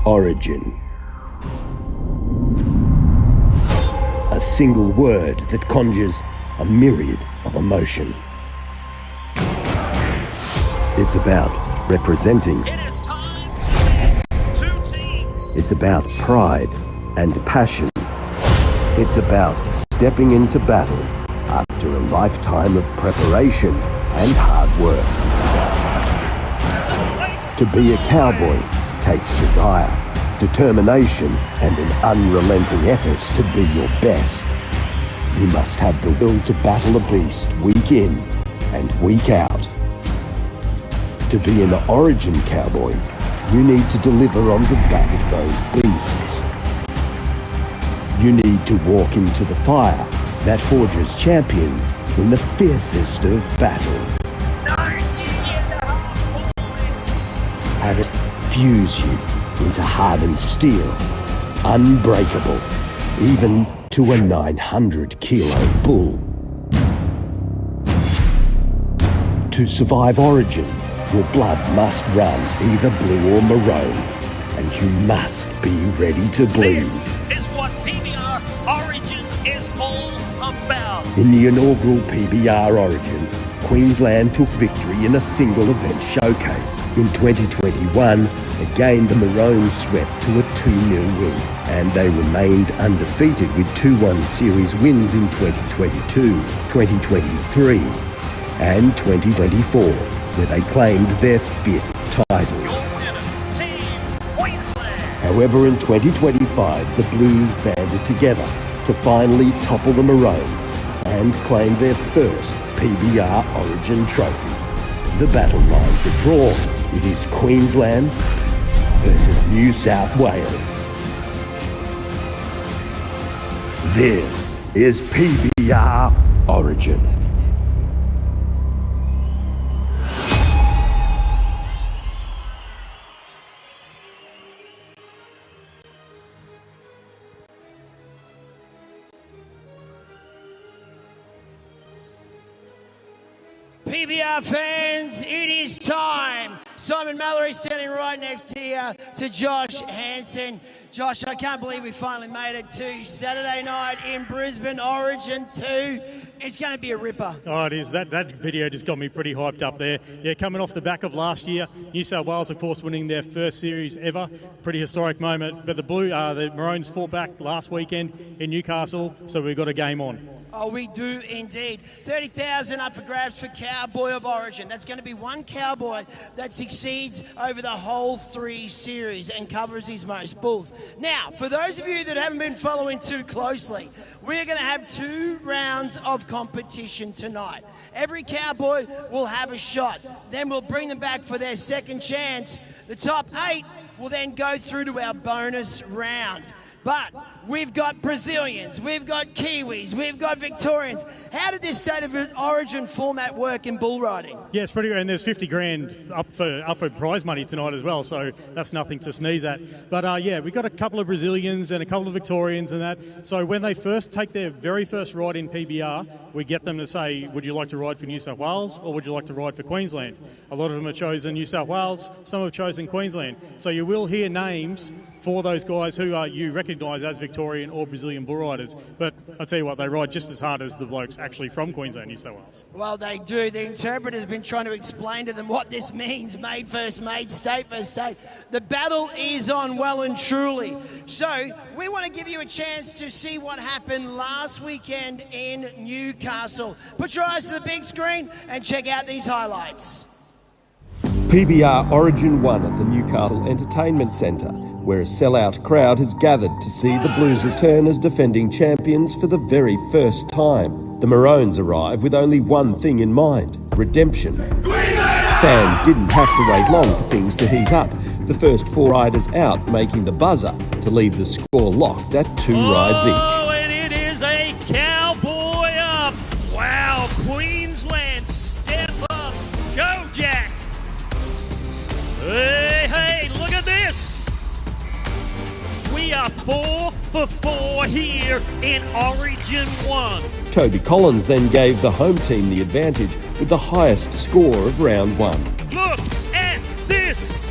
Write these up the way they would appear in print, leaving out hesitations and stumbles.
Origin. A single word that conjures a myriad of emotion. It's about representing. It is time to mix two teams. It's about pride and passion. It's about stepping into battle after a lifetime of preparation and hard work. To be a cowboy takes desire, determination, and an unrelenting effort to be your best. You must have the will to battle a beast week in and week out. To be an Origin cowboy, you need to deliver on the back of those beasts. You need to walk into the fire that forges champions in the fiercest of battles. 19.5 points. Have it fuse you into hardened steel, unbreakable, even to a 900-kilo bull. To survive Origin, your blood must run either blue or maroon, and you must be ready to bleed. This is what PBR Origin is all about. In the inaugural PBR Origin, Queensland took victory in a single event showcase. In 2021, again the Maroons swept to a 2-0 win, and they remained undefeated with 2-1 series wins in 2022, 2023 and 2024, where they claimed their 5th title. Your winners, Team Queensland. However, in 2025, the Blues banded together to finally topple the Maroons and claim their first PBR Origin trophy. The battle lines are drawn. It is Queensland versus New South Wales. This is PBR Origin. PBR fans, it is time. Simon Mallory standing right next here to Josh Hansen. Josh, I can't believe we finally made it to Saturday night in Brisbane, Origin 2. It's going to be a ripper. Oh, it is. That video just got me pretty hyped up there. Yeah, coming off the back of last year, New South Wales, of course, winning their first series ever. Pretty historic moment. But the Maroons fought back last weekend in Newcastle, so we've got a game on. Oh, we do indeed. 30,000 up for grabs for Cowboy of Origin. That's going to be one cowboy that succeeds over the whole 3 series and covers his most bulls. Now, for those of you that haven't been following too closely, we're going to have 2 rounds of competition tonight. Every cowboy will have a shot. Then we'll bring them back for their second chance. The top 8 will then go through to our bonus round. But we've got Brazilians, we've got Kiwis, we've got Victorians. How did this state of origin format work in bull riding? Yeah, it's pretty good, and there's 50 grand up for prize money tonight as well, so that's nothing to sneeze at. But yeah, we've got a couple of Brazilians and a couple of Victorians and that. So when they first take their very first ride in PBR, we get them to say, would you like to ride for New South Wales or would you like to ride for Queensland? A lot of them have chosen New South Wales, some have chosen Queensland. So you will hear names for those guys who you recognise as Victorian or Brazilian bull riders. But I'll tell you what, they ride just as hard as the blokes actually from Queensland, New South Wales. Well, they do. The interpreter's been trying to explain to them what this means, made first made, state first state. The battle is on well and truly. So we want to give you a chance to see what happened last weekend in Newcastle. Put your eyes to the big screen and check out these highlights. PBR Origin 1 at the Newcastle Entertainment Centre, where a sellout crowd has gathered to see the Blues return as defending champions for the very first time. The Maroons arrive with only one thing in mind: redemption. Fans didn't have to wait long for things to heat up, the first 4 riders out making the buzzer to leave the score locked at 2 rides each. Oh, and it is a cowboy up. Wow, Queensland, step up. Go, Jack. Hey, look at this. We are 4 for 4 here in Origin 1. Toby Collins then gave the home team the advantage with the highest score of round 1. Look at this.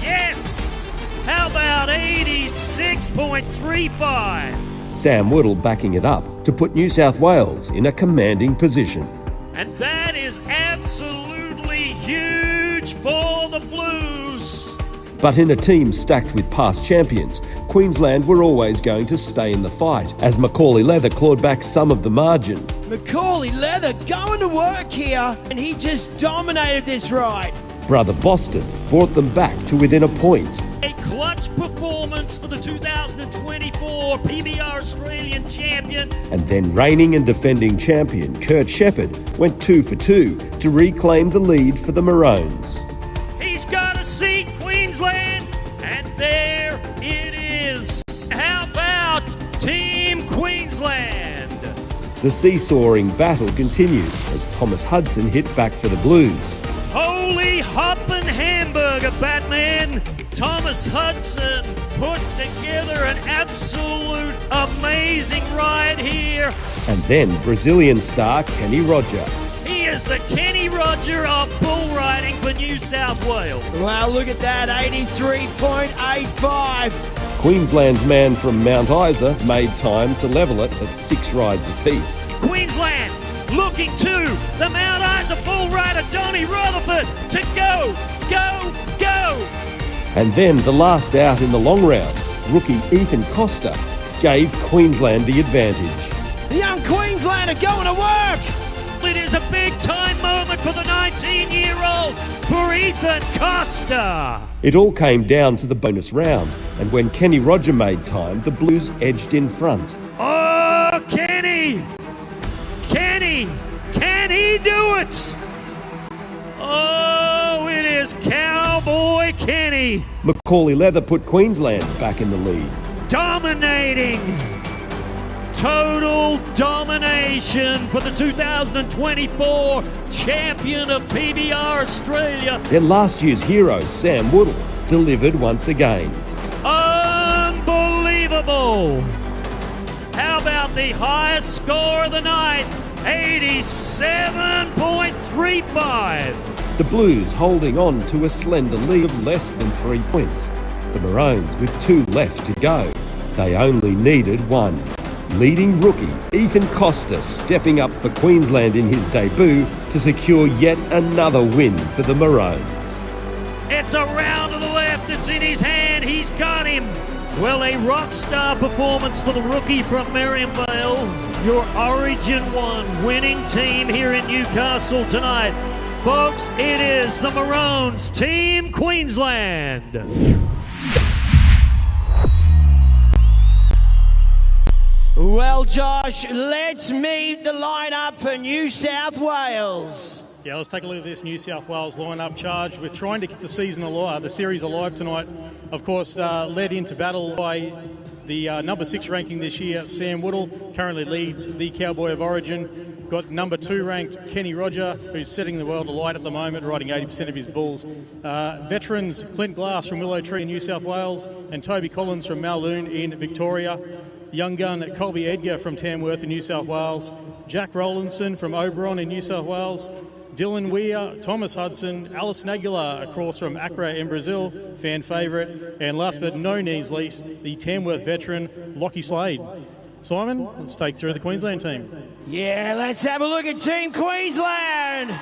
Yes. How about 86.35? Sam Woodall backing it up to put New South Wales in a commanding position. And that is absolutely huge for the Blues. But in a team stacked with past champions, Queensland were always going to stay in the fight as Macaulay Leather clawed back some of the margin. Macaulay Leather going to work here, and he just dominated this ride. Brother Boston brought them back to within a point. A clutch performance for the 2024 PBR Australian champion. And then reigning and defending champion Kurt Shepherd went 2 for 2 to reclaim the lead for the Maroons. He's got a seat, Queensland, and there it is. How about Team Queensland? The seesawing battle continued as Thomas Hudson hit back for the Blues. Holy hoppin' hamburger, Batman! Thomas Hudson puts together an absolute amazing ride here. And then Brazilian star Kenny Roger. He is the Kenny Roger of bull riding for New South Wales. Wow, look at that, 83.85. Queensland's man from Mount Isa made time to level it at 6 rides apiece. Queensland looking to the Mount Isa bull rider Donnie Rutherford to go, go, go. And then the last out in the long round, rookie Ethan Costa gave Queensland the advantage. The young Queenslander going to work. It is a big-time moment for the 19-year-old, for Ethan Costa. It all came down to the bonus round, and when Kenny Roger made time, the Blues edged in front. Oh, Kenny! Kenny! Can he do it? Oh, it is Cowboy Kenny. Macaulay Leather put Queensland back in the lead. Dominating. Total domination for the 2024 champion of PBR Australia. Then last year's hero, Sam Woodall, delivered once again. Unbelievable. How about the highest score of the night? 87.35. The Blues holding on to a slender lead of less than 3 points. The Maroons with 2 left to go. They only needed 1. Leading rookie Ethan Costa stepping up for Queensland in his debut to secure yet another win for the Maroons. It's a round to the left, it's in his hand, he's got him. Well, a rock star performance for the rookie from Merriamvale, your Origin 1 winning team here in Newcastle tonight. Folks, it is the Maroons, Team Queensland. Well, Josh, let's meet the lineup for New South Wales. Yeah, let's take a look at this New South Wales lineup charge. We're trying to keep the season alive, the series alive tonight. Of course, led into battle by the number 6 ranking this year, Sam Woodall, currently leads the Cowboy of Origin. Got number 2 ranked Kenny Roger, who's setting the world alight at the moment, riding 80% of his bulls. Veterans Clint Glass from Willow Tree in New South Wales and Toby Collins from Malloon in Victoria. Young gun Colby Edgar from Tamworth in New South Wales. Jack Rowlandson from Oberon in New South Wales. Dylan Weir, Thomas Hudson, Alison Aguilar across from Accra in Brazil, fan favourite. And last but no names least, the Tamworth veteran Lockie Slade. Simon, let's take through the Queensland team. Yeah, let's have a look at Team Queensland.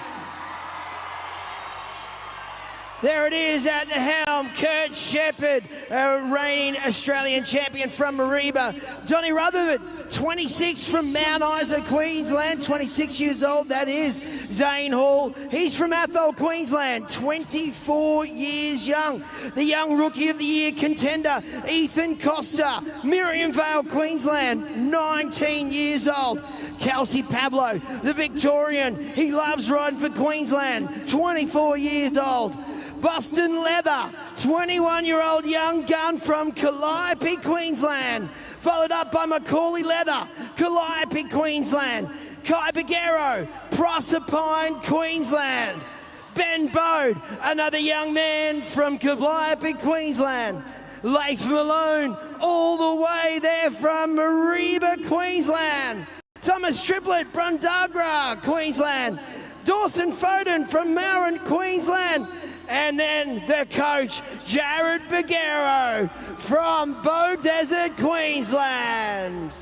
There it is at the helm, Kurt Shepherd, reigning Australian champion from Mariba. Donnie Rutherford, 26 from Mount Isa, Queensland, 26 years old, that is. Zane Hall, he's from Athol, Queensland, 24 years young. The young Rookie of the Year contender, Ethan Costa, Miriamvale, Queensland, 19 years old. Kelsey Pablo, the Victorian, he loves riding for Queensland, 24 years old. Boston Leather, 21-year-old young gun from Calliope, Queensland. Followed up by Macaulay Leather, Calliope, Queensland. Kai Bagero, Proserpine, Queensland. Ben Bode, another young man from Calliope, Queensland. Leif Malone, all the way there from Mariba, Queensland. Thomas Triplett, Brundagra, Queensland. Dawson Foden from Mowran, Queensland. And then the coach, Jared Bagheero from Bow Desert, Queensland.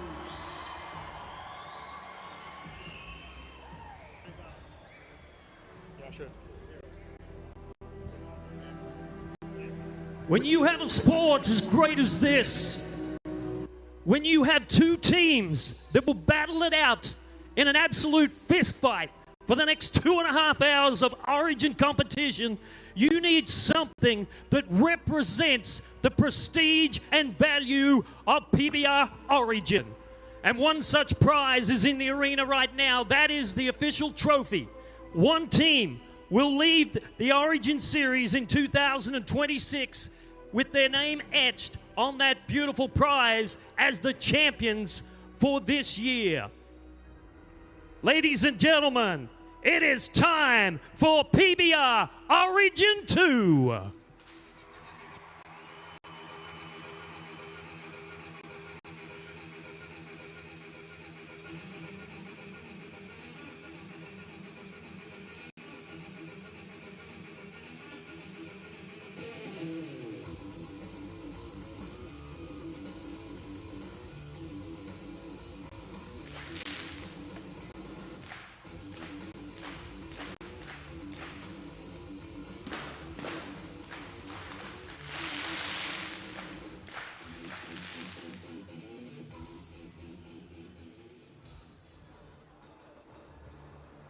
When you have a sport as great as this, when you have two teams that will battle it out in an absolute fist fight for the next 2.5 hours of Origin competition, you need something that represents the prestige and value of PBR Origin. And one such prize is in the arena right now. That is the official trophy. One team will leave the Origin Series in 2026 with their name etched on that beautiful prize as the champions for this year. Ladies and gentlemen, it is time for PBR Origin 2.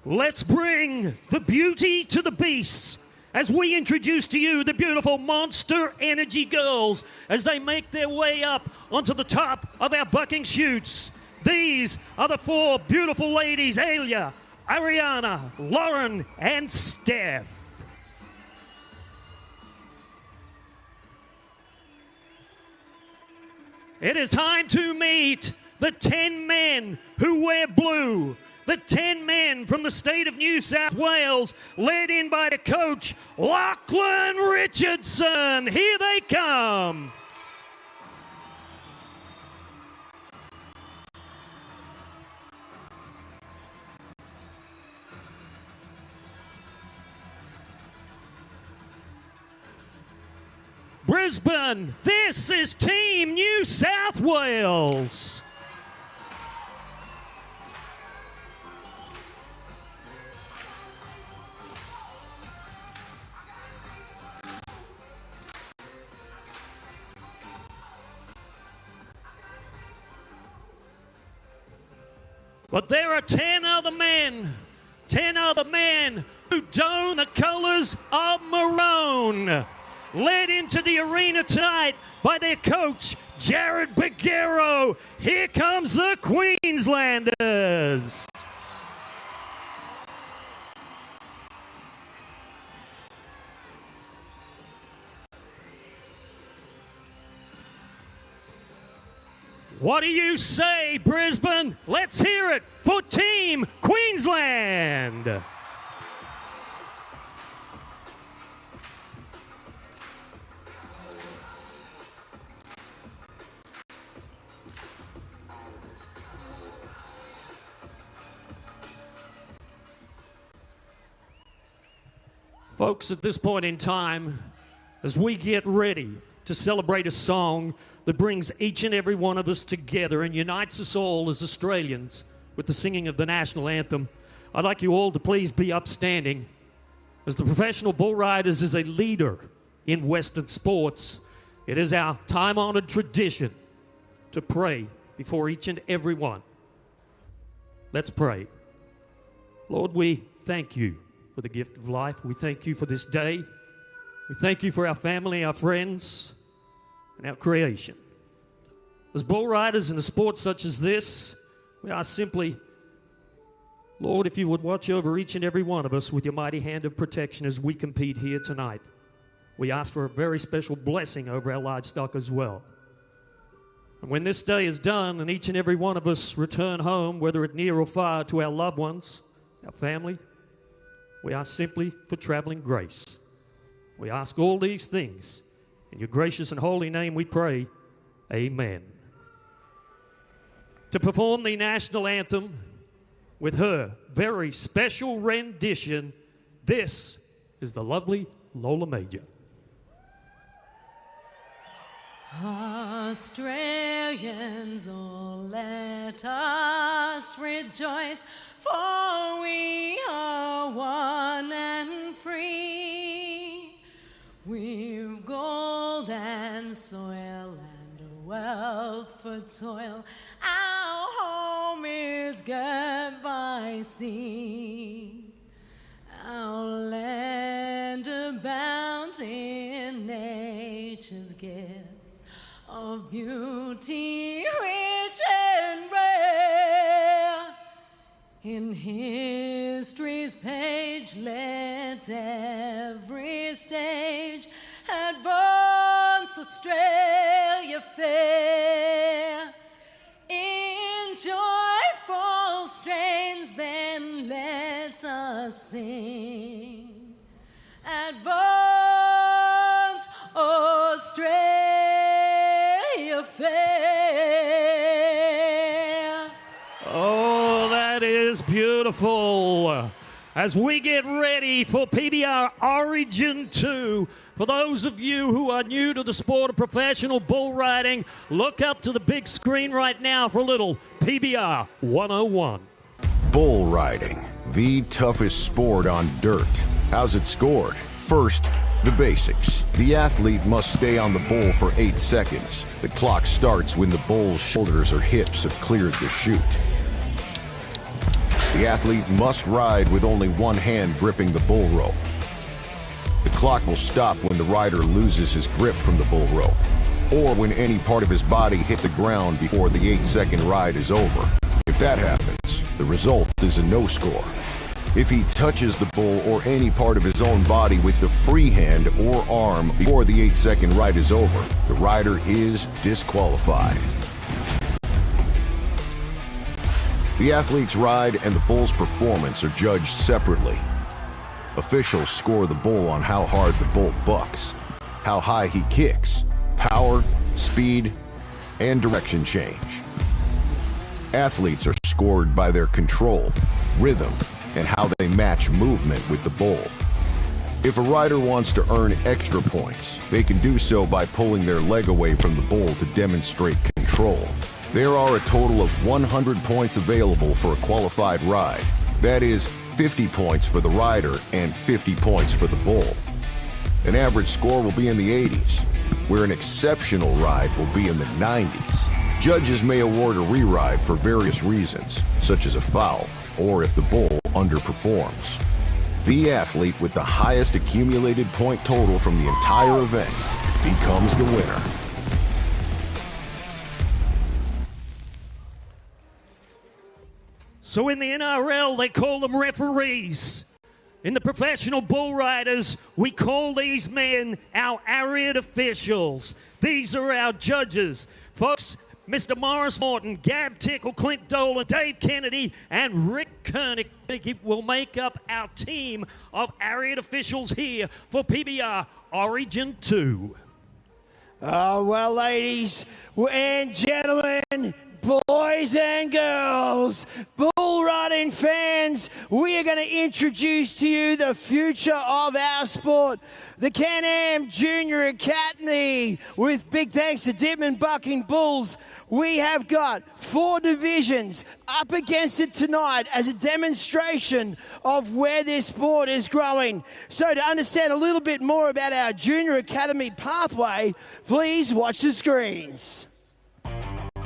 Let's bring the beauty to the beasts as we introduce to you the beautiful Monster Energy girls as they make their way up onto the top of our bucking chutes. These are the four beautiful ladies, Alia, Ariana, Lauren, and Steph. It is time to meet the 10 men who wear blue. The 10 men from the state of New South Wales, led in by the coach, Lachlan Richardson. Here they come. Brisbane, this is Team New South Wales. But there are 10 other men who don the colors of maroon, led into the arena tonight by their coach, Jared Bagheero. Here comes the Queenslanders. What do you say, Brisbane? Let's hear it for Team Queensland. Folks, at this point in time, as we get ready to celebrate a song that brings each and every one of us together and unites us all as Australians with the singing of the national anthem, I'd like you all to please be upstanding. As the Professional Bull Riders is a leader in Western sports, it is our time-honored tradition to pray before each and every one. Let's pray. Lord, we thank you for the gift of life. We thank you for this day. We thank you for our family, our friends, and our creation. As bull riders in a sport such as this, we are simply, Lord, if you would watch over each and every one of us with your mighty hand of protection as we compete here tonight. We ask for a very special blessing over our livestock as well. And when this day is done and each and every one of us return home, whether it near or far, to our loved ones, our family, we ask simply for traveling grace. We ask all these things. In your gracious and holy name we pray, amen. To perform the national anthem with her very special rendition, this is the lovely Lola Major. Australians, oh, let us rejoice, for we are one and free. We've gold and soil and a wealth for toil. Our home is girt by sea. Our land abounds in nature's gifts of beauty rich and rare. In history's page, let every stage advance Australia fair. In joyful strains, then let us sing. Advance Australia fair. Oh, that is beautiful. As we get ready for PBR Origin 2, for those of you who are new to the sport of professional bull riding, look up to the big screen right now for a little PBR 101. Bull riding, the toughest sport on dirt. How's it scored? First, the basics. The athlete must stay on the bull for 8 seconds. The clock starts when the bull's shoulders or hips have cleared the chute. The athlete must ride with only one hand gripping the bull rope. The clock will stop when the rider loses his grip from the bull rope, or when any part of his body hits the ground before the 8-second ride is over. If that happens, the result is a no score. If he touches the bull or any part of his own body with the free hand or arm before the 8-second ride is over, the rider is disqualified. The athlete's ride and the bull's performance are judged separately. Officials score the bull on how hard the bull bucks, how high he kicks, power, speed, and direction change. Athletes are scored by their control, rhythm, and how they match movement with the bull. If a rider wants to earn extra points, they can do so by pulling their leg away from the bull to demonstrate control. There are a total of 100 points available for a qualified ride. That is 50 points for the rider and 50 points for the bull. An average score will be in the 80s, where an exceptional ride will be in the 90s. Judges may award a re-ride for various reasons, such as a foul, or if the bull underperforms. The athlete with the highest accumulated point total from the entire event becomes the winner. So in the NRL, they call them referees. In the professional bull riders, we call these men our ariat officials. These are our judges. Folks, Mr. Morris Morton, Gav Tickle, Clint Dolan, Dave Kennedy, and Rick Koenig will make up our team of ariat officials here for PBR Origin 2. Oh, well, ladies and gentlemen, boys and girls, bull riding fans, we are going to introduce to you the future of our sport. The Can-Am Junior Academy, with big thanks to Dittman Bucking Bulls. We have got 4 divisions up against it tonight as a demonstration of where this sport is growing. So to understand a little bit more about our Junior Academy pathway, please watch the screens.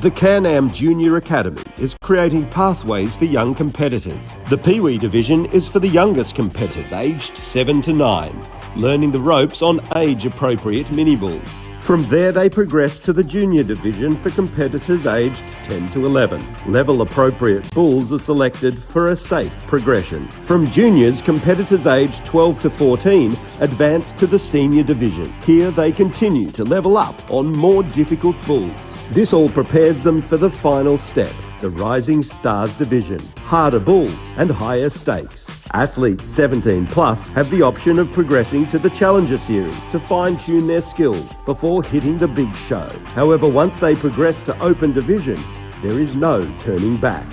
The Can-Am Junior Academy is creating pathways for young competitors. The Pee-wee division is for the youngest competitors, aged 7 to 9, learning the ropes on age-appropriate mini-bulls. From there they progress to the Junior division for competitors aged 10 to 11. Level-appropriate bulls are selected for a safe progression. From Juniors, competitors aged 12 to 14 advance to the Senior division. Here they continue to level up on more difficult bulls. This all prepares them for the final step, the Rising Stars division, harder bulls and higher stakes. Athletes 17 plus have the option of progressing to the Challenger Series to fine-tune their skills before hitting the big show. However, once they progress to Open Division, there is no turning back.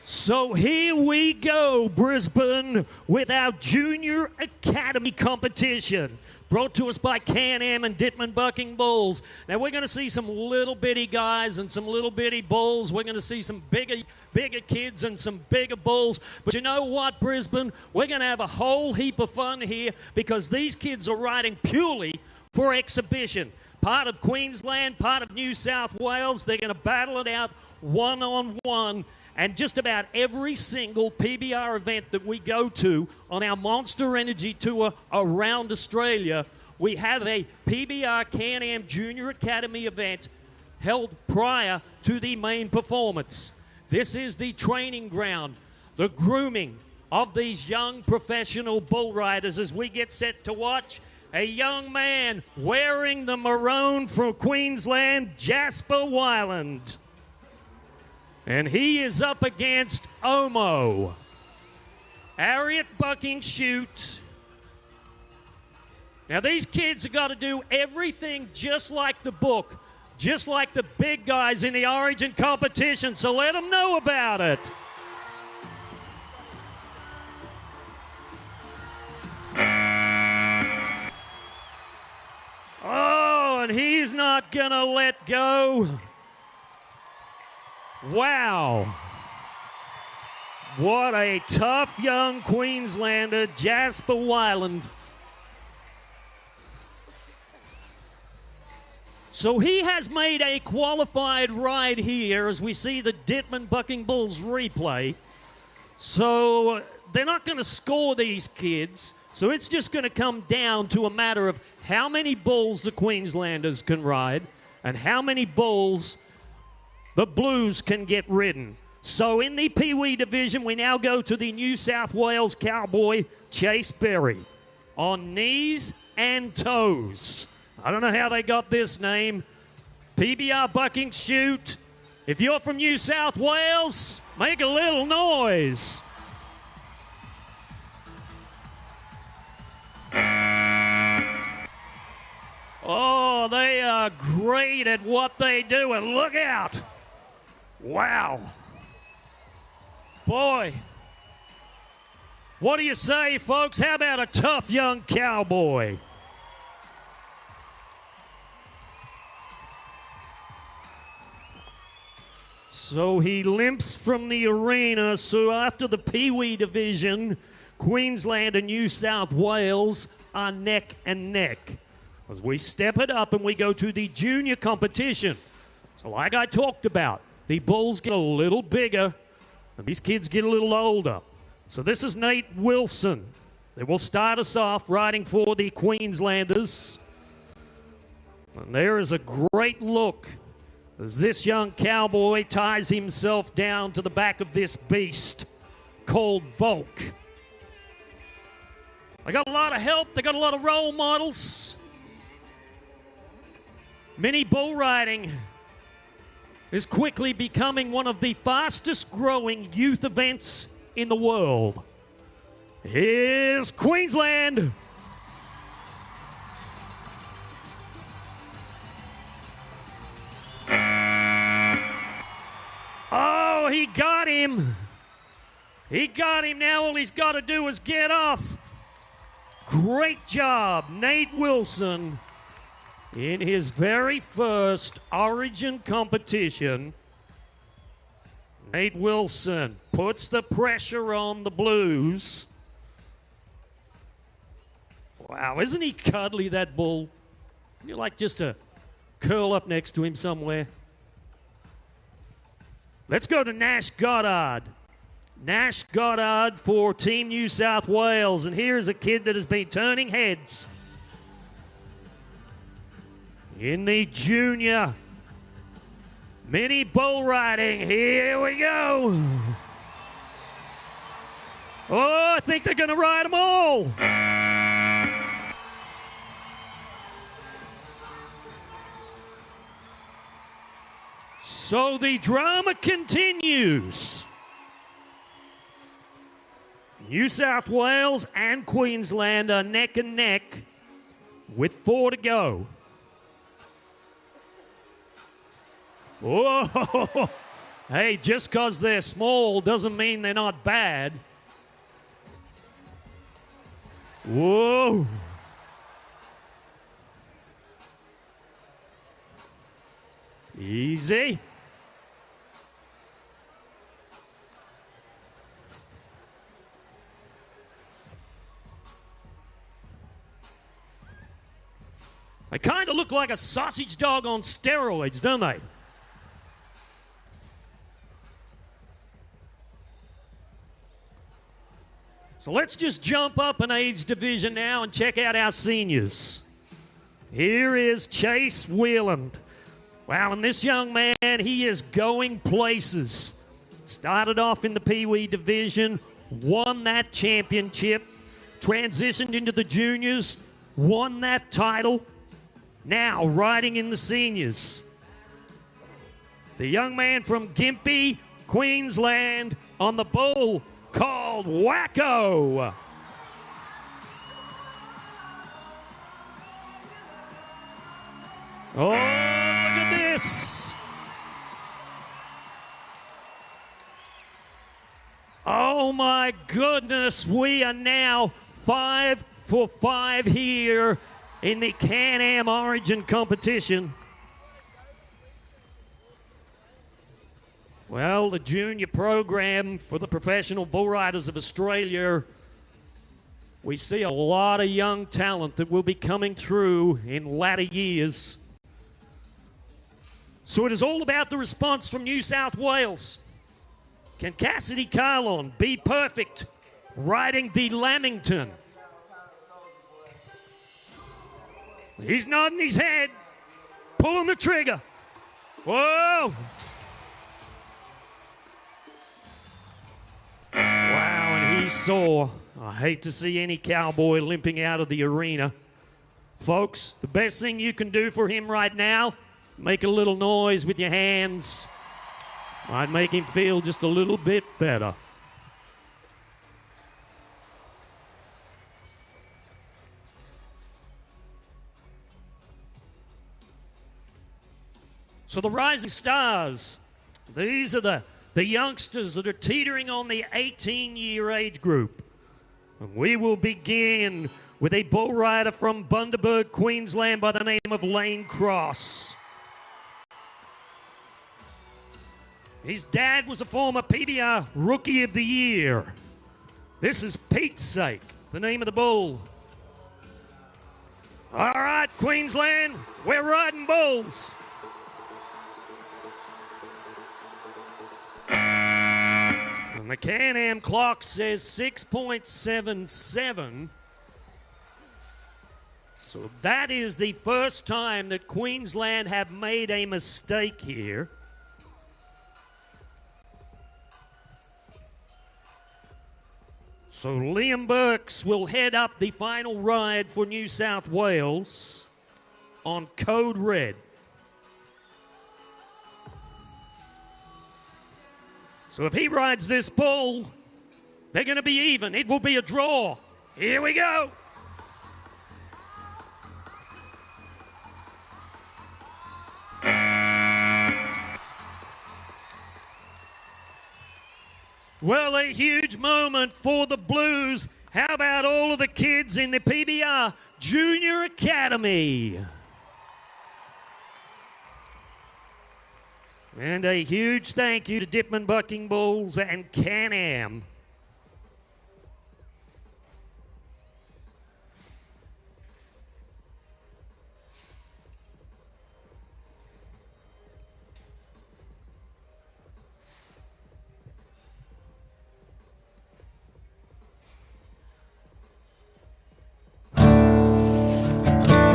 So here we go, Brisbane, with our Junior Academy competition. Brought to us by Can-Am and Dittman Bucking Bulls. Now, we're going to see some little bitty guys and some little bitty bulls. We're going to see some bigger kids and some bigger bulls. But you know what, Brisbane? We're going to have a whole heap of fun here because these kids are riding purely for exhibition. Part of Queensland, part of New South Wales. They're going to battle it out one-on-one. And just about every single PBR event that we go to on our Monster Energy Tour around Australia, we have a PBR Can-Am Junior Academy event held prior to the main performance. This is the training ground, the grooming of these young professional bull riders as we get set to watch a young man wearing the maroon from Queensland, Jasper Wyland. And he is up against Omo. Harriet Bucking Chute. Now, these kids have got to do everything just like the book, just like the big guys in the Origin competition, so let them know about it. Oh, and he's not going to let go. Wow. What a tough young Queenslander, Jasper Wyland. So he has made a qualified ride here as we see the Dittman Bucking Bulls replay. So they're not going to score these kids. So it's just going to come down to a matter of how many bulls the Queenslanders can ride and how many bulls the Blues can get ridden. So in the Pee Wee division, we now go to the New South Wales cowboy, Chase Berry, on knees and toes. I don't know how they got this name. PBR Bucking Chute. If you're from New South Wales, make a little noise. Oh, they are great at what they do, and look out. Wow. Boy. What do you say, folks? How about a tough young cowboy? So he limps from the arena. So after the Pee Wee division, Queensland and New South Wales are neck and neck. As we step it up and we go to the junior competition. So like I talked about, the bulls get a little bigger and these kids get a little older. So this is Nate Wilson. They will start us off riding for the Queenslanders. And there is a great look as this young cowboy ties himself down to the back of this beast called Volk. They got a lot of help. They got a lot of role models. Mini bull riding is quickly becoming one of the fastest growing youth events in the world. Here's Queensland. Oh, he got him. He got him. Now all he's got to do is get off. Great job, Nate Wilson. In his very first Origin competition, Nate Wilson puts the pressure on the Blues. Wow, isn't he cuddly, that bull? You like just to curl up next to him somewhere. Let's go to Nash Goddard. Nash Goddard for Team New South Wales. And here's a kid that has been turning heads in the junior mini bull riding. Here we go. Oh, I think they're going to ride them all. So the drama continues. New South Wales and Queensland are neck and neck with 4 to go. Oh, Hey, just because they're small doesn't mean they're not bad. Whoa. Easy. They kind of look like a sausage dog on steroids, don't they? So let's just jump up an age division now and check out our seniors. Here is Chase Wheeland. Wow, and this young man, he is going places. Started off in the Pee Wee division, won that championship, transitioned into the juniors, won that title. Now riding in the seniors. The young man from Gympie, Queensland, on the bull called Wacko. Oh, look at this. Oh my goodness, we are now 5 for 5 here in the Can-Am Origin competition. Well, the junior program for the professional bull riders of Australia, we see a lot of young talent that will be coming through in latter years. So it is all about the response from New South Wales. Can Cassidy Carlon be perfect riding the Lamington? He's nodding his head, pulling the trigger. Whoa! Wow, and he saw. I hate to see any cowboy limping out of the arena. Folks, the best thing you can do for him right now, make a little noise with your hands. Might make him feel just a little bit better. So the rising stars, these are the youngsters that are teetering on the 18-year age group. And we will begin with a bull rider from Bundaberg, Queensland by the name of Lane Cross. His dad was a former PBR Rookie of the Year. This is Pete's Sake, the name of the bull. All right, Queensland, we're riding bulls. And the Can-Am clock says 6.77. So that is the first time that Queensland have made a mistake here. So Liam Burks will head up the final ride for New South Wales on Code Red. So if he rides this bull, they're going to be even. It will be a draw. Here we go. Well, a huge moment for the Blues. How about all of the kids in the PBR Junior Academy? And a huge thank you to Dipman Bucking Bulls and Can-Am.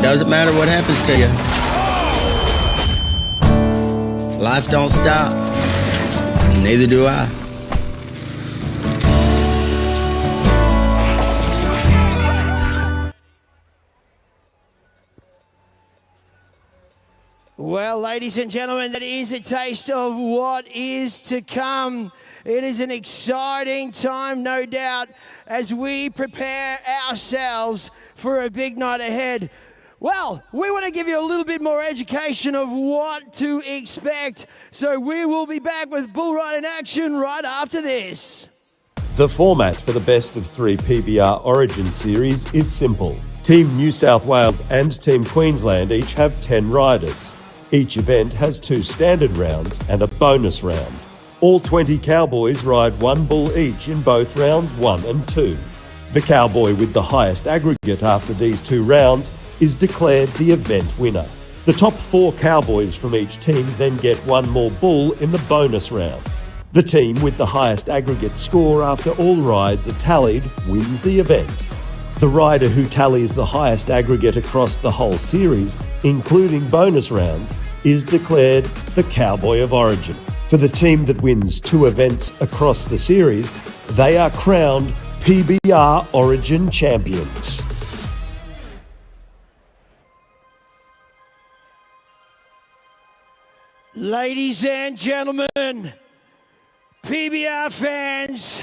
Doesn't matter what happens to you. Life don't stop. Neither do I. Well, ladies and gentlemen, that is a taste of what is to come. It is an exciting time, no doubt, as we prepare ourselves for a big night ahead. Well, we want to give you a little bit more education of what to expect, so we will be back with bull riding action right after this. The format for the best of 3 PBR Origin series is simple. Team New South Wales and Team Queensland each have 10 riders. Each event has 2 standard rounds and a bonus round. All 20 cowboys ride 1 bull each in both rounds 1 and 2. The cowboy with the highest aggregate after these 2 rounds is declared the event winner. The top 4 cowboys from each team then get 1 more bull in the bonus round. The team with the highest aggregate score after all rides are tallied wins the event. The rider who tallies the highest aggregate across the whole series, including bonus rounds, is declared the Cowboy of Origin. For the team that wins 2 events across the series, they are crowned PBR Origin champions. Ladies and gentlemen, PBR fans,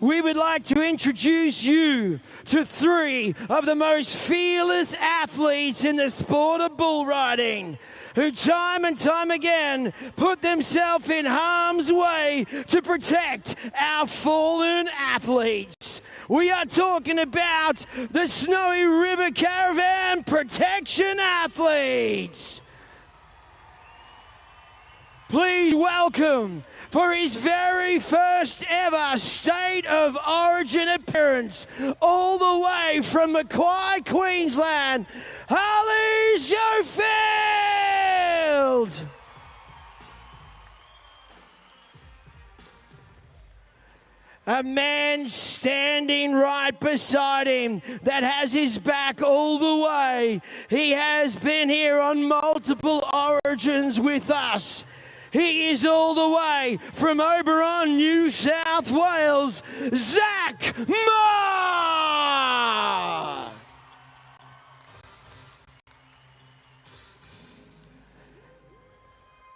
we would like to introduce you to 3 of the most fearless athletes in the sport of bull riding, who time and time again put themselves in harm's way to protect our fallen athletes. We are talking about the Snowy River Caravan Protection Athletes. Please welcome, for his very first ever State of Origin appearance, all the way from Mackay, Queensland, Harley Schofield. A man standing right beside him that has his back all the way. He has been here on multiple Origins with us. He is all the way from Oberon, New South Wales, Zach Moore.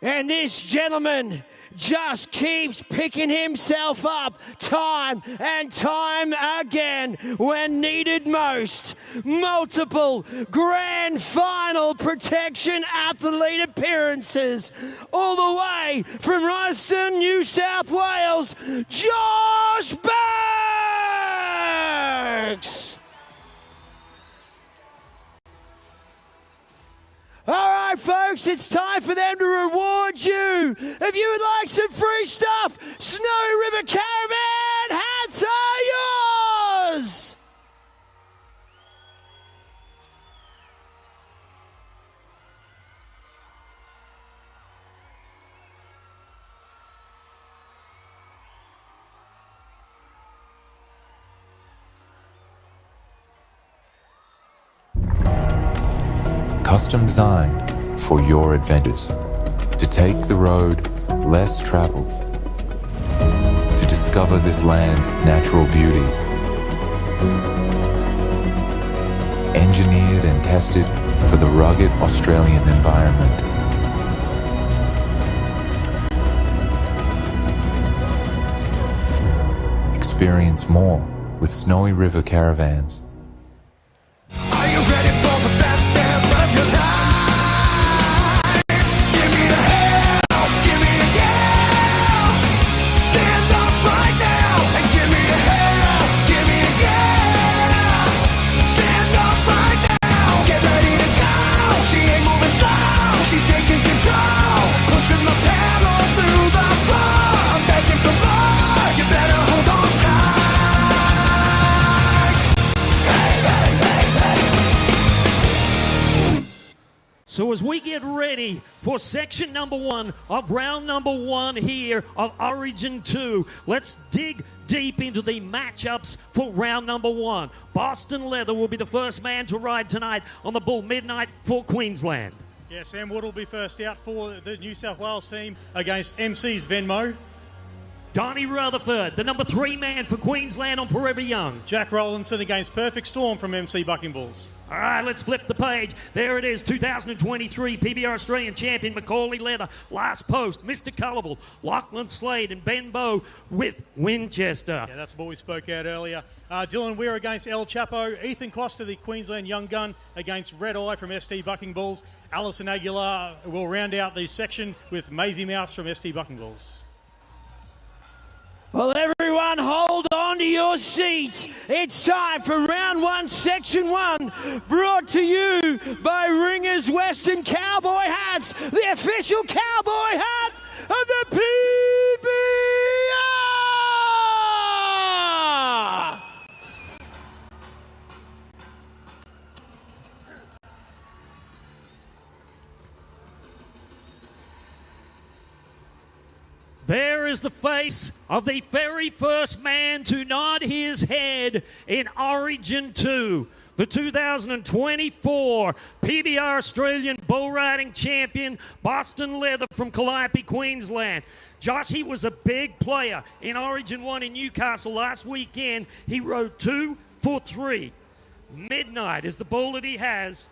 And this gentleman just keeps picking himself up time and time again when needed most. Multiple grand final protection athlete appearances, all the way from Royston, New South Wales, Josh Burks. All right, folks, it's time for them to reward you. If you would like some free stuff, Snowy River Caravan hats are yours. Custom designed for your adventures, to take the road less traveled, to discover this land's natural beauty. Engineered and tested for the rugged Australian environment. Experience more with Snowy River Caravans. Are you ready for the best step of your life? Give me a hell, give me a yell. Stand up right now and give me a hell, give me a yell. Stand up right now, get ready to go. She ain't moving slow, she's taking control. Pushing the pedal through the floor. I'm begging for more, you better hold on tight. Hey, hey, hey, hey. So as we get ready for section number 1 of round number 1 here of Origin 2, let's dig deep into the matchups for round number 1. Boston Leather will be the first man to ride tonight on the Bull Midnight for Queensland. Yeah, Sam Wood will be first out for the New South Wales team against MC's Venmo. Donnie Rutherford, the number 3 man for Queensland on Forever Young. Jack Rowlandson against Perfect Storm from MC Bucking Bulls. All right, let's flip the page. There it is, 2023 PBR Australian champion Macaulay Leather. Last post, Mr. Colourful, Lachlan Slade and Ben Bow with Winchester. Yeah, that's what we spoke out earlier. Dylan Weir against El Chapo. Ethan Costa, the Queensland Young Gun, against Red Eye from ST Bucking Bulls. Alison Aguilar will round out the section with Maisie Mouse from ST Bucking Bulls. Well, everyone, hold on to your seats. It's time for round one, section one, brought to you by Ringers Western Cowboy Hats, the official cowboy hat of the PBR. There is the face of the very first man to nod his head in Origin 2. The 2024 PBR Australian bull riding champion, Boston Leather from Calliope, Queensland. Josh, he was a big player in Origin 1 in Newcastle last weekend. He rode 2 for 3. Midnight is the bull that he has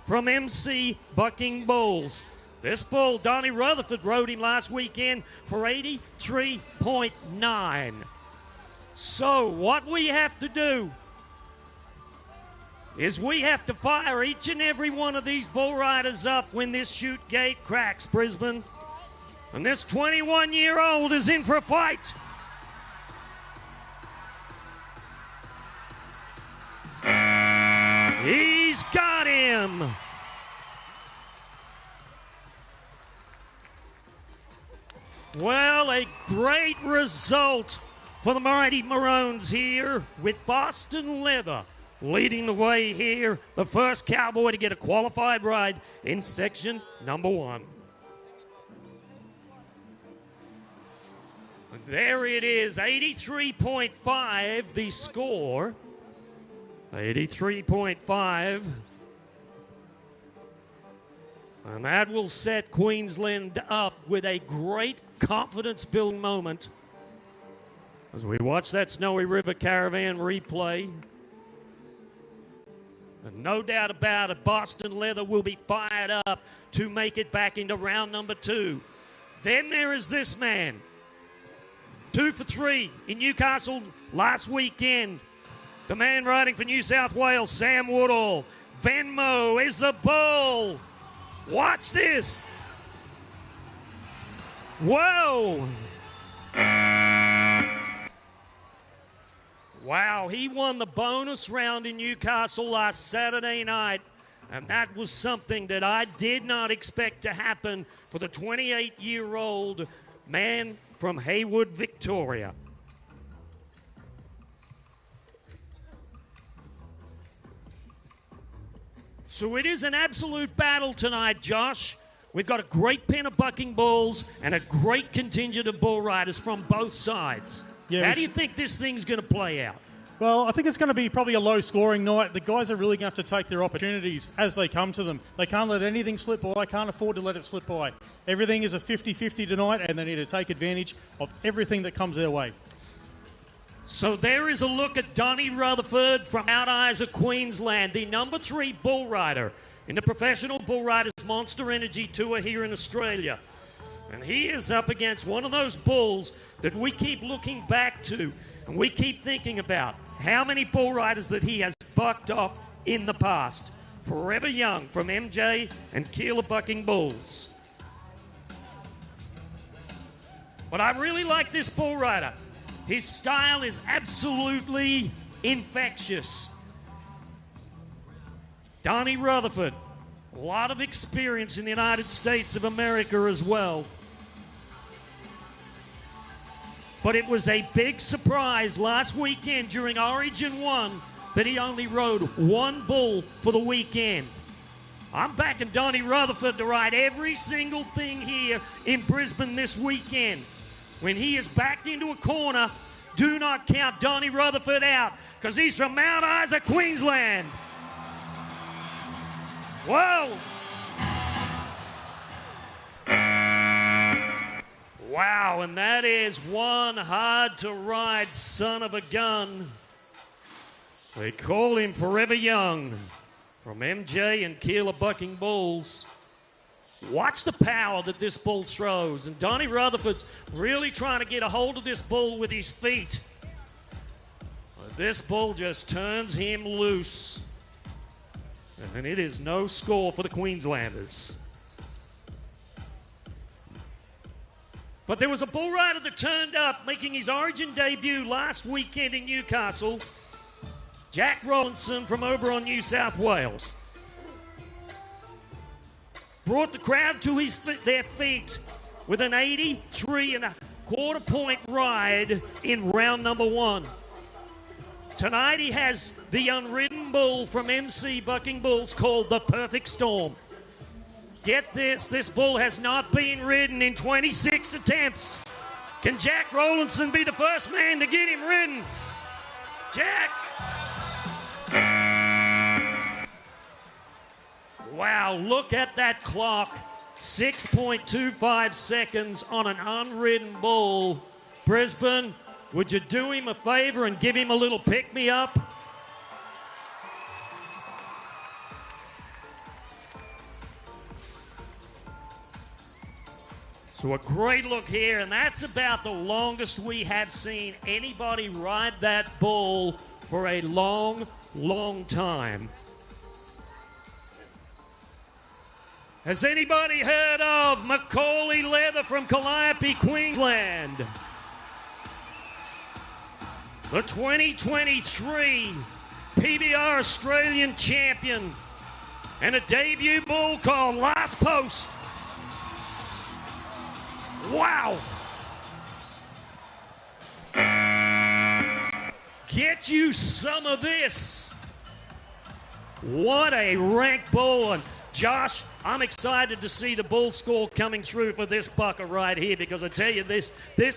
from MC Bucking Bulls. This bull, Donnie Rutherford, rode him last weekend for 83.9. So what we have to do is we have to fire each and every one of these bull riders up when this chute gate cracks, Brisbane. And this 21-year-old is in for a fight. He's got him. Well, a great result for the Mighty Maroons here with Boston Leather leading the way here. The first cowboy to get a qualified ride in section number 1. There it is, 83.5 the score. 83.5. And that will set Queensland up with a great confidence-building moment as we watch that Snowy River Caravan replay. And no doubt about it, Boston Leather will be fired up to make it back into round number 2. Then there is this man, 2 for 3 in Newcastle last weekend. The man riding for New South Wales, Sam Woodall. Venmo is the bull. Watch this. Whoa. Wow, he won the bonus round in Newcastle last Saturday night, and that was something that I did not expect to happen for the 28-year-old man from Haywood, Victoria. So it is an absolute battle tonight, Josh. We've got a great pen of bucking bulls and a great contingent of bull riders from both sides. Yeah, how do you think this thing's going to play out? Well, I think it's going to be probably a low-scoring night. The guys are really going to have to take their opportunities as they come to them. They can't let anything slip by. Can't afford to let it slip by. Everything is a 50-50 tonight, and they need to take advantage of everything that comes their way. So there is a look at Donnie Rutherford from Out Eyes of Queensland, the number 3 bull rider in the Professional Bull Riders Monster Energy Tour here in Australia. And he is up against one of those bulls that we keep looking back to and we keep thinking about how many bull riders that he has bucked off in the past. Forever Young from MJ and Keeler Bucking Bulls. But I really like this bull rider. His style is absolutely infectious. Donnie Rutherford, a lot of experience in the United States of America as well. But it was a big surprise last weekend during Origin 1 that he only rode 1 bull for the weekend. I'm backing Donnie Rutherford to ride every single thing here in Brisbane this weekend. When he is backed into a corner, do not count Donnie Rutherford out because he's from Mount Isa, Queensland. Whoa! Wow, and that is one hard-to-ride son of a gun. They call him Forever Young. from MJ and Keeler Bucking Bulls. Watch the power that this bull throws. And Donnie Rutherford's really trying to get a hold of this bull with his feet. But this bull just turns him loose. And it is no score for the Queenslanders. But there was a bull rider that turned up, making his Origin debut last weekend in Newcastle. Jack Rollinson from Oberon, New South Wales. Brought the crowd to their feet with an 83.25 point ride in round number 1. Tonight he has the unridden bull from MC Bucking Bulls called the Perfect Storm. Get this bull has not been ridden in 26 attempts. Can Jack Rollinson be the first man to get him ridden? Jack! Wow, look at that clock. 6.25 seconds on an unridden bull. Brisbane, would you do him a favor and give him a little pick-me-up? So a great look here, and that's about the longest we have seen anybody ride that bull for a long, long time. Has anybody heard of Macaulay Leather from Calliope, Queensland? The 2023 PBR Australian champion and a debut bull called Last Post. Wow! Get you some of this. What a rank bull. And Josh, I'm excited to see the bull score coming through for this bucker right here, because I tell you, this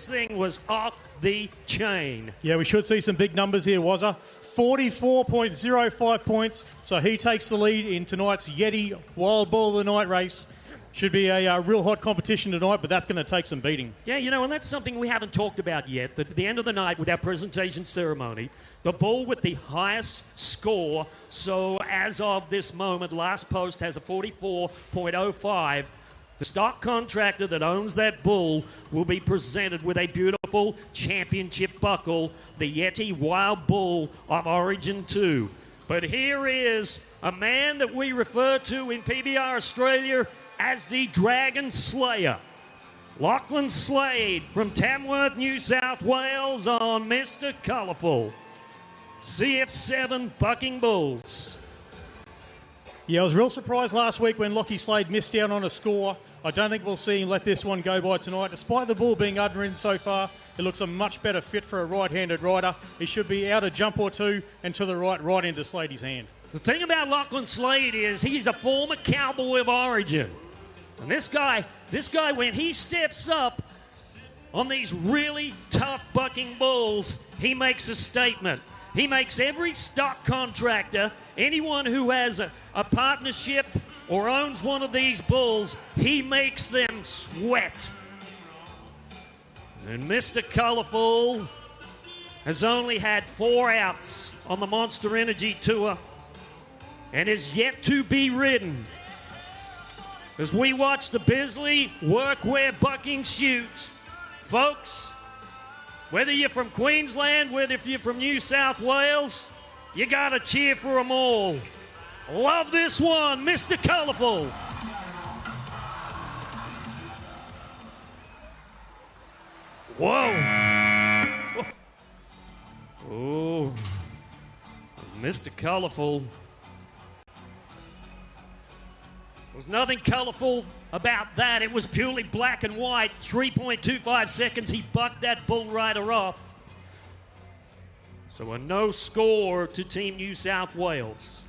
thing was off the chain. Yeah, we should see some big numbers here, Wazza. 44.05 points, so he takes the lead in tonight's Yeti Wild Bull of the Night race. Should be a real hot competition tonight, but that's going to take some beating. Yeah, you know, and that's something we haven't talked about yet. That at the end of the night with our presentation ceremony, the bull with the highest score, so as of this moment, Last Post has a 44.05. The stock contractor that owns that bull will be presented with a beautiful championship buckle, the Yeti Wild Bull of Origin 2. But here is a man that we refer to in PBR Australia as the Dragon Slayer. Lachlan Slade from Tamworth, New South Wales on Mr. Colourful. CF7 Bucking Bulls. Yeah, I was real surprised last week when Lockie Slade missed out on a score. I don't think we'll see him let this one go by tonight. Despite the bull being unridden so far, it looks a much better fit for a right-handed rider. He should be out a jump or two and to the right into Slade's hand. The thing about Lachlan Slade is he's a former cowboy of Origin. And this guy, when he steps up on these really tough bucking bulls, he makes a statement. He makes every stock contractor, anyone who has a partnership or owns one of these bulls, he makes them sweat. And Mr. Colourful has only had 4 outs on the Monster Energy Tour and is yet to be ridden. As we watch the Bisley Workwear Bucking Shoot, folks, whether you're from Queensland, whether if you're from New South Wales, you got to cheer for them all. Love this one, Mr. Colourful. Whoa. Oh, Mr. Colourful. There was nothing colourful about that. It was purely black and white. 3.25 seconds, he bucked that bull rider off. So a no score to Team New South Wales.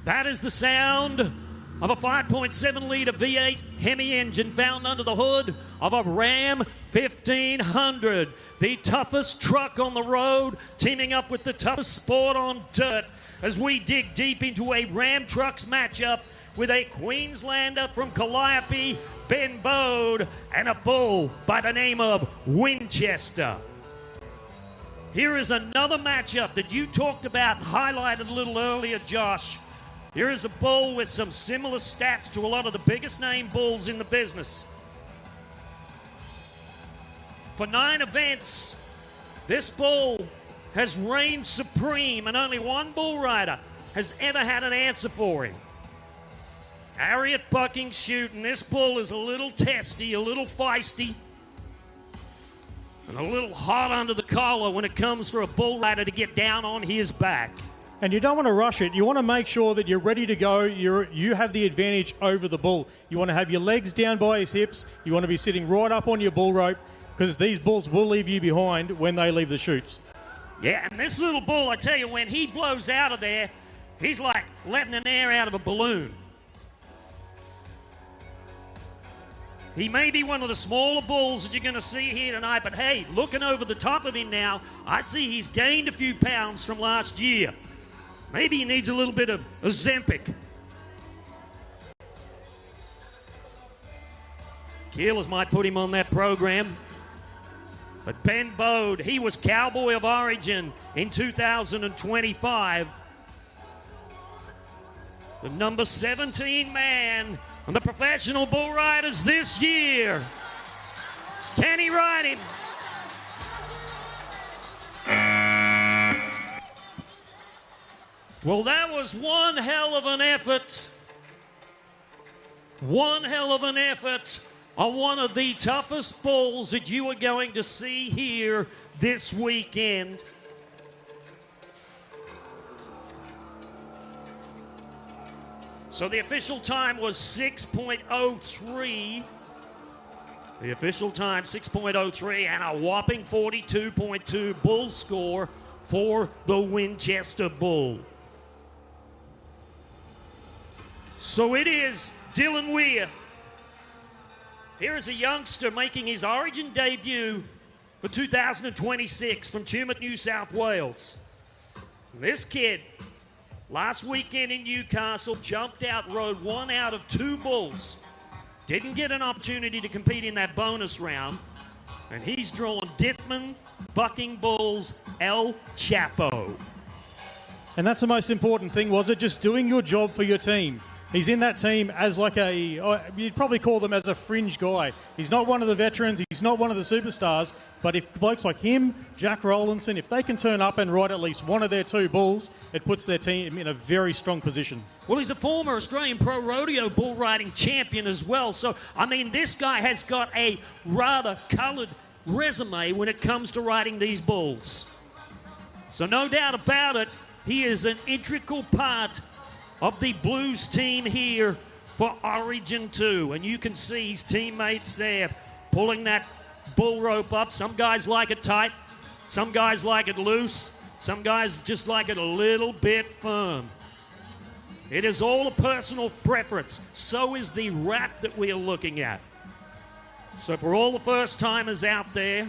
That is the sound of a 5.7 litre V8 Hemi engine found under the hood of a Ram 1500. The toughest truck on the road, teaming up with the toughest sport on dirt, as we dig deep into a Ram Trucks matchup with a Queenslander from Calliope, Ben Bode, and a bull by the name of Winchester. Here is another matchup that you talked about and highlighted a little earlier, Josh. Here is a bull with some similar stats to a lot of the biggest name bulls in the business. For 9 events, this bull has reigned supreme, and only one bull rider has ever had an answer for him. Harriet bucking shooting. This bull is a little testy, a little feisty, and a little hot under the collar when it comes for a bull rider to get down on his back. And you don't want to rush it. You want to make sure that you're ready to go. You have the advantage over the bull. You want to have your legs down by his hips. You want to be sitting right up on your bull rope, because these bulls will leave you behind when they leave the chutes. Yeah, and this little bull, I tell you, when he blows out of there, he's like letting an air out of a balloon. He may be one of the smaller bulls that you're going to see here tonight, but hey, looking over the top of him now, I see he's gained a few pounds from last year. Maybe he needs a little bit of Ozempic. Keelers might put him on that program. But Ben Bode, he was Cowboy of Origin in 2025. The number 17 man on the professional bull riders this year. Can he ride him? Well, that was one hell of an effort. One hell of an effort on one of the toughest bulls that you are going to see here this weekend. So the official time was 6.03. The official time, 6.03, and a whopping 42.2 bull score for the Winchester Bull. So it is Dylan Weir. Here is a youngster making his Origin debut for 2026 from Tumut, New South Wales. This kid, last weekend in Newcastle, jumped out, rode 1 out of 2 bulls. Didn't get an opportunity to compete in that bonus round. And he's drawn Dittman, Bucking Bulls, El Chapo. And that's the most important thing, was it? Just doing your job for your team. He's in that team as like you'd probably call them as a fringe guy. He's not one of the veterans, he's not one of the superstars, but if blokes like him, Jack Rowlandson, if they can turn up and ride at least one of their 2 bulls, it puts their team in a very strong position. Well, he's a former Australian Pro Rodeo bull riding champion as well. So, I mean, this guy has got a rather coloured resume when it comes to riding these bulls. So no doubt about it, he is an integral part of the Blues team here for Origin 2. And you can see his teammates there pulling that bull rope up. Some guys like it tight. Some guys like it loose. Some guys just like it a little bit firm. It is all a personal preference. So is the wrap that we are looking at. So for all the first-timers out there,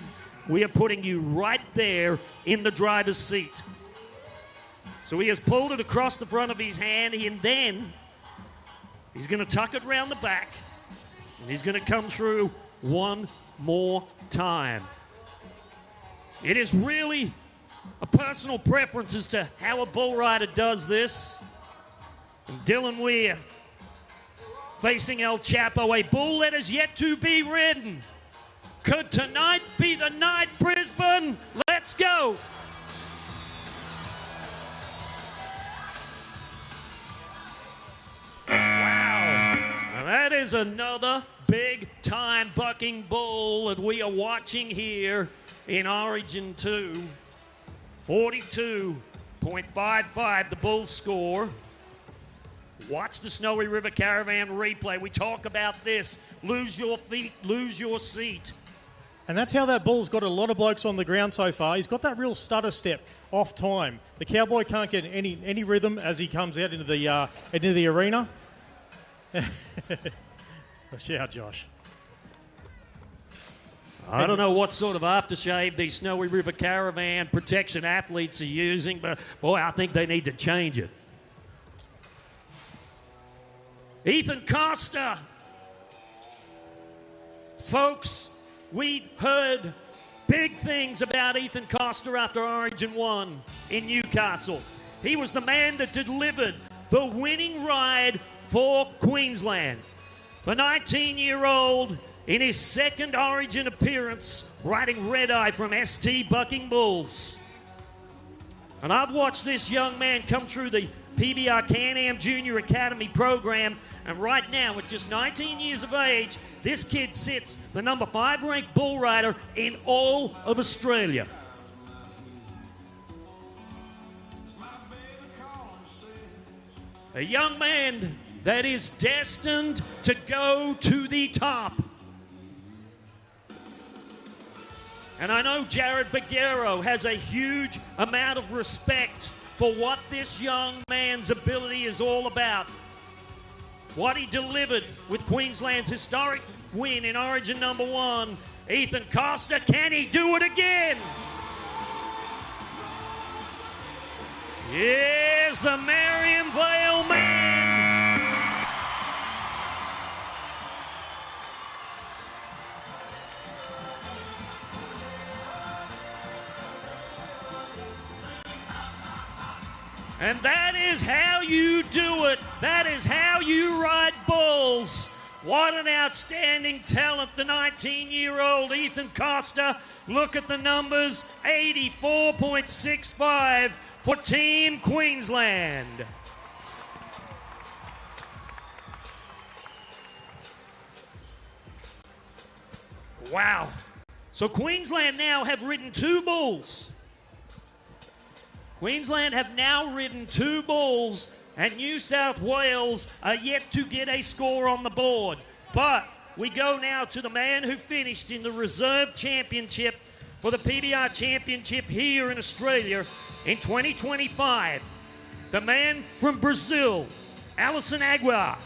we are putting you right there in the driver's seat. So he has pulled it across the front of his hand, and then he's going to tuck it around the back, and he's going to come through one more time. It is really a personal preference as to how a bull rider does this. And Dylan Weir facing El Chapo, a bull that is yet to be ridden. Could tonight be the night, Brisbane? Let's go. That is another big-time bucking bull that we are watching here in Origin 2. 42.55, the bull score. Watch the Snowy River Caravan replay. We talk about this. Lose your feet, lose your seat. And that's how that bull's got a lot of blokes on the ground so far. He's got that real stutter step off time. The Cowboy can't get any rhythm as he comes out into the arena. Shout, Josh. I don't know what sort of aftershave these Snowy River Caravan protection athletes are using, but boy, I think they need to change it. Ethan Costa. Folks, we heard Big things about Ethan Costa after Origin 1 in Newcastle. He was the man that delivered the winning ride for Queensland. The 19-year-old in his second Origin appearance, riding red-eye from ST Bucking Bulls. And I've watched this young man come through the PBR Can-Am Junior Academy program, and right now, at just 19 years of age, this kid sits the number 5 ranked bull rider in all of Australia. A young man that is destined to go to the top. And I know Jared Baguero has a huge amount of respect for what this young man's ability is all about. What he delivered with Queensland's historic win in Origin number 1. Ethan Costa, can he do it again? Here's the Marion Vale man. And that is how you do it. That is how you ride bulls. What an outstanding talent, the 19-year-old Ethan Costa. Look at the numbers, 84.65 for Team Queensland. Wow. So Queensland now have ridden 2 bulls. Queensland have now ridden 2 bulls, and New South Wales are yet to get a score on the board. But we go now to the man who finished in the reserve championship for the PBR Championship here in Australia in 2025. The man from Brazil, Alisson Aguiar,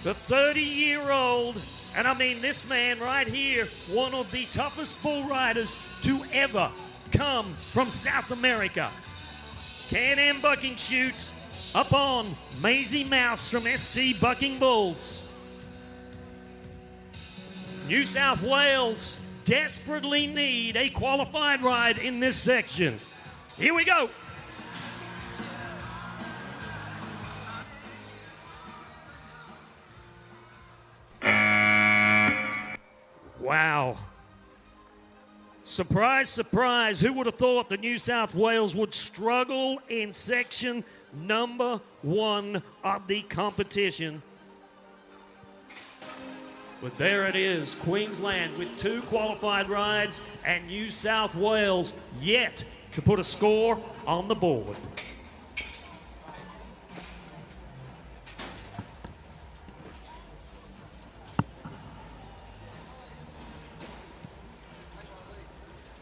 the 30-year-old, and I mean this man right here, one of the toughest bull riders to ever come from South America. Can-Am Bucking Chute up on Maisie Mouse from ST Bucking Bulls. New South Wales desperately need a qualified ride in this section. Here we go. Wow. Surprise, surprise. Who would have thought that New South Wales would struggle in section number 1 of the competition? But there it is, Queensland with 2 qualified rides and New South Wales yet to put a score on the board.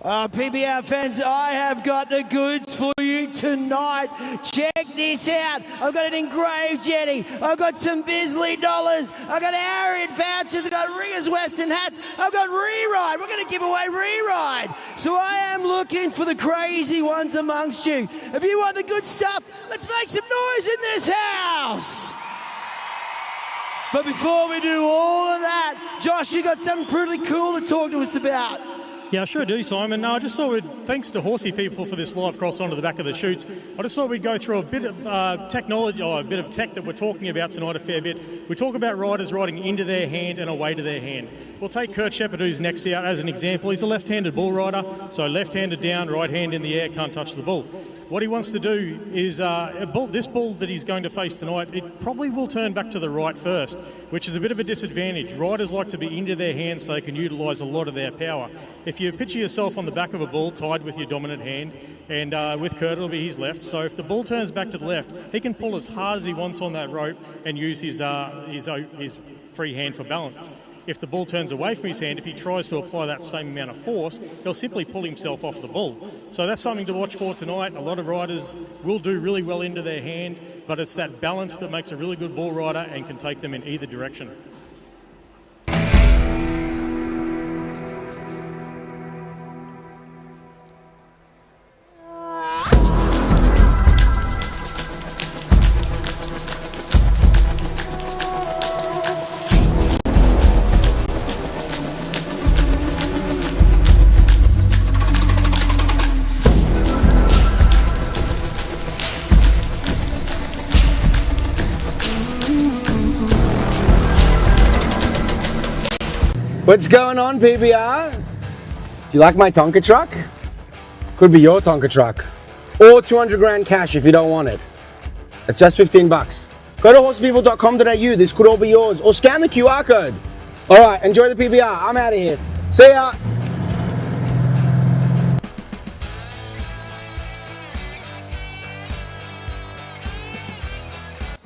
PBR fans, I have got the goods for you tonight. Check this out. I've got an engraved jetty. I've got some Bisley dollars. I've got Arian vouchers. I've got Ringers Western hats. I've got Re-Ride. We're going to give away Re-Ride. So I am looking for the crazy ones amongst you. If you want the good stuff, let's make some noise in this house. But before we do all of that, Josh, you got something pretty cool to talk to us about. Yeah, I sure do, Simon. No, I just thought thanks to Horsey people for this live cross onto the back of the chutes. I just thought we'd go through a bit of technology, or a bit of tech that we're talking about tonight a fair bit. We talk about riders riding into their hand and away to their hand. We'll take Kurt Shepherd, who's next out, as an example. He's a left-handed bull rider, so left-handed down, right hand in the air, can't touch the bull. What he wants to do is, this bull that he's going to face tonight, it probably will turn back to the right first, which is a bit of a disadvantage. Riders like to be into their hands so they can utilise a lot of their power. If you picture yourself on the back of a bull tied with your dominant hand, and with Kurt it'll be his left, so if the bull turns back to the left, he can pull as hard as he wants on that rope and use his free hand for balance. If the bull turns away from his hand, if he tries to apply that same amount of force, he'll simply pull himself off the bull. So that's something to watch for tonight. A lot of riders will do really well into their hand, but it's that balance that makes a really good bull rider and can take them in either direction. What's going on, PBR? Do you like my Tonka truck? Could be your Tonka truck. Or 200 grand cash if you don't want it. It's just 15 bucks. Go to horsepeople.com.au, this could all be yours. Or scan the QR code. Alright, enjoy the PBR. I'm out of here. See ya!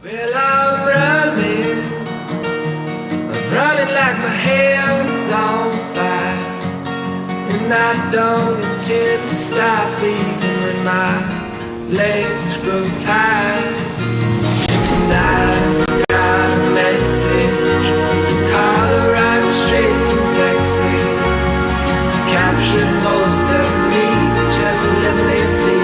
Well, I'm running like my hair's on fire, and I don't intend to stop even when my legs grow tired. And I got a message from Colorado straight from Texas, captured most of me, just let me be.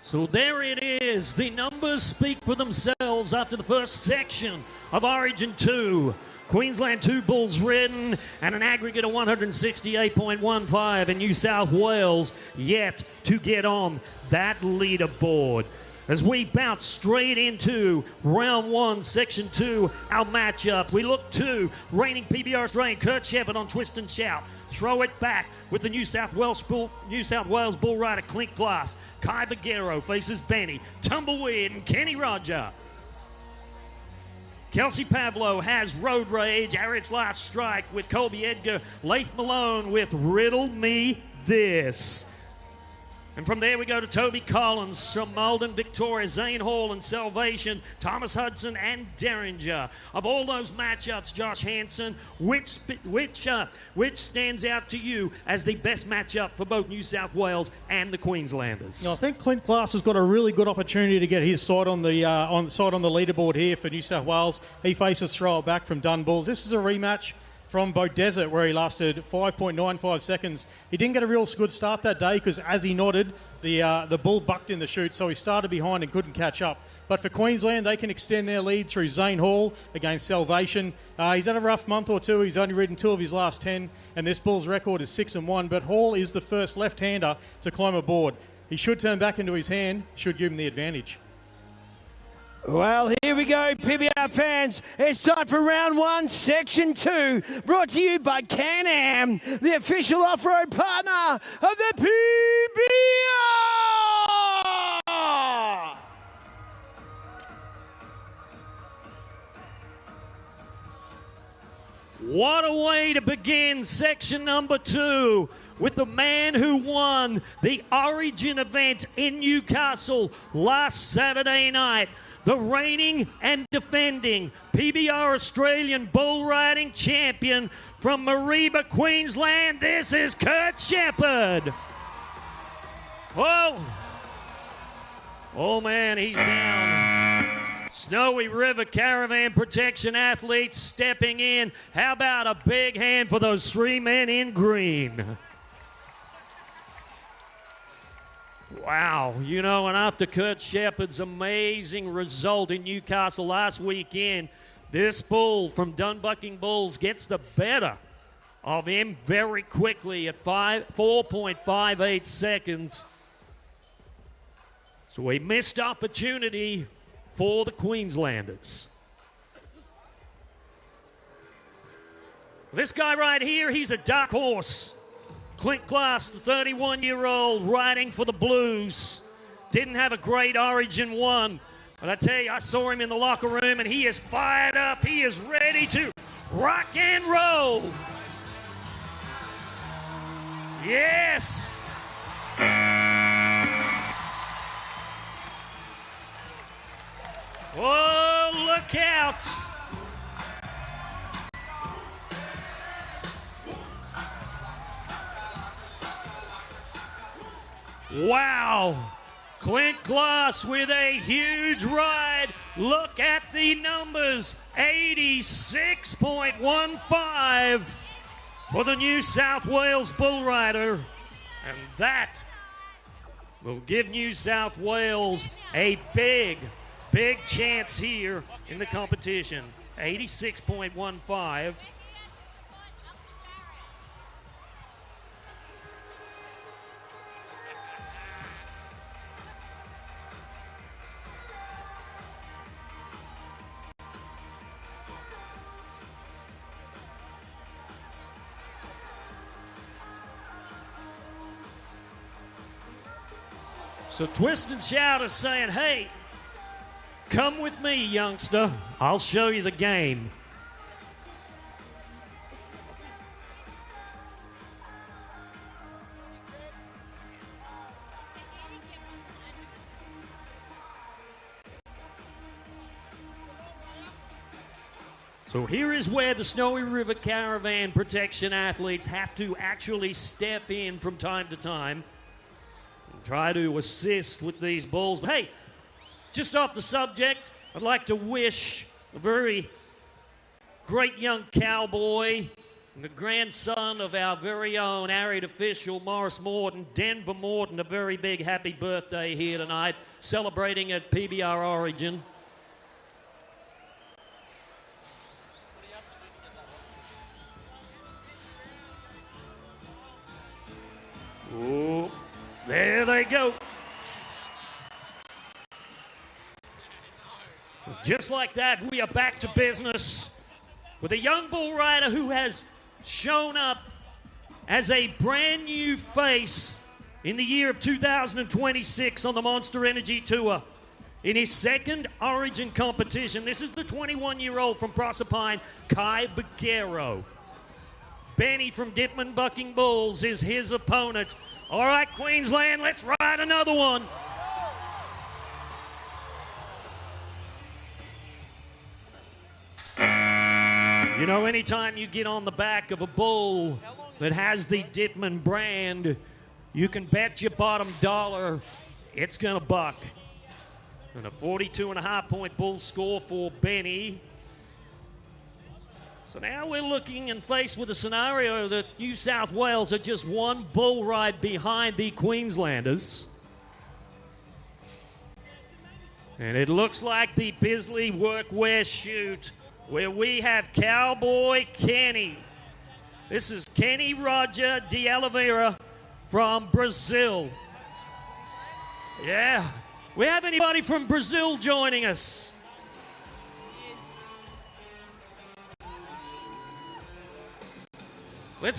So there it is. The numbers speak for themselves after the first section of Origin 2. Queensland 2 bulls ridden and an aggregate of 168.15, and New South Wales yet to get on that leaderboard. As we bounce straight into round 1, section 2, our matchup. We look to reigning PBR Australian Kurt Shepherd on Twist and Shout. Throw it back with the New South Wales bull rider Clint Glass. Kai Baguero faces Benny, Tumbleweed, and Kenny Roger. Kelsey Pavlo has Road Rage, Harriet's Last Strike with Colby Edgar, Laith Malone with Riddle Me This. And from there we go to Toby Collins from Malden, Victoria, Zane Hall and Salvation, Thomas Hudson and Derringer. Of all those matchups, Josh Hanson, which stands out to you as the best matchup for both New South Wales and the Queenslanders? I think Clint Glass has got a really good opportunity to get his side on the leaderboard here for New South Wales. He faces Throw It Back from Dun Bulls. This is a rematch from Boat Desert, where he lasted 5.95 seconds. He didn't get a real good start that day because, as he nodded, the bull bucked in the chute, so he started behind and couldn't catch up. But for Queensland, they can extend their lead through Zane Hall against Salvation. He's had a rough month or two. He's only ridden 2 of his last 10, and this bull's record is 6-1. But Hall is the first left-hander to climb aboard. He should turn back into his hand, should give him the advantage. Well, here we go, PBR fans. It's time for round 1, section 2, brought to you by Can-Am, the official off-road partner of the PBR. What a way to begin section number 2 with the man who won the Origin event in Newcastle last Saturday night. The reigning and defending PBR Australian bull riding champion from Mareeba, Queensland. This is Kurt Shepherd. Whoa. Oh, man, he's down. Snowy River Caravan Protection athletes stepping in. How about a big hand for those 3 men in green? Wow, and after Kurt Shepherd's amazing result in Newcastle last weekend, this bull from Dunbucking Bulls gets the better of him very quickly at 4.58 seconds. So a missed opportunity for the Queenslanders. This guy right here, he's a dark horse. Clint Glass, the 31-year-old, riding for the Blues. Didn't have a great Origin 1. But I tell you, I saw him in the locker room, and he is fired up. He is ready to rock and roll. Yes. Oh, look out. Wow. Clint Glass with a huge ride. Look at the numbers. 86.15 for the New South Wales bull rider. And that will give New South Wales a big chance here in the competition. 86.15. So Twist and Shout is saying, hey, come with me, youngster. I'll show you the game. So here is where the Snowy River Caravan Protection athletes have to actually step in from time to time and try to assist with these bulls. But hey, just off the subject, I'd like to wish a very great young cowboy and the grandson of our very own arid official, Morris Morton, Denver Morton, a very big happy birthday here tonight, celebrating at PBR Origin. Oh, there they go. Just like that, we are back to business with a young bull rider who has shown up as a brand new face in the year of 2026 on the Monster Energy Tour. In his second Origin competition, this is the 21-year-old from Proserpine, Kai Bagheero. Benny from Dittman Bucking Bulls is his opponent. All right, Queensland, let's ride another one. You know, anytime you get on the back of a bull that has the Dittman brand, you can bet your bottom dollar it's going to buck. And a 42.5-point bull score for Benny. So now we're looking and faced with a scenario that New South Wales are just one bull ride behind the Queenslanders. And it looks like the Bisley Workwear Shoot, where we have Cowboy Kenny. This is Kenny Roger de Oliveira from Brazil. Yeah, we have anybody from Brazil joining us? Let's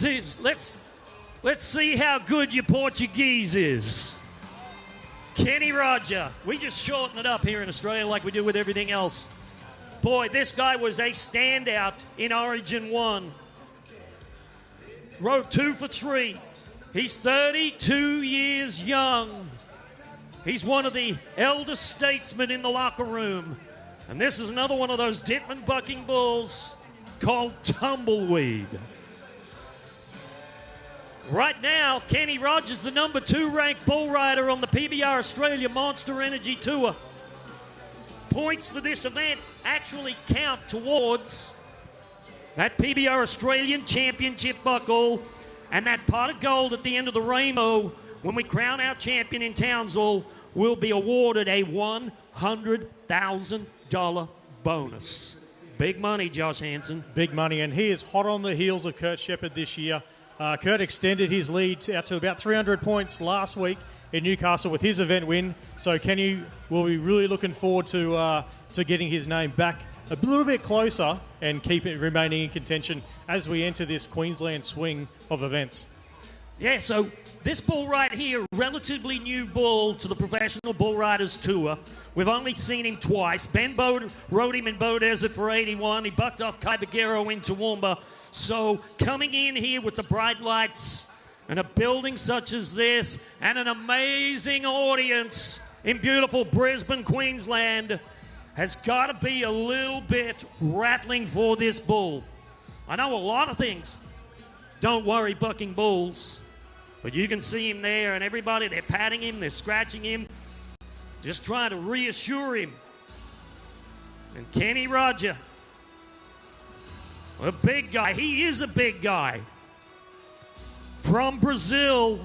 see how good your Portuguese is. Kenny Roger. We just shorten it up here in Australia like we do with everything else. Boy, this guy was a standout in Origin 1. Rode 2 for 3. He's 32 years young. He's one of the elder statesmen in the locker room. And this is another one of those Dittman bucking bulls called Tumbleweed. Right now, Kenny Rogers, the number 2 ranked bull rider on the PBR Australia Monster Energy Tour. Points for this event actually count towards that PBR Australian Championship buckle and that pot of gold at the end of the rainbow when we crown our champion in Townsville will be awarded a $100,000 bonus. Big money, Josh Hansen. Big money, and he is hot on the heels of Kurt Shepherd this year. Kurt extended his lead out to about 300 points last week in Newcastle with his event win. So Kenny will be really looking forward to getting his name back a little bit closer and keep it remaining in contention as we enter this Queensland swing of events. Yeah, so this bull right here, relatively new bull to the Professional Bull Riders Tour. We've only seen him twice. Ben Bode rode him in Bow Desert for 81. He bucked off Kai Bagheero in Toowoomba. So coming in here with the bright lights and a building such as this and an amazing audience in beautiful Brisbane, Queensland, has got to be a little bit rattling for this bull. I know a lot of things don't worry bucking bulls, but you can see him there and everybody, they're patting him, they're scratching him, just trying to reassure him. And Kenny Roger, a big guy. He is a big guy. From Brazil.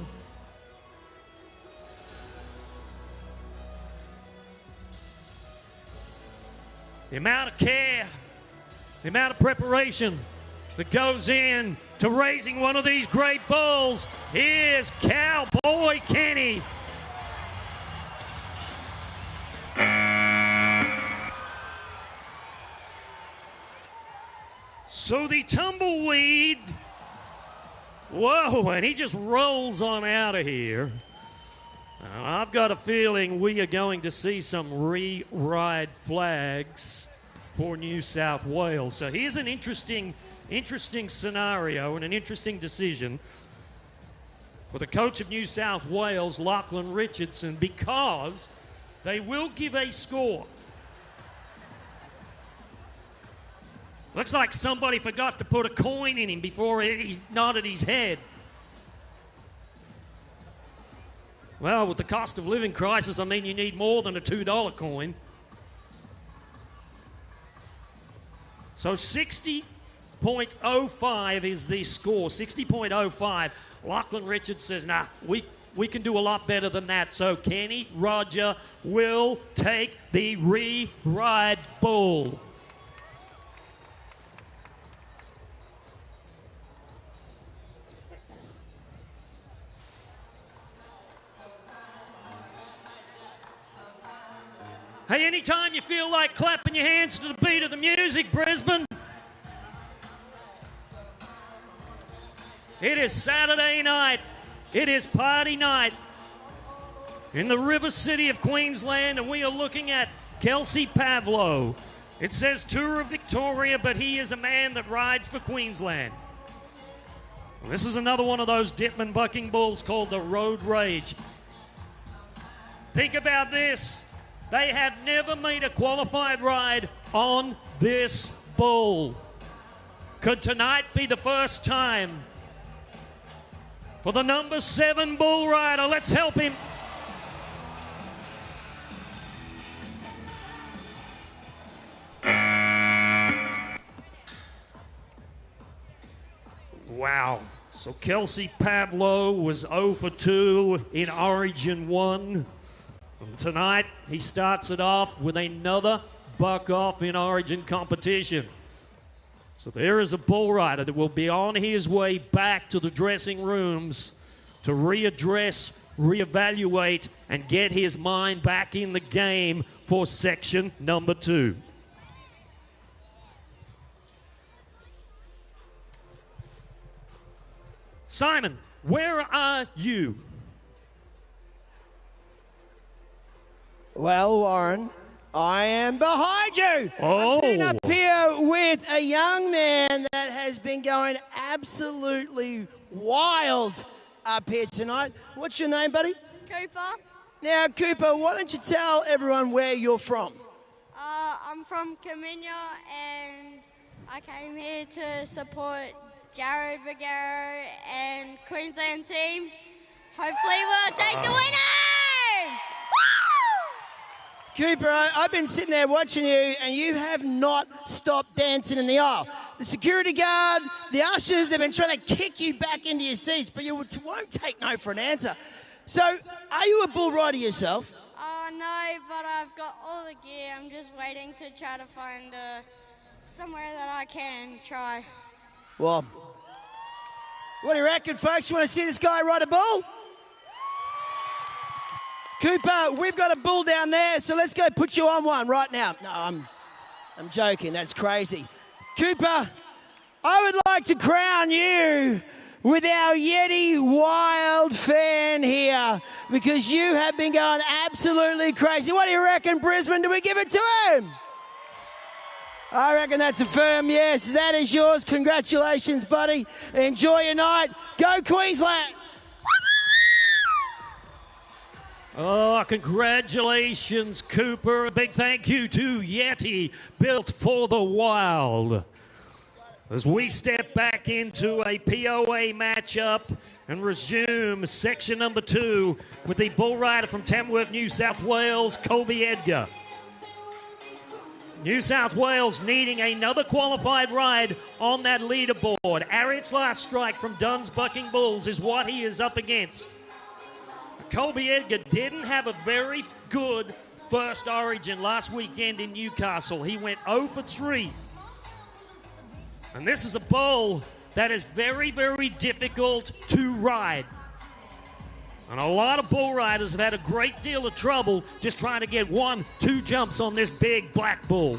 The amount of care, the amount of preparation that goes in to raising one of these great bulls. Here's Cowboy Kenny. So the Tumbleweed, whoa, and he just rolls on out of here. I've got a feeling we are going to see some re-ride flags for New South Wales. So here's an interesting scenario and an interesting decision for the coach of New South Wales, Lachlan Richardson, because they will give a score. Looks like somebody forgot to put a coin in him before he nodded his head. Well, with the cost of living crisis, I mean, you need more than a $2 coin. So 60.05 is the score, 60.05. Lachlan Richards says, nah, we can do a lot better than that. So Kenny Roger will take the re-ride bull. Hey, anytime you feel like clapping your hands to the beat of the music, Brisbane. It is Saturday night. It is party night in the river city of Queensland, and we are looking at Kelsey Pavlo. It says Tour of Victoria, but he is a man that rides for Queensland. This is another one of those Dittman bucking bulls called the Road Rage. Think about this. They have never made a qualified ride on this bull. Could tonight be the first time for the number 7 bull rider? Let's help him. Wow. So Kelsey Pavlo was 0 for 2 in Origin 1. And tonight, he starts it off with another buck off in Origin competition. So there is a bull rider that will be on his way back to the dressing rooms to readdress, reevaluate, and get his mind back in the game for section number 2. Simon, where are you? Well, Warren, I am behind you. Oh. I'm sitting up here with a young man that has been going absolutely wild up here tonight. What's your name, buddy? Cooper. Now, Cooper, why don't you tell everyone where you're from? I'm from Kaminya and I came here to support Jared Bagero and Queensland team. Hopefully we'll take the winner! Cooper, I've been sitting there watching you, and you have not stopped dancing in the aisle. The security guard, the ushers, they've been trying to kick you back into your seats, but you won't take no for an answer. So, are you a bull rider yourself? No, but I've got all the gear. I'm just waiting to try to find somewhere that I can try. Well, what do you reckon, folks? You want to see this guy ride a bull? Cooper, we've got a bull down there, so let's go put you on one right now. No, I'm joking. That's crazy. Cooper, I would like to crown you with our Yeti Wild fan here because you have been going absolutely crazy. What do you reckon, Brisbane? Do we give it to him? I reckon that's a firm yes. That is yours. Congratulations, buddy. Enjoy your night. Go Queensland. Oh, congratulations, Cooper. A big thank you to Yeti, built for the wild. As we step back into a POA matchup and resume section number 2 with the bull rider from Tamworth, New South Wales, Colby Edgar. New South Wales needing another qualified ride on that leaderboard. Ariet's last strike from Dunn's Bucking Bulls is what he is up against. Colby Edgar didn't have a very good first Origin last weekend in Newcastle. He went 0 for 3. And this is a bull that is very, very difficult to ride. And a lot of bull riders have had a great deal of trouble just trying to get 1-2 jumps on this big black bull.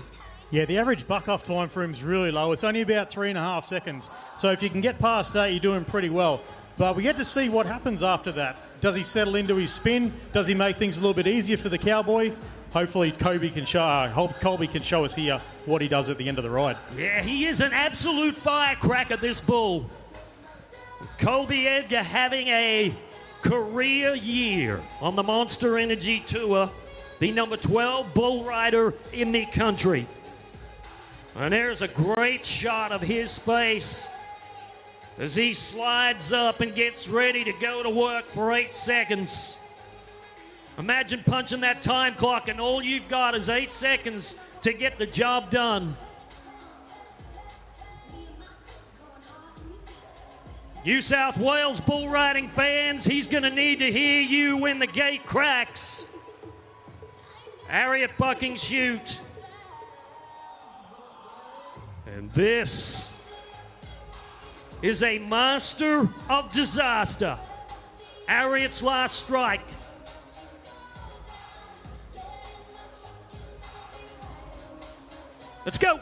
Yeah, the average buck-off time for him is really low. It's only about 3.5 seconds. So if you can get past that, you're doing pretty well. But we get to see what happens after that. Does he settle into his spin? Does he make things a little bit easier for the Cowboy? Hopefully Colby can show us here what he does at the end of the ride. Yeah, he is an absolute firecracker, this bull. Colby Edgar having a career year on the Monster Energy Tour, the number 12 bull rider in the country. And there's a great shot of his face as he slides up and gets ready to go to work for 8 seconds. Imagine punching that time clock and all you've got is 8 seconds to get the job done. New South Wales bull riding fans, he's going to need to hear you when the gate cracks. Harriet bucking chute. And this is a master of disaster. Harriet's last strike. Let's go.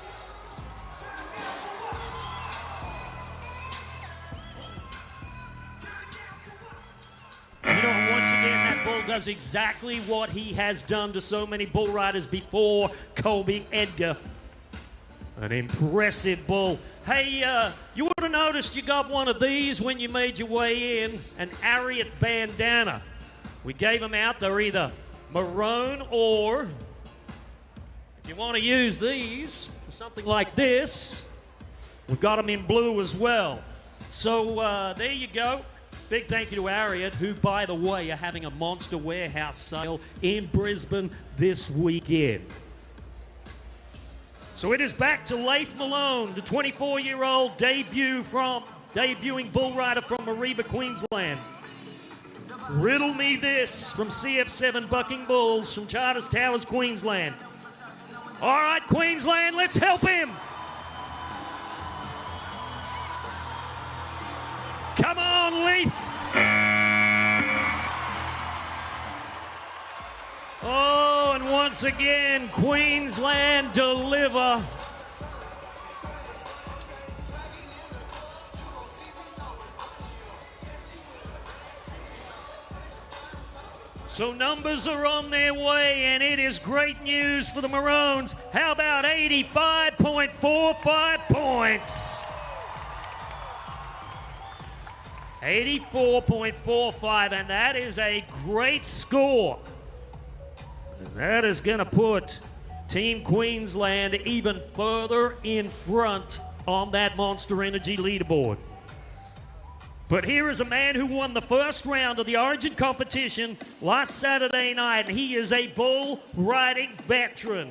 You know, once again, that bull does exactly what he has done to so many bull riders before, Colby Edgar. An impressive bull. Hey, you would have noticed you got one of these when you made your way in, an Harriet bandana. We gave them out. They're either maroon or, if you want to use these, something like this, we've got them in blue as well. So there you go. Big thank you to Harriet, who, by the way, are having a monster warehouse sale in Brisbane this weekend. So it is back to Leif Malone, the 24-year-old debuting bull rider from Mareeba, Queensland. Riddle me this from CF7 Bucking Bulls from Charters Towers, Queensland. All right, Queensland, let's help him. Come on, Leif. Oh, and once again, Queensland deliver. So numbers are on their way, and it is great news for the Maroons. How about 85.45 points? 84.45, and that is a great score. And that is going to put Team Queensland even further in front on that Monster Energy leaderboard. But here is a man who won the first round of the Origin competition last Saturday night, and he is a bull riding veteran.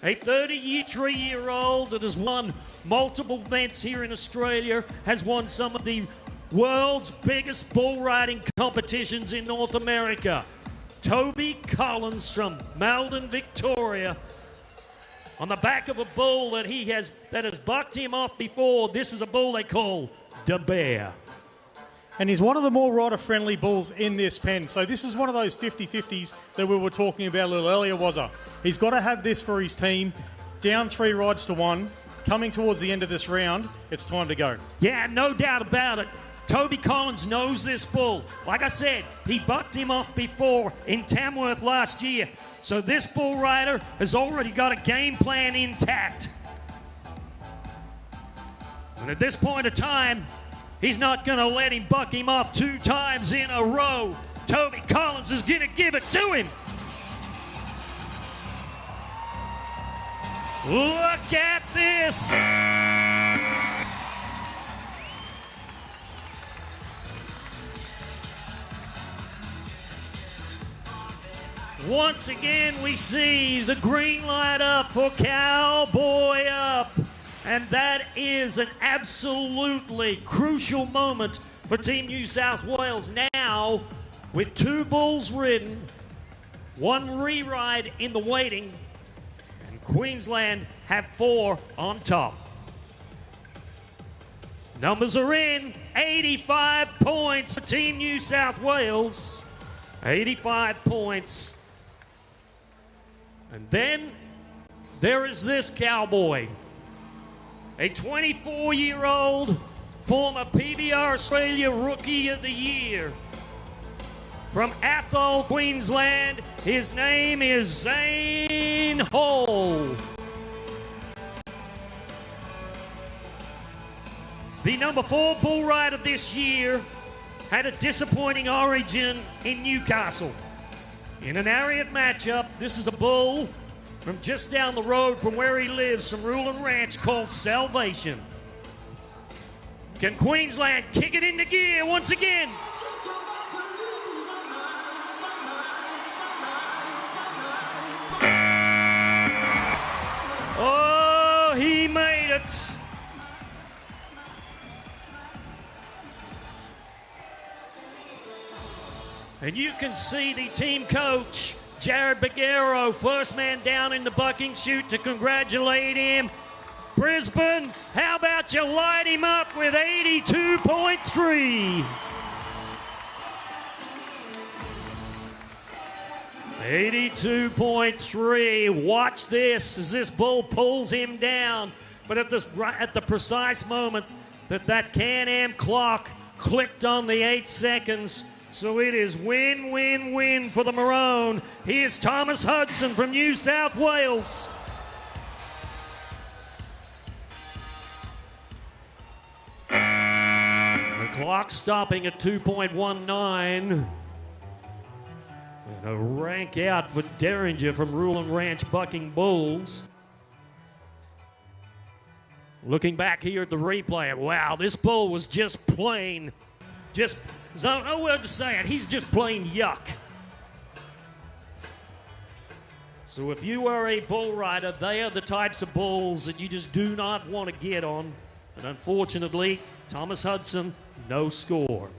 A 33-year-old that has won multiple events here in Australia, has won some of the world's biggest bull riding competitions in North America. Toby Collins from Malden, Victoria, on the back of a bull that has bucked him off before. This is a bull they call the Bear. And he's one of the more rider-friendly bulls in this pen. So this is one of those 50-50s that we were talking about a little earlier, He's got to have this for his team. Down 3 rides to 1. Coming towards the end of this round, it's time to go. Yeah, no doubt about it. Toby Collins knows this bull. Like I said, he bucked him off before in Tamworth last year. So this bull rider has already got a game plan intact. And at this point of time, he's not going to let him buck him off 2 times in a row. Toby Collins is going to give it to him. Look at this. Once again, we see the green light up for Cowboy Up. And that is an absolutely crucial moment for Team New South Wales. Now, with 2 bulls ridden, 1 re-ride in the waiting, and Queensland have 4 on top. Numbers are in. 85 points for Team New South Wales. 85 points. And then there is this Cowboy. A 24-year-old former PBR Australia Rookie of the Year. From Athol, Queensland, his name is Zane Hall. The number 4 bull rider this year had a disappointing origin in Newcastle. In an Ariat matchup, this is a bull from just down the road from where he lives, from Ruland Ranch, called Salvation. Can Queensland kick it into gear once again? Oh, he made it. And you can see the team coach, Jared Bagero, first man down in the bucking chute, to congratulate him. Brisbane, how about you light him up with 82.3? 82.3. Watch this as this bull pulls him down. But at the precise moment that Can-Am clock clicked on the 8 seconds, so it is win, win, win for the Maroon. Here's Thomas Hudson from New South Wales. The clock stopping at 2.19. And a rank out for Derringer from Ruland Ranch Bucking Bulls. Looking back here at the replay, wow, this bull was just plain, there's no word to say it, he's just plain yuck. So if you are a bull rider, they are the types of bulls that you just do not want to get on. And unfortunately, Thomas Hudson, no score.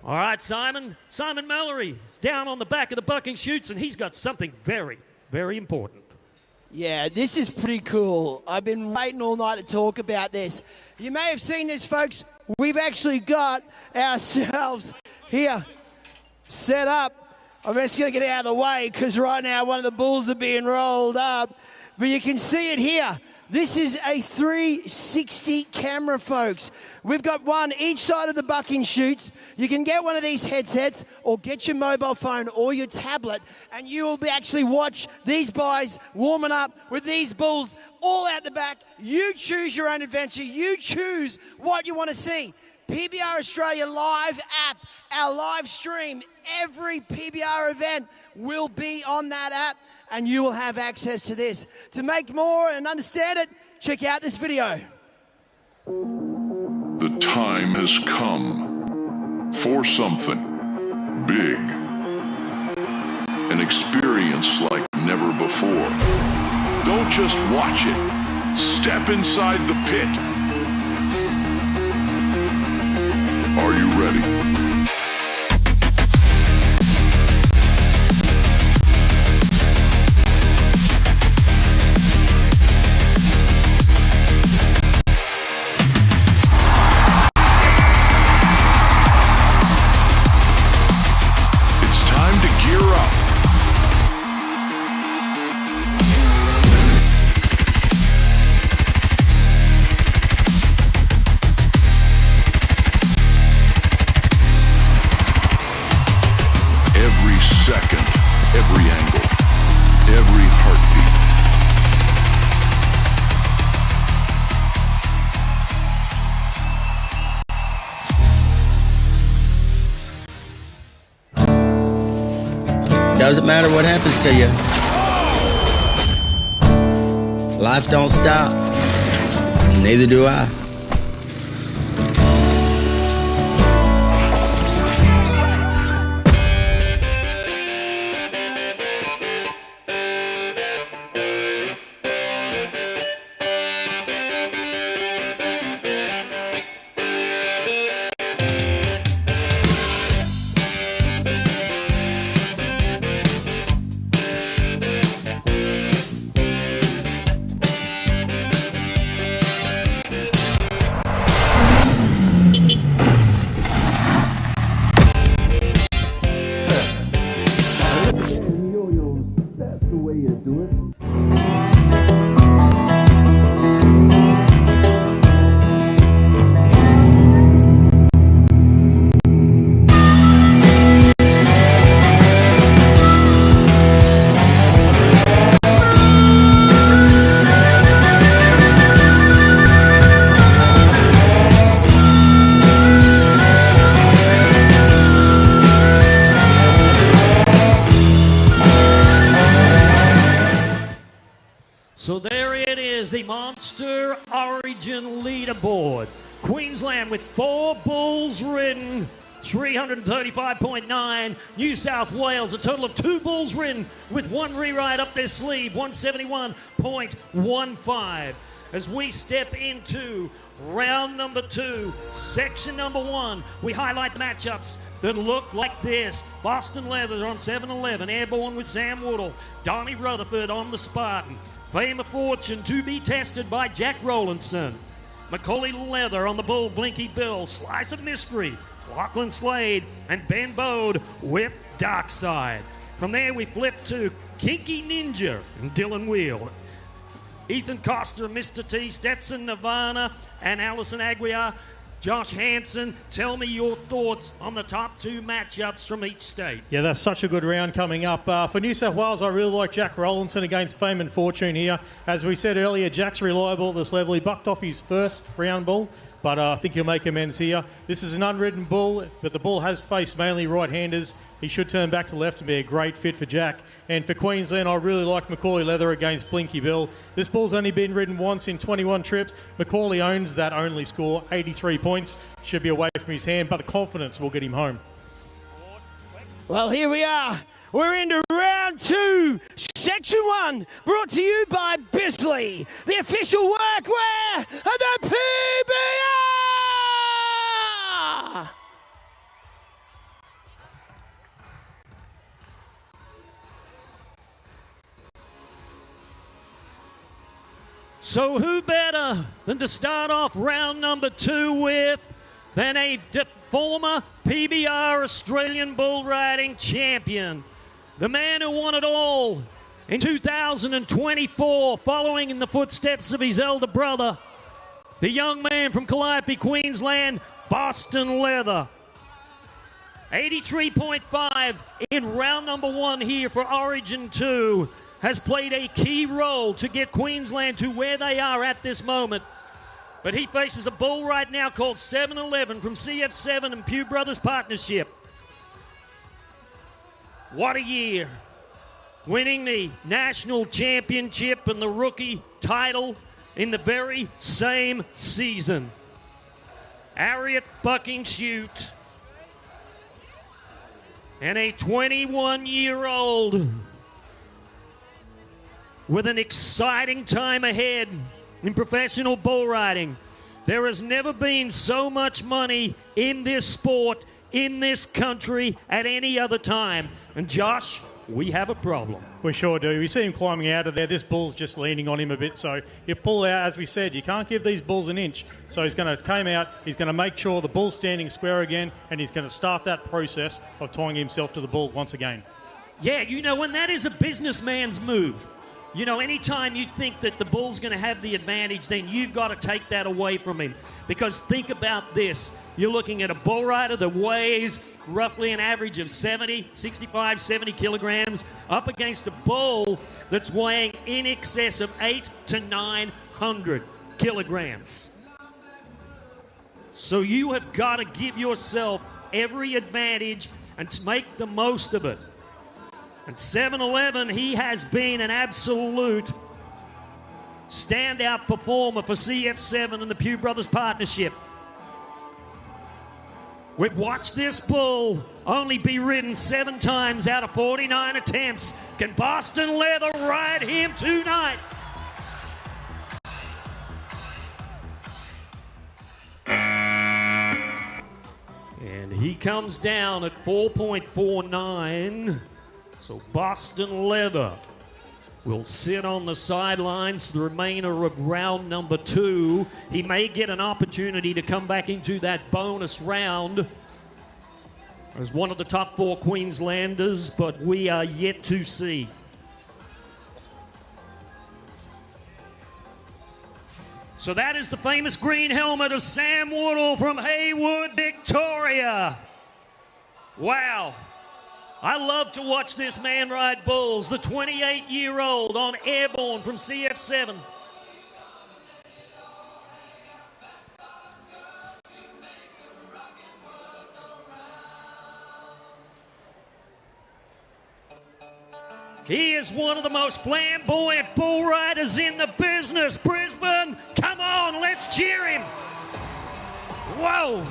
All right, Simon Mallory down on the back of the bucking chutes, and he's got something very, very important. Yeah, this is pretty cool. I've been waiting all night to talk about this. You may have seen this, folks. We've actually got ourselves here set up. I'm just going to get out of the way because right now one of the bulls are being rolled up. But you can see it here. This is a 360 camera, folks. We've got one each side of the bucking chute. You can get one of these headsets or get your mobile phone or your tablet, and you will be actually watch these boys warming up with these bulls all out the back. You choose your own adventure. You choose what you want to see. PBR Australia live app, our live stream, every PBR event will be on that app, and you will have access to this. To make more and understand it, check out this video. The time has come for something big, an experience like never before. Don't just watch it, step inside the pit. Are you ready? Doesn't matter what happens to you. Life don't stop. Neither do I. board. Queensland with 4 bulls ridden, 335.9. New South Wales, a total of 2 bulls ridden with 1 reride up their sleeve, 171.15. As we step into round number 2, section number 1, we highlight matchups that look like this. Boston Leather on 7-11, Airborne with Sam Woodall. Donnie Rutherford on the Spartan. Fame of Fortune to be tested by Jack Rowlandson. Macaulay Leather on the Bull, Blinky Bill. Slice of Mystery, Lachlan Slade, and Ben Bode with Darkside. From there we flip to Kinky Ninja and Dylan Wheel. Ethan Costa, Mr. T, Stetson Nirvana, and Alison Aguiar. Josh Hansen, tell me your thoughts on the top 2 matchups from each state. Yeah, that's such a good round coming up. For New South Wales, I really like Jack Rowlandson against Fame and Fortune here. As we said earlier, Jack's reliable at this level. He bucked off his first round bull, but I think he'll make amends here. This is an unridden bull, but the bull has faced mainly right-handers. He should turn back to left and be a great fit for Jack. And for Queensland, I really like Macaulay Leather against Blinky Bill. This bull's only been ridden once in 21 trips. Macaulay owns that only score, 83 points. Should be away from his hand, but the confidence will get him home. Well, here we are. We're into round 2, section 1, brought to you by Bisley, the official workwear of the PBR. So who better than to start off round number 2 with than a former PBR Australian bull riding champion, the man who won it all in 2024, following in the footsteps of his elder brother, the young man from Calliope, Queensland, Boston Leather. 83.5 in round number 1 here for Origin 2. Has played a key role to get Queensland to where they are at this moment. But he faces a bull right now called 7-11 from CF7 and Pew Brothers Partnership. What a year. Winning the national championship and the rookie title in the very same season. Harriet Bucking Chute. And a 21-year-old with an exciting time ahead in professional bull riding. There has never been so much money in this sport, in this country, at any other time. And Josh, we have a problem. We sure do. We see him climbing out of there. This bull's just leaning on him a bit. So you pull out, as we said, you can't give these bulls an inch. So he's going to come out, he's going to make sure the bull's standing square again, and he's going to start that process of tying himself to the bull once again. Yeah, you know, and that is a businessman's move. You know, anytime you think that the bull's going to have the advantage, then you've got to take that away from him. Because think about this. You're looking at a bull rider that weighs roughly an average of 65, 70 kilograms up against a bull that's weighing in excess of 800 to 900 kilograms. So you have got to give yourself every advantage and to make the most of it. And 7-11, he has been an absolute standout performer for CF7 and the Pew Brothers Partnership. We've watched this bull only be ridden 7 times out of 49 attempts. Can Boston Leather ride him tonight? And he comes down at 4.49. So Boston Leather will sit on the sidelines for the remainder of round number 2. He may get an opportunity to come back into that bonus round as one of the top 4 Queenslanders, but we are yet to see. So that is the famous green helmet of Sam Woodall from Haywood, Victoria. Wow. I love to watch this man ride bulls, the 28-year-old on Airborne from CF7. He is one of the most flamboyant bull riders in the business. Brisbane, come on, let's cheer him. Whoa!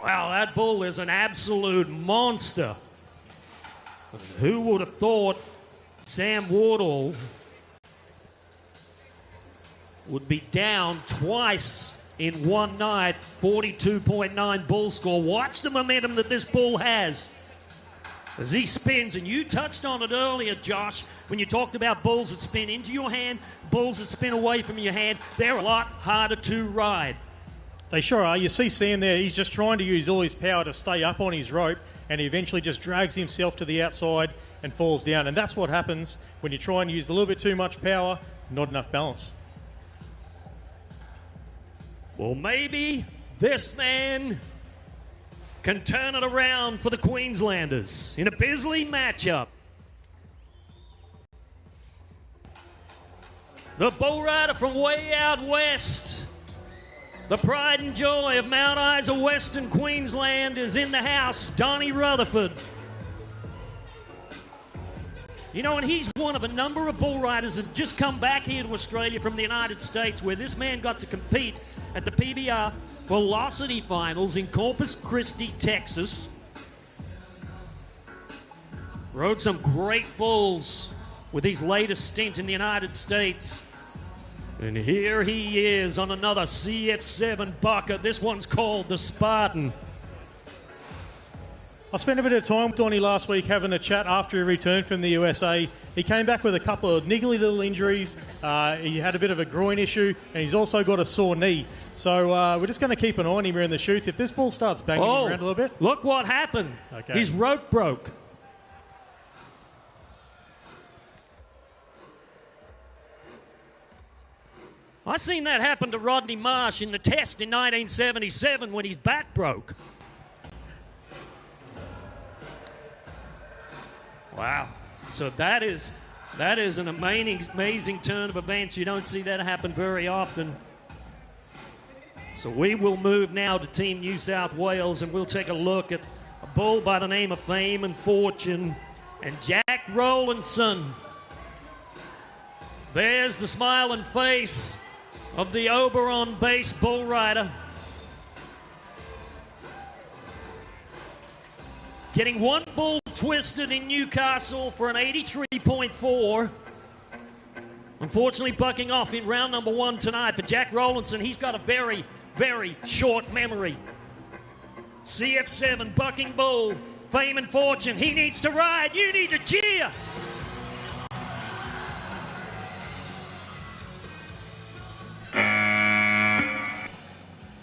Wow, that bull is an absolute monster. Who would have thought Sam Wardle would be down twice in one night, 42.9 bull score. Watch the momentum that this bull has as he spins. And you touched on it earlier, Josh, when you talked about bulls that spin into your hand, bulls that spin away from your hand. They're a lot harder to ride. They sure are. You see Sam there, he's just trying to use all his power to stay up on his rope, and he eventually just drags himself to the outside and falls down. And that's what happens when you try and use a little bit too much power, not enough balance. Well, maybe this man can turn it around for the Queenslanders in a Bisley matchup. The bull rider from way out west, the pride and joy of Mount Isa, Western Queensland, is in the house, Donnie Rutherford. You know, and he's one of a number of bull riders that have just come back here to Australia from the United States, where this man got to compete at the PBR Velocity Finals in Corpus Christi, Texas. Rode some great bulls with his latest stint in the United States. And here he is on another CF7 bucket. This one's called the Spartan. I spent a bit of time with Donnie last week having a chat after he returned from the USA. He came back with a couple of niggly little injuries. He had a bit of a groin issue, and he's also got a sore knee. So we're just going to keep an eye on him here in the chutes. If this ball starts banging him around a little bit. Look what happened. Okay. His rope broke. I seen that happen to Rodney Marsh in the test in 1977 when his back broke. Wow. So that is an amazing turn of events. You don't see that happen very often. So we will move now to Team New South Wales, and we'll take a look at a bull by the name of Fame and Fortune and Jack Rowlandson. There's the smiling face of the Oberon-based bull rider. Getting one bull twisted in Newcastle for an 83.4. Unfortunately, bucking off in round number one tonight. But Jack Rowlandson, he's got a very, very short memory. CF7 bucking bull, Fame and Fortune. He needs to ride. You need to cheer.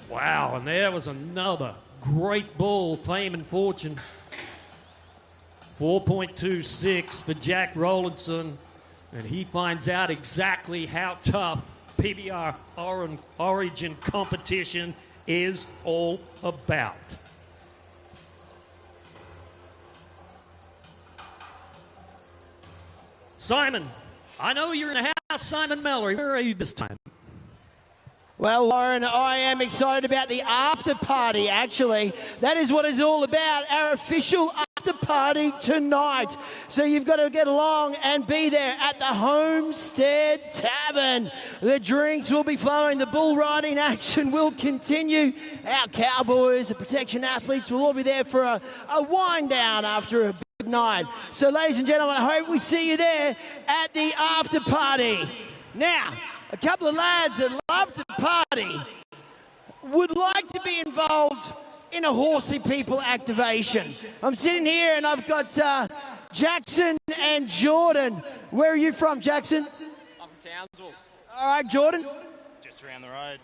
Wow, and there was another great bull, Fame and Fortune. 4.26 for Jack Rowlandson, and he finds out exactly how tough PBR Origin competition is all about. Simon, I know you're in the house. Simon Mallory, where are you this time? Well, Lauren, I am excited about the after party, actually. That is what it's all about, our official after party tonight. So you've got to get along and be there at the Homestead Tavern. The drinks will be flowing. The bull riding action will continue. Our cowboys, the protection athletes will all be there for a wind down after a big night. So, ladies and gentlemen, I hope we see you there at the after party. Now, a couple of lads that love to party would like to be involved in a Horsey People activation. I'm sitting here and I've got Jackson and Jordan. Where are you from, Jackson? I'm from Townsville. All right, Jordan? Just around the road.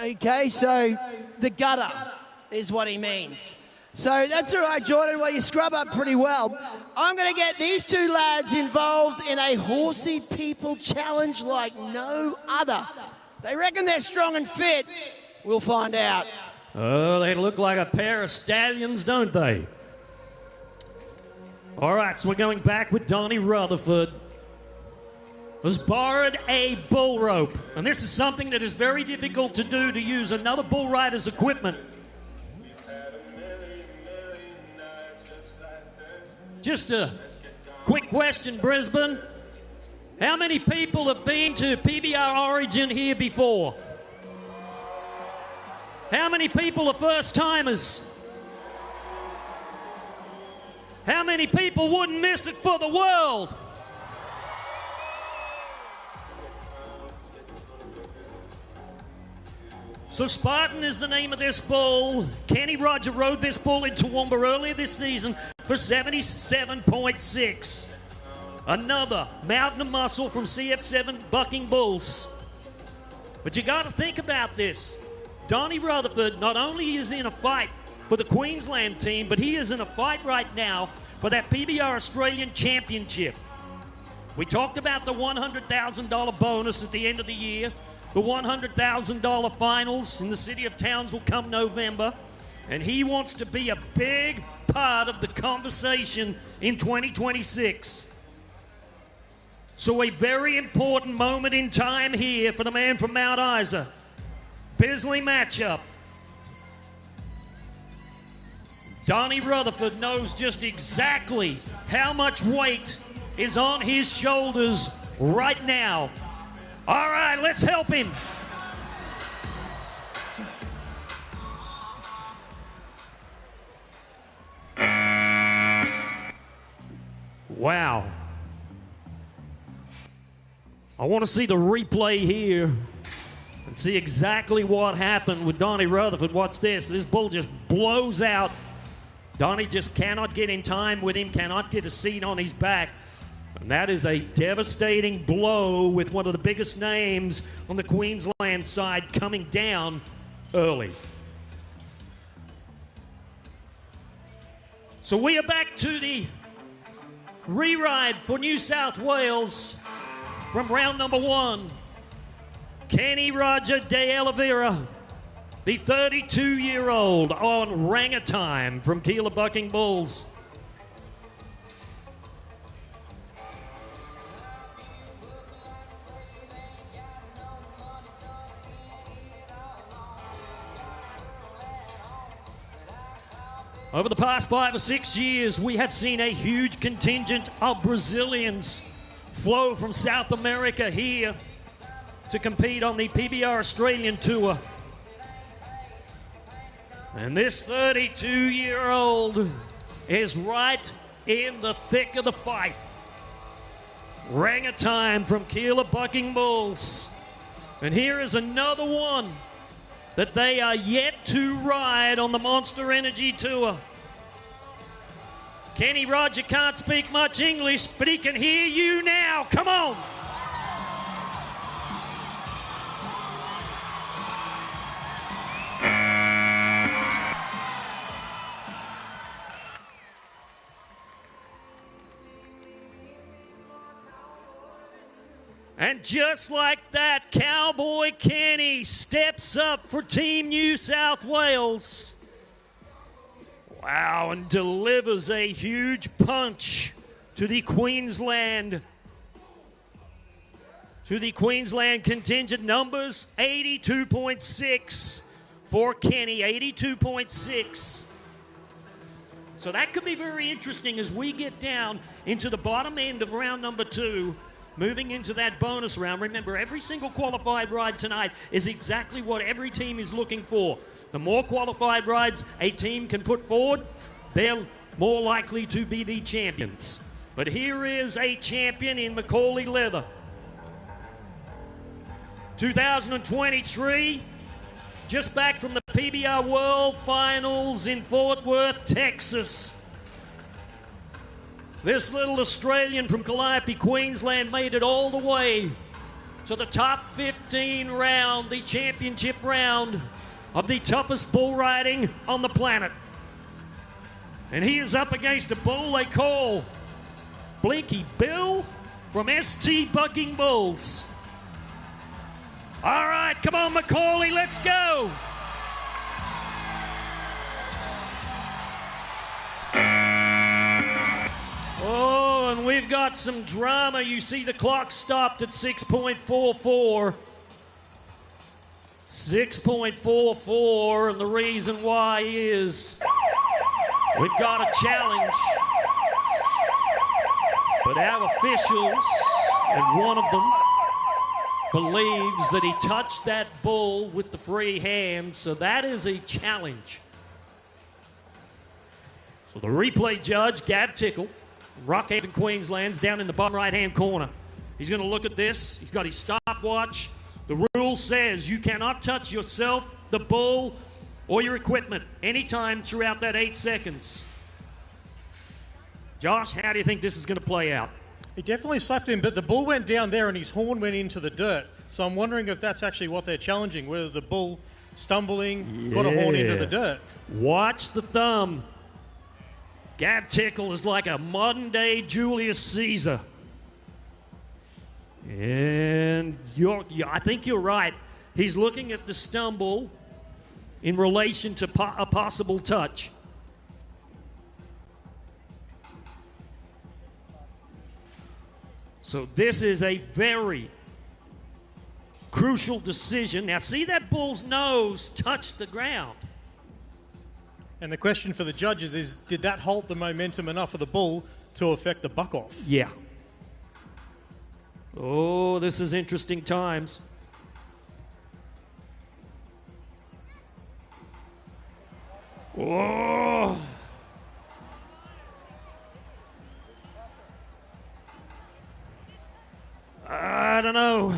Okay, so the gutter is what he means. So that's all right, Jordan. Well, you scrub up pretty well. I'm going to get these two lads involved in a Horsey People challenge like no other. They reckon they're strong and fit. We'll find out. Oh, they look like a pair of stallions, don't they? All right, so we're going back with Donnie Rutherford. Has borrowed a bull rope. And this is something that is very difficult to do, to use another bull rider's equipment. Just a quick question, Brisbane. How many people have been to PBR Origin here before? How many people are first-timers? How many people wouldn't miss it for the world? So Spartan is the name of this bull. Kenny Roger rode this bull in Toowoomba earlier this season for 77.6. Another mountain of muscle from CF7 bucking bulls. But you got to think about this. Donnie Rutherford not only is in a fight for the Queensland team, but he is in a fight right now for that PBR Australian Championship. We talked about the $100,000 bonus at the end of the year. The $100,000 finals in the city of Townsville come November. And he wants to be a big part of the conversation in 2026. So a very important moment in time here for the man from Mount Isa. Bisley matchup. Donnie Rutherford knows just exactly how much weight is on his shoulders right now. All right, let's help him. Wow. I want to see the replay here and see exactly what happened with Donnie Rutherford. Watch this. This bull just blows out. Donnie just cannot get in time with him, cannot get a seat on his back. And that is a devastating blow with one of the biggest names on the Queensland side coming down early. So we are back to the re-ride for New South Wales from round number 1. Kenny Roger de Oliveira, the 32-year-old on Rangatime from Keilor Bucking Bulls. Over the past 5 or 6 years, we have seen a huge contingent of Brazilians flow from South America here to compete on the PBR Australian Tour. And this 32-year-old is right in the thick of the fight. Rangatime from Keilor Bucking Bulls. And here is another one that they are yet to ride on the Monster Energy Tour. Kenny Roger can't speak much English, but he can hear you now. Come on. And just like that, Cowboy Kenny steps up for Team New South Wales. Wow, and delivers a huge punch to the Queensland contingent. Numbers 82.6 for Kenny, 82.6. So that could be very interesting as we get down into the bottom end of round number 2. Moving into that bonus round. Remember, every single qualified ride tonight is exactly what every team is looking for. The more qualified rides a team can put forward, they're more likely to be the champions. But here is a champion in Macaulay leather. 2023, just back from the PBR World Finals in Fort Worth, Texas. This little Australian from Calliope, Queensland, made it all the way to the top 15 round, the championship round of the toughest bull riding on the planet. And he is up against a bull they call Blinky Bill from ST Bucking Bulls. All right, come on, Macaulay, let's go. Oh, and we've got some drama. You see the clock stopped at 6.44. 6.44, and the reason why is we've got a challenge. But our officials And one of them believes that he touched that bull with the free hand, so that is a challenge. So the replay judge, Gav Tickle, Rockhampton, Queensland's down in the bottom right-hand corner. He's going to look at this. He's got his stopwatch. The rule says you cannot touch yourself, the bull, or your equipment anytime throughout that 8 seconds. Josh, how do you think this is going to play out? He definitely slapped him, but the bull went down there and his horn went into the dirt. So I'm wondering if that's actually what they're challenging, whether the bull stumbling got a horn into the dirt. Watch the thumb. Gav Tickle is like a modern-day Julius Caesar. And I think you're right. He's looking at the stumble in relation to a possible touch. So this is a very crucial decision. Now, see that bull's nose touch the ground. And the question for the judges is, did that halt the momentum enough of the bull to affect the buck off? Yeah. Oh, this is interesting times. Oh. I don't know.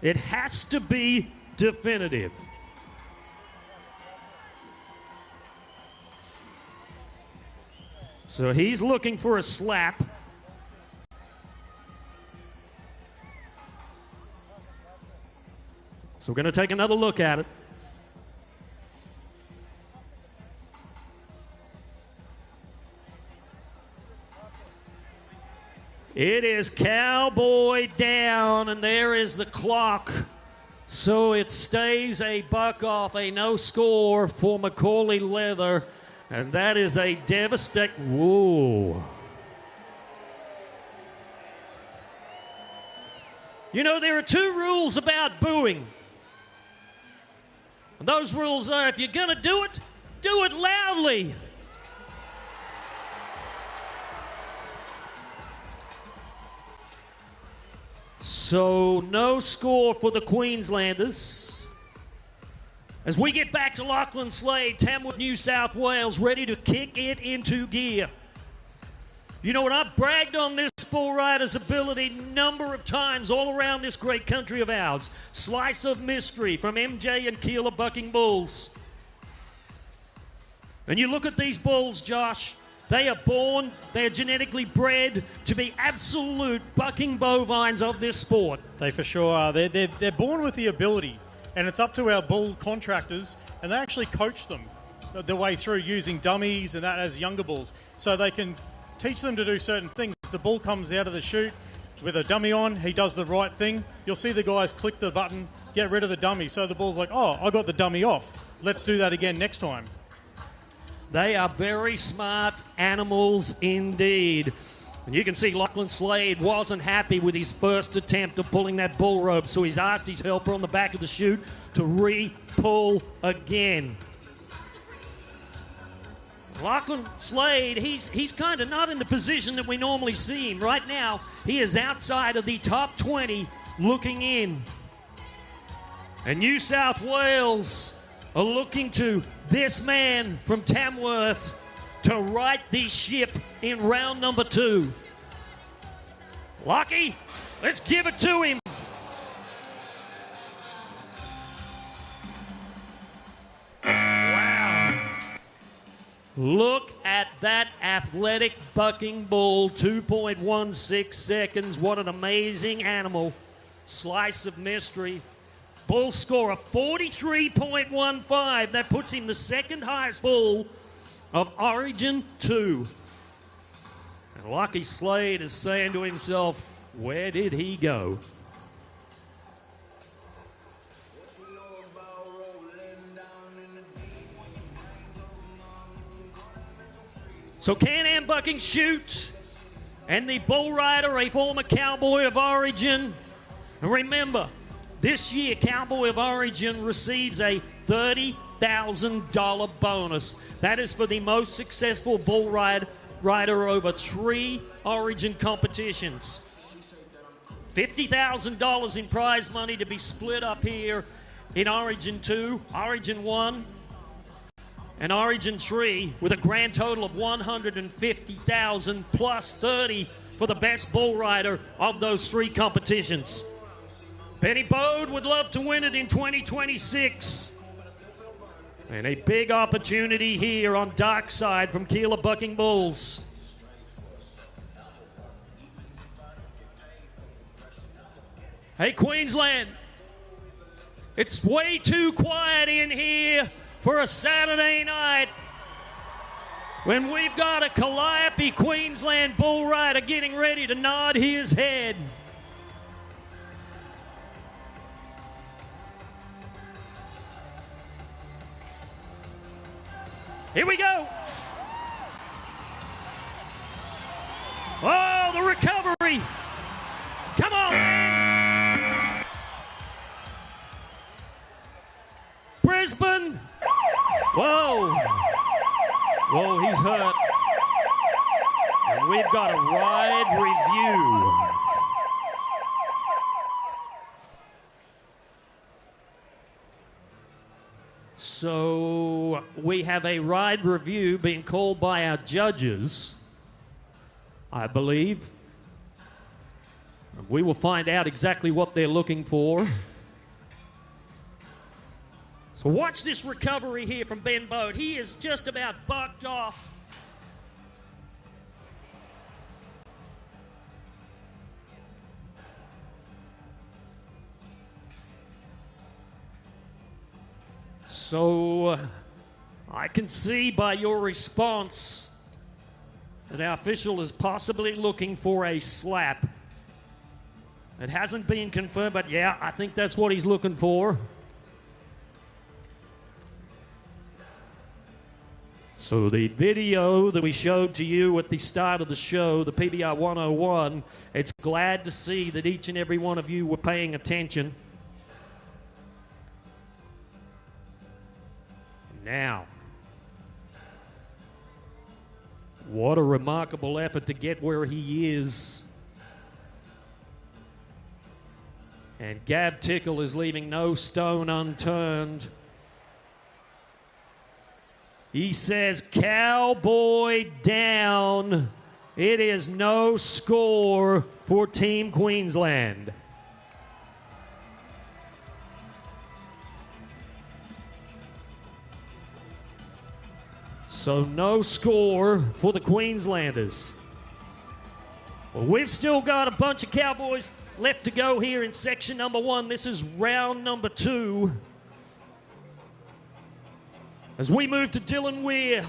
It has to be definitive. So he's looking for a slap. So we're going to take another look at it. It is Cowboy down, and there is the clock. So it stays a buck off, a no score for Macaulay Leather. And that is a devastating... Whoa. You know, there are two rules about booing. And those rules are, if you're going to do it loudly. So, no score for the Queenslanders. As we get back to Lachlan Slade, Tamworth, New South Wales, ready to kick it into gear. You know what? I've bragged on this bull rider's ability number of times all around this great country of ours. Slice of mystery from MJ and Keeler bucking bulls. And you look at these bulls, Josh, they are born, they are genetically bred to be absolute bucking bovines of this sport. They for sure are. They're born with the ability, and it's up to our bull contractors, and they actually coach them the way through using dummies and that as younger bulls, so they can teach them to do certain things. The bull comes out of the chute with a dummy on, he does the right thing. You'll see the guys click the button, get rid of the dummy, so the bull's like, oh, I got the dummy off. Let's do that again next time. They are very smart animals indeed. And you can see Lachlan Slade wasn't happy with his first attempt of pulling that bull rope, so he's asked his helper on the back of the chute to re-pull again. Lachlan Slade, he's kind of not in the position that we normally see him. Right now, he is outside of the top 20 looking in. And New South Wales are looking to this man from Tamworth to right the ship in round number 2. Lockie, let's give it to him. Wow. Look at that athletic bucking bull, 2.16 seconds. What an amazing animal. Slice of mystery. Bull score of 43.15. That puts him the second highest bull of Origin 2. And Lucky Slade is saying to himself, where did he go? So Can-Am bucking chute and the bull rider, a former Cowboy of Origin. And remember, this year, Cowboy of Origin receives a $30,000 bonus. That is for the most successful bull rider over 3 Origin competitions. $50,000 in prize money to be split up here in Origin 2, Origin 1, and Origin 3, with a grand total of $150,000 plus $30,000 for the best bull rider of those three competitions. Benny Bode would love to win it in 2026. And a big opportunity here on Dark Side from Keeler Bucking Bulls. Hey, Queensland, it's way too quiet in here for a Saturday night when we've got a Calliope Queensland bull rider getting ready to nod his head. Here we go. Oh, the recovery. Come on, man. Brisbane. Whoa. Whoa, he's hurt. And we've got a ride review. So we have a ride review being called by our judges, I believe. We will find out exactly what they're looking for. So watch this recovery here from Ben Bode. He is just about bucked off. So I can see by your response that our official is possibly looking for a slap. It hasn't been confirmed, but yeah, I think that's what he's looking for. So the video that we showed to you at the start of the show, the PBR 101, it's glad to see that each and every one of you were paying attention. Now, what a remarkable effort to get where he is. And Gab Tickle is leaving no stone unturned. He says, Cowboy down. It is no score for Team Queensland. So no score for the Queenslanders. Well, we've still got a bunch of Cowboys left to go here in section number 1. This is round number 2. As we move to Dylan Weir.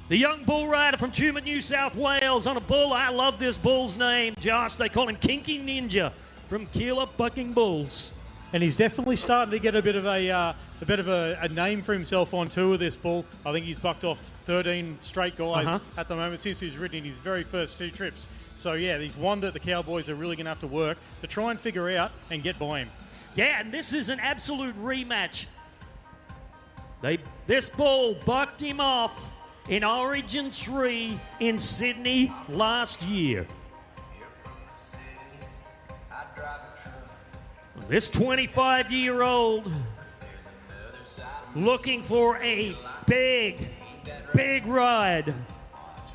The young bull rider from Tumut, New South Wales on a bull. I love this bull's name, Josh. They call him Kinky Ninja from Keeler Bucking Bulls. And he's definitely starting to get a bit of a name for himself on tour, this bull. I think he's bucked off 13 straight guys at the moment since he's ridden in his very first 2 trips. So yeah, he's one that the Cowboys are really going to have to work to try and figure out and get by him. Yeah, and this is an absolute rematch. This bull bucked him off in Origin 3 in Sydney last year. This 25-year-old looking for a big ride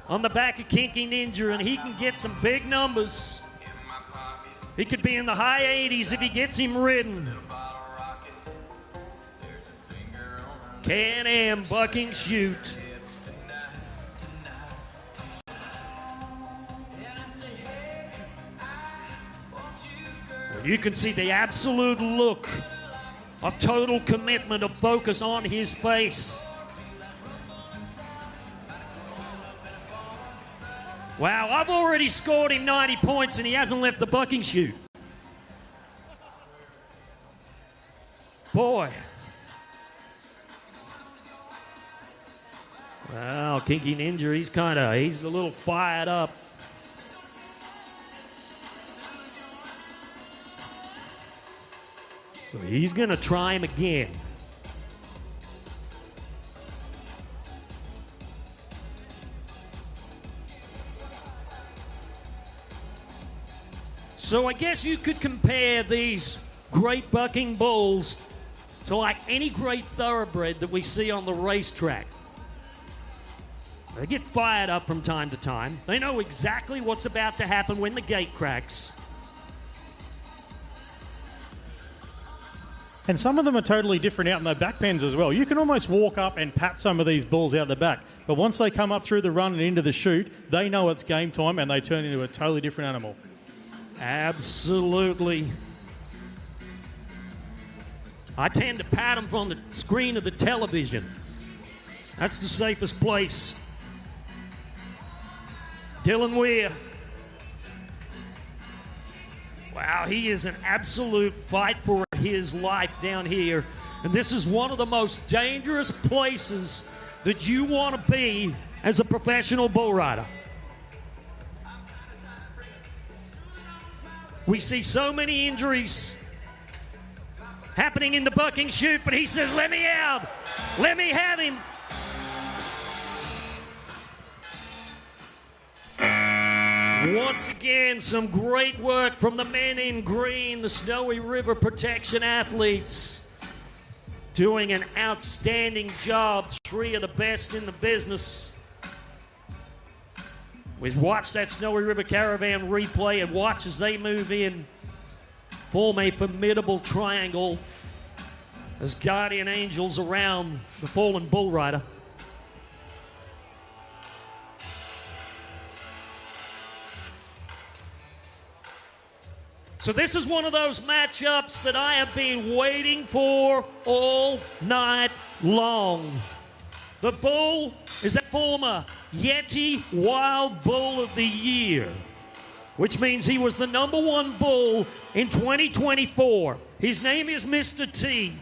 on the back of Kinky Ninja, and he can get some big numbers. He could be in the high 80s if he gets him ridden. Can-Am bucking shoot. You can see the absolute look of total commitment, of focus on his face. Wow, I've already scored him 90 points and he hasn't left the bucking chute. Boy. Wow, Kinky Ninja, he's a little fired up. So he's going to try him again. So I guess you could compare these great bucking bulls to like any great thoroughbred that we see on the racetrack. They get fired up from time to time. They know exactly what's about to happen when the gate cracks. And some of them are totally different out in their back pens as well. You can almost walk up and pat some of these bulls out the back. But once they come up through the run and into the chute, they know it's game time and they turn into a totally different animal. Absolutely. I tend to pat them from the screen of the television. That's the safest place. Dylan Weir. Wow, he is an absolute fight for his life down here. And this is one of the most dangerous places that you want to be as a professional bull rider. We see so many injuries happening in the bucking chute, but he says, let me out. Let me have him. Once again, some great work from the men in green, the Snowy River Protection athletes, doing an outstanding job. 3 of the best in the business. We watch that Snowy River Caravan replay and watch as they move in, form a formidable triangle as guardian angels around the fallen bull rider. So this is one of those matchups that I have been waiting for all night long. The bull is the former Yeti Wild Bull of the Year, which means he was the #1 bull in 2024. His name is Mr. T.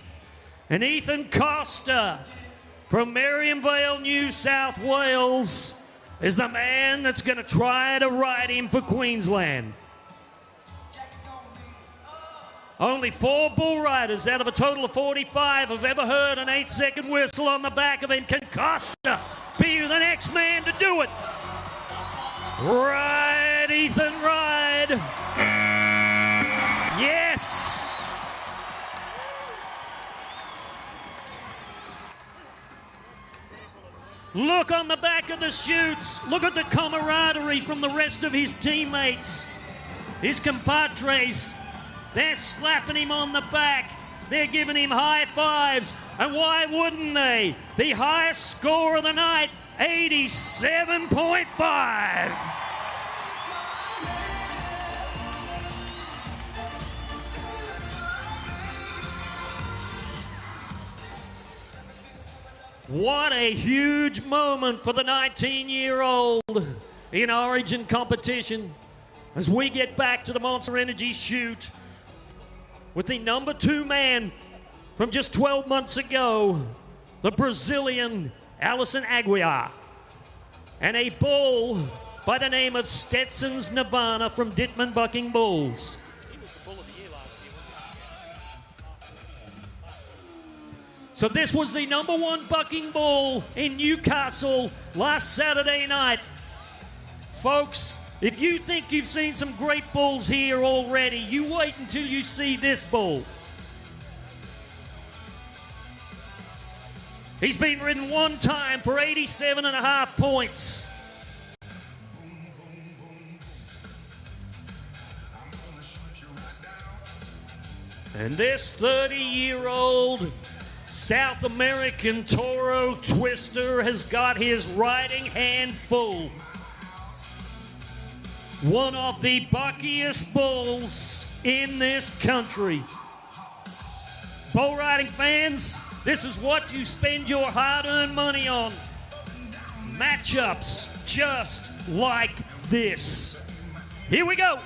And Ethan Costa from Marionvale, New South Wales, is the man that's going to try to ride him for Queensland. Only 4 bull riders out of a total of 45 have ever heard an 8-second whistle on the back of him. Can Costa be the next man to do it? Ride, Ethan, ride. Yes. Look on the back of the chutes. Look at the camaraderie from the rest of his teammates, his compadres. They're slapping him on the back. They're giving him high fives. And why wouldn't they? The highest score of the night, 87.5. What a huge moment for the 19-year-old in Origin competition as we get back to the Monster Energy chute with the #2 man from just 12 months ago, the Brazilian Alison Aguiar, and a bull by the name of Stetson's Nirvana from Dittman Bucking Bulls. He was the bull of the year last year, So this was the #1 bucking bull in Newcastle last Saturday night. Folks, if you think you've seen some great bulls here already, you wait until you see this bull. He's been ridden 1 time for 87.5 points. And this 30-year-old South American Toro Twister has got his riding hand full. One of the buckiest bulls in this country. Bull riding fans, this is what you spend your hard-earned money on. Matchups just like this. Here we go.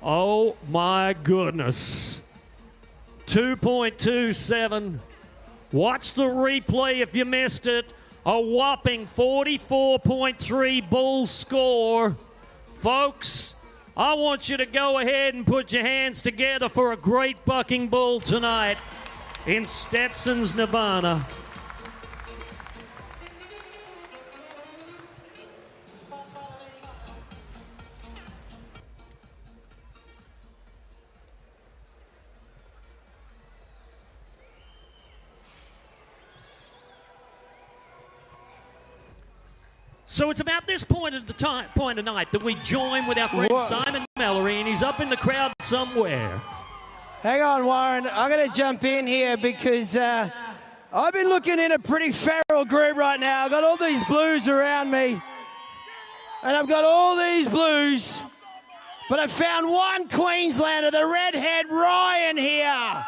Oh my goodness. 2.27. Watch the replay if you missed it. A whopping 44.3 bull score. Folks, I want you to go ahead and put your hands together for a great bucking bull tonight. in Stetson's Nirvana. So it's about this point of night that we join with our friend Simon Mallory, and he's up in the crowd somewhere. Hang on, Warren. I'm going to jump in here because I've been looking in a pretty feral group right now. I've got all these blues around me, and I've got all these blues, but I found one Queenslander, the redhead Ryan here.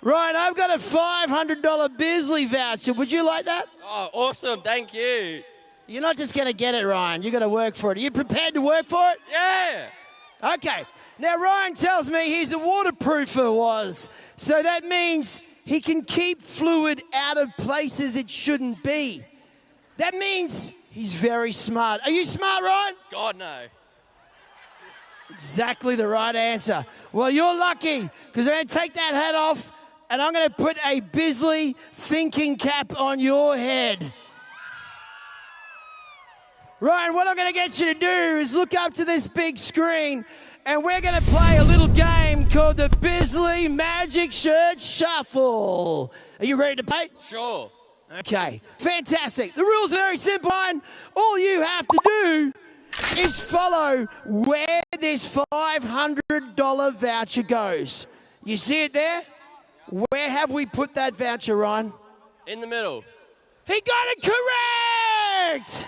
Ryan, I've got a $500 Bisley voucher. Would you like that? Oh, awesome. Thank you. You're not just going to get it, Ryan. You're going to work for it. Are you prepared to work for it? Yeah. Okay. Now, Ryan tells me he's a waterproofer, so that means he can keep fluid out of places it shouldn't be. That means he's very smart. Are you smart, Ryan? God, no. Exactly the right answer. Well, you're lucky because I'm going to take that hat off and I'm going to put a Bisley thinking cap on your head. Ryan, what I'm going to get you to do is look up to this big screen and we're going to play a little game called the Bisley Magic Shirt Shuffle. Are you ready to play? Sure. Okay, fantastic. The rules are very simple, Ryan. All you have to do is follow where this $500 voucher goes. You see it there? Where have we put that voucher, Ryan? In the middle. He got it correct!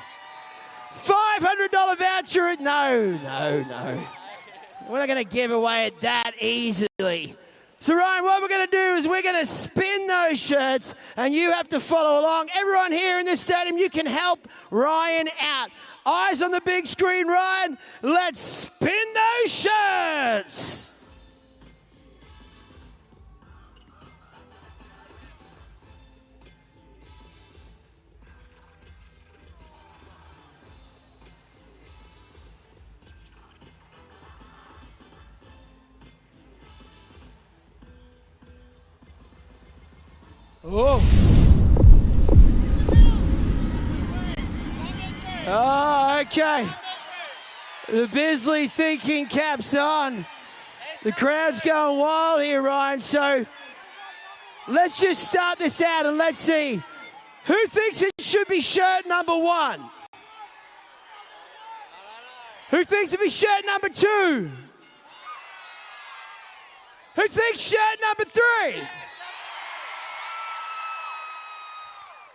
$500 voucher. No. We're not going to give away it that easily. So, Ryan, what we're going to do is we're going to spin those shirts, and you have to follow along. Everyone here in this stadium, you can help Ryan out. Eyes on the big screen, Ryan. Let's spin those shirts. Oh, okay. The Bisley thinking cap's on. The crowd's going wild here, Ryan. So let's just start this out and let's see. Who thinks it should be shirt number 1? Who thinks it be shirt number 2? Who thinks shirt number 3?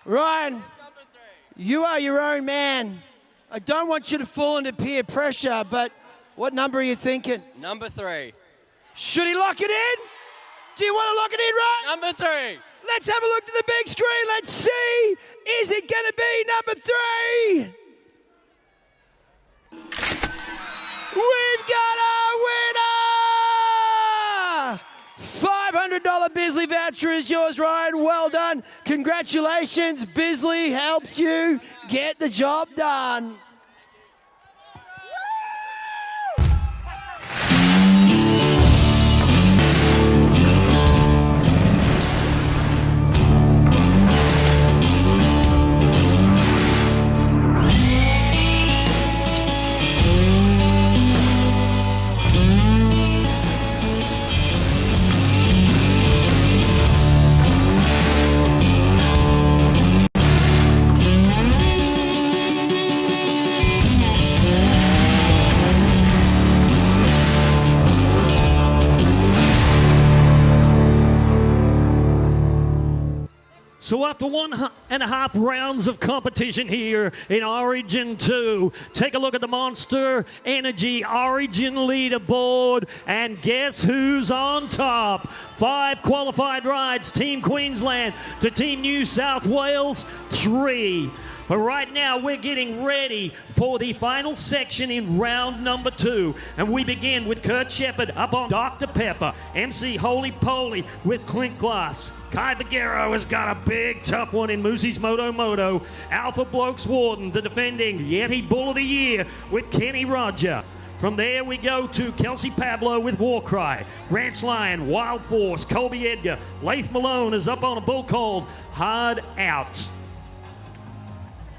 Ryan, you are your own man. I don't want you to fall into peer pressure, but what number are you thinking? Number 3. Should he lock it in? Do you want to lock it in, Ryan? Number 3. Let's have a look to the big screen. Let's see. Is it going to be number 3? We've got a winner! $500 Bisley voucher is yours, Ryan. Well done. Congratulations. Bisley helps you get the job done. So after 1.5 rounds of competition here in Origin 2, take a look at the Monster Energy Origin leaderboard, and guess who's on top? 5 qualified rides, Team Queensland to Team New South Wales 3. But right now, we're getting ready for the final section in round number 2. And we begin with Kurt Shepherd up on Dr. Pepper, MC Holy Poly with Clint Glass. Kai Vaguero has got a big, tough one in Moosey's Moto. Alpha Blokes Warden, the defending Yeti Bull of the Year with Kenny Roger. From there we go to Kelsey Pablo with Warcry, Ranch Lion, Wild Force, Colby Edgar, Leif Malone is up on a bull called Hard Out.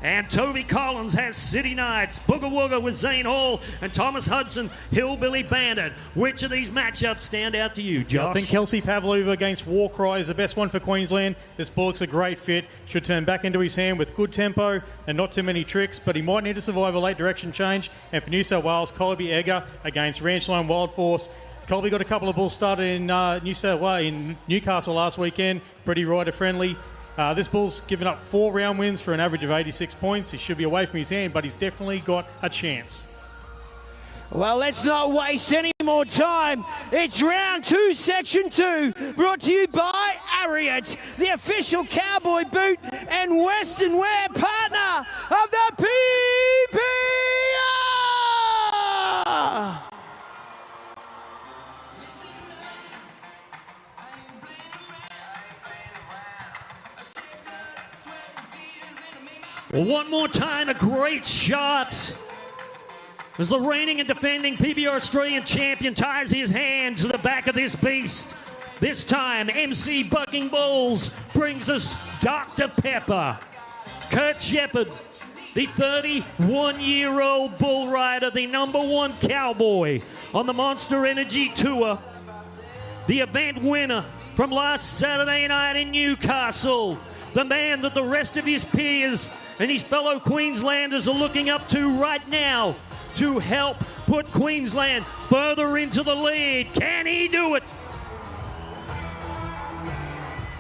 And Toby Collins has City Knights, Booga Wooga with Zane Hall, and Thomas Hudson, Hillbilly Bandit. Which of these matchups stand out to you, Josh? I think Kelsey Pavlova against Warcry is the best one for Queensland. This bullock's a great fit. Should turn back into his hand with good tempo and not too many tricks, but he might need to survive a late direction change. And for New South Wales, Colby Edgar against Ranchline Wild Force. Colby got a couple of bulls started in in Newcastle last weekend. Pretty rider friendly. This bull's given up 4 round wins for an average of 86 points. He should be away from his hand, but he's definitely got a chance. Well, let's not waste any more time. It's round 2, section 2, brought to you by Ariat, the official cowboy boot and Western wear partner of the PBR. One more time, a great shot as the reigning and defending PBR Australian champion ties his hand to the back of this beast. This time, MC Bucking Bulls brings us Dr. Pepper. Kurt Shepard, the 31-year-old bull rider, the #1 cowboy on the Monster Energy Tour. The event winner from last Saturday night in Newcastle. The man that the rest of his peers and his fellow Queenslanders are looking up to right now to help put Queensland further into the lead. Can he do it?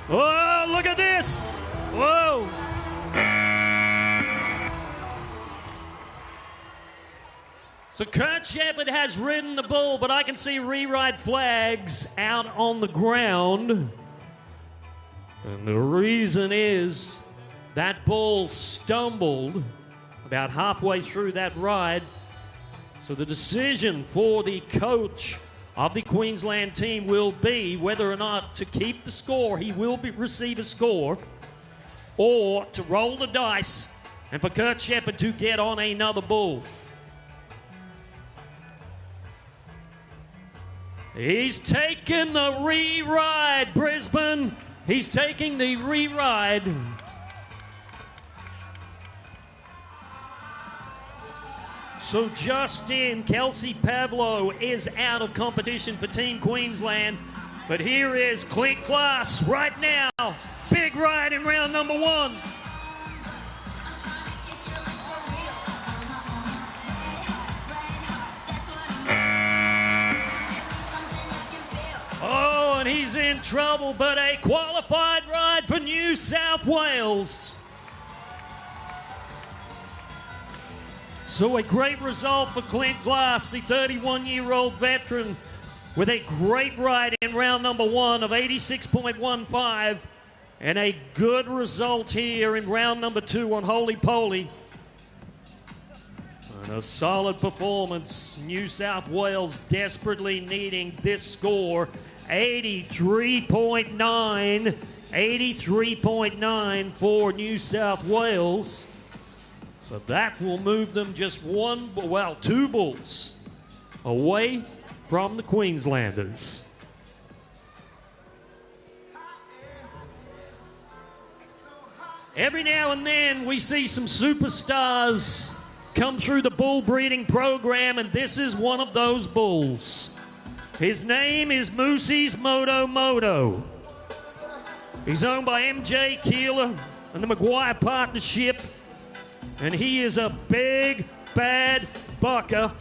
Oh, look at this. Whoa. So Kurt Shepard has ridden the bull, but I can see re-ride flags out on the ground. And the reason is that bull stumbled about halfway through that ride. So the decision for the coach of the Queensland team will be whether or not to keep the score, he will receive a score, or to roll the dice and for Kurt Shepard to get on another bull. He's taken the re-ride, Brisbane. He's taking the re-ride. So just in, Kelsey Pavlo is out of competition for Team Queensland. But here is Clint Glass right now. Big ride in round #1. Oh, and he's in trouble, but a qualified ride for New South Wales. So a great result for Clint Glass, the 31-year-old veteran, with a great ride in round #1 of 86.15, and a good result here in round #2 on Holy Poly. And a solid performance. New South Wales desperately needing this score. 83.9. 83.9 for New South Wales. So that will move them just 2 bulls away from the Queenslanders. Every now and then we see some superstars come through the bull breeding program, and this is one of those bulls. His name is Moosey's Moto. He's owned by MJ Keeler and the Maguire Partnership, and he is a big, bad bucker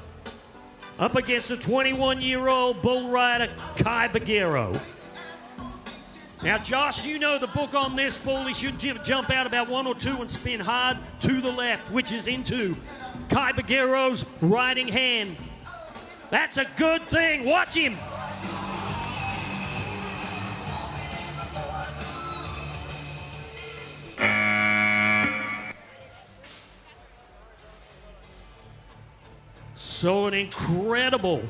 up against a 21-year-old bull rider, Kai Bagheero. Now, Josh, you know the book on this bull. He should jump out about 1 or 2 and spin hard to the left, which is into Kai Bagheero's riding hand. That's a good thing. Watch him. So an incredible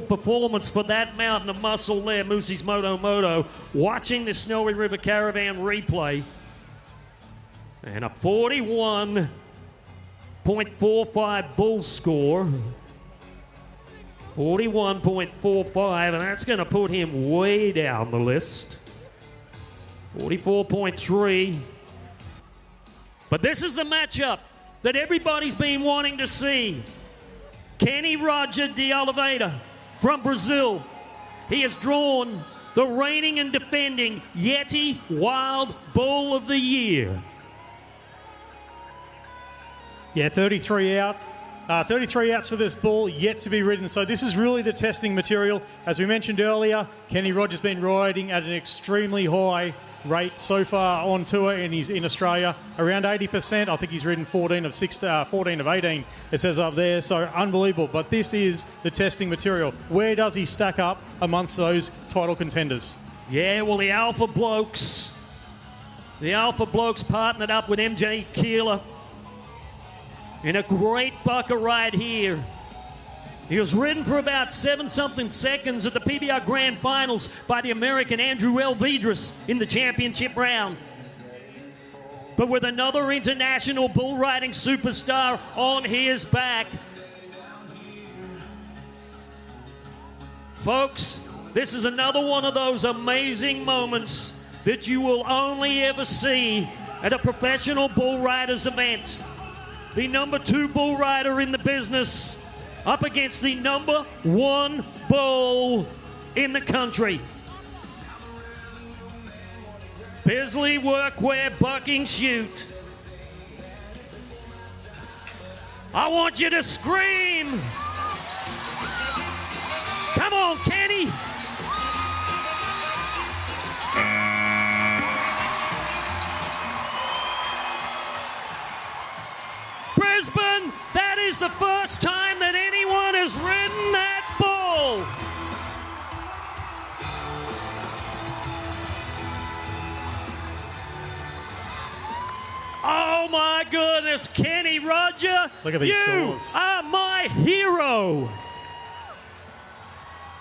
performance for that mountain of muscle there, Moosey's Moto. Watching the Snowy River Caravan replay. And a 41.45 bull score. 41.45, and that's going to put him way down the list. 44.3. But this is the matchup that everybody's been wanting to see. Kenny Roger de Oliveira from Brazil. He has drawn the reigning and defending Yeti Wild Bull of the Year. Yeah, 33 out. 33 outs for this bull, yet to be ridden. So this is really the testing material. As we mentioned earlier, Kenny Roger's been riding at an extremely high rate so far on tour, and he's in Australia around 80%. I think he's ridden 14 of 18, it says up there. So unbelievable. But this is the testing material. Where does he stack up amongst those title contenders? Yeah, well, the Alpha Blokes partnered up with MJ Keeler in a great bucker ride here. He was ridden for about 7-something seconds at the PBR Grand Finals by the American Andrew L. Vidras in the championship round. But with another international bull riding superstar on his back. Folks, this is another one of those amazing moments that you will only ever see at a professional bull riders event. The number 2 bull rider in the business up against the number 1 bull in the country. Bisley Workwear Bucking Shoot. I want you to scream. Come on, Kenny. Brisbane, that is the first time that anyone has ridden that bull. Oh my goodness, Kenny Roger. Look at these you scores. are my hero.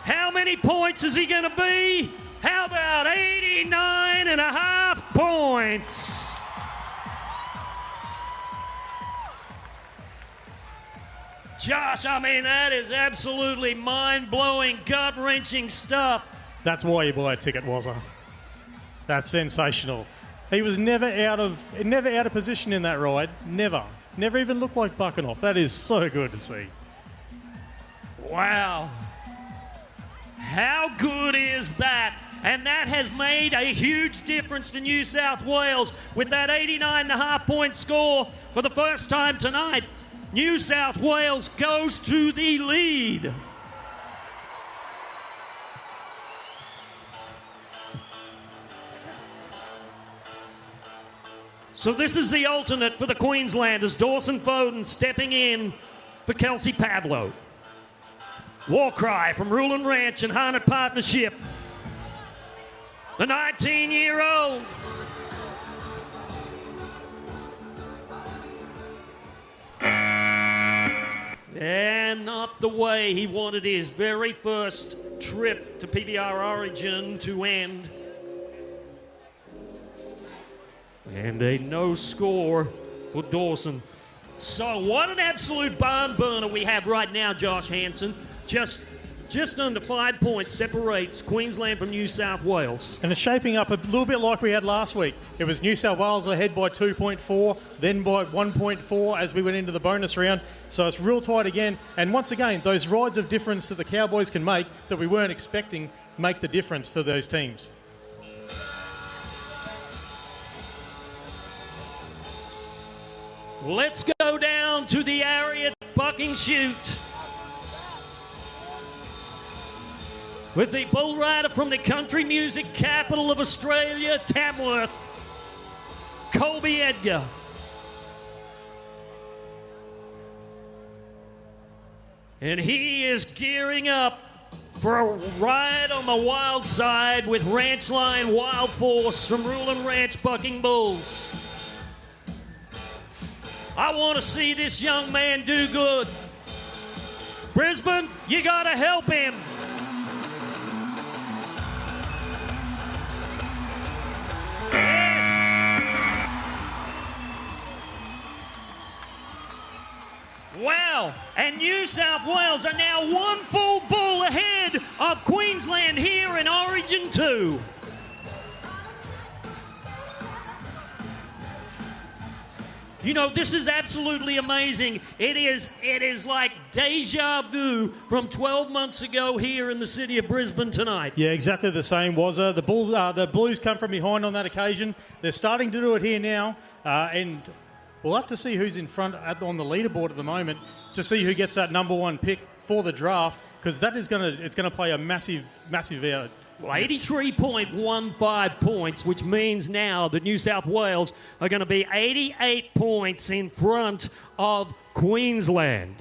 How many points is he going to be? How about 89.5 points? Josh, I mean, that is absolutely mind-blowing, gut-wrenching stuff. That's why you buy a ticket, was I? That's sensational. He was never out of position in that ride. Never even looked like bucking off. That is so good to see. Wow. How good is that? And that has made a huge difference to New South Wales with that 89.5 point score for the first time tonight. New South Wales goes to the lead. So this is the alternate for the Queenslanders. Dawson Foden stepping in for Kelsey Pavlo. War Cry from Rulin Ranch and Harnett Partnership. The 19-year-old. And not the way he wanted his very first trip to PBR Origin to end. And a no score for Dawson. So what an absolute barn burner we have right now, Josh Hansen. Just under 5 points separates Queensland from New South Wales. And it's shaping up a little bit like we had last week. It was New South Wales ahead by 2.4, then by 1.4 as we went into the bonus round. So it's real tight again. And once again, those rides of difference that the Cowboys can make that we weren't expecting make the difference for those teams. Let's go down to the area bucking shoot with the bull rider from the country music capital of Australia, Tamworth, Colby Edgar. And he is gearing up for a ride on the wild side with Ranch Line Wild Force from Rulin Ranch Bucking Bulls. I want to see this young man do good. Brisbane, you got to help him. Yes. Wow. And New South Wales are now one full bull ahead of Queensland here in Origin 2. You know, this is absolutely amazing. It is like deja vu from 12 months ago here in the city of Brisbane tonight. Yeah, exactly the same, Wazza. The Blues come from behind on that occasion. They're starting to do it here now, and we'll have to see who's in front on the leaderboard at the moment to see who gets that number one pick for the draft, because that is it's gonna play a massive 83.15 points, which means now that New South Wales are going to be 88 points in front of Queensland.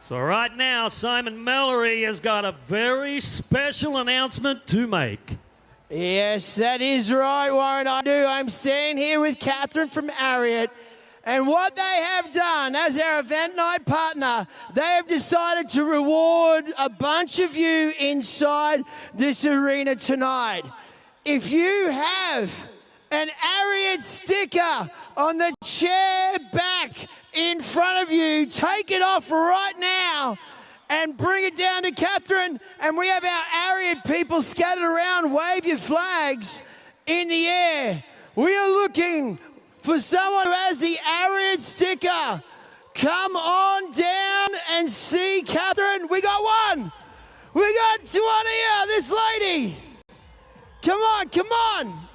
So right now, Simon Mallory has got a very special announcement to make. Yes, that is right, Warren. I'm standing here with Catherine from Ariat. And what they have done as our event night partner, they have decided to reward a bunch of you inside this arena tonight. If you have an Ariat sticker on the chair back in front of you, take it off right now and bring it down to Catherine. And we have our Ariat people scattered around. Wave your flags in the air. We are looking for someone who has the Ariat sticker. Come on down and see Catherine. We got one. We got one here, this lady. Come on, come on.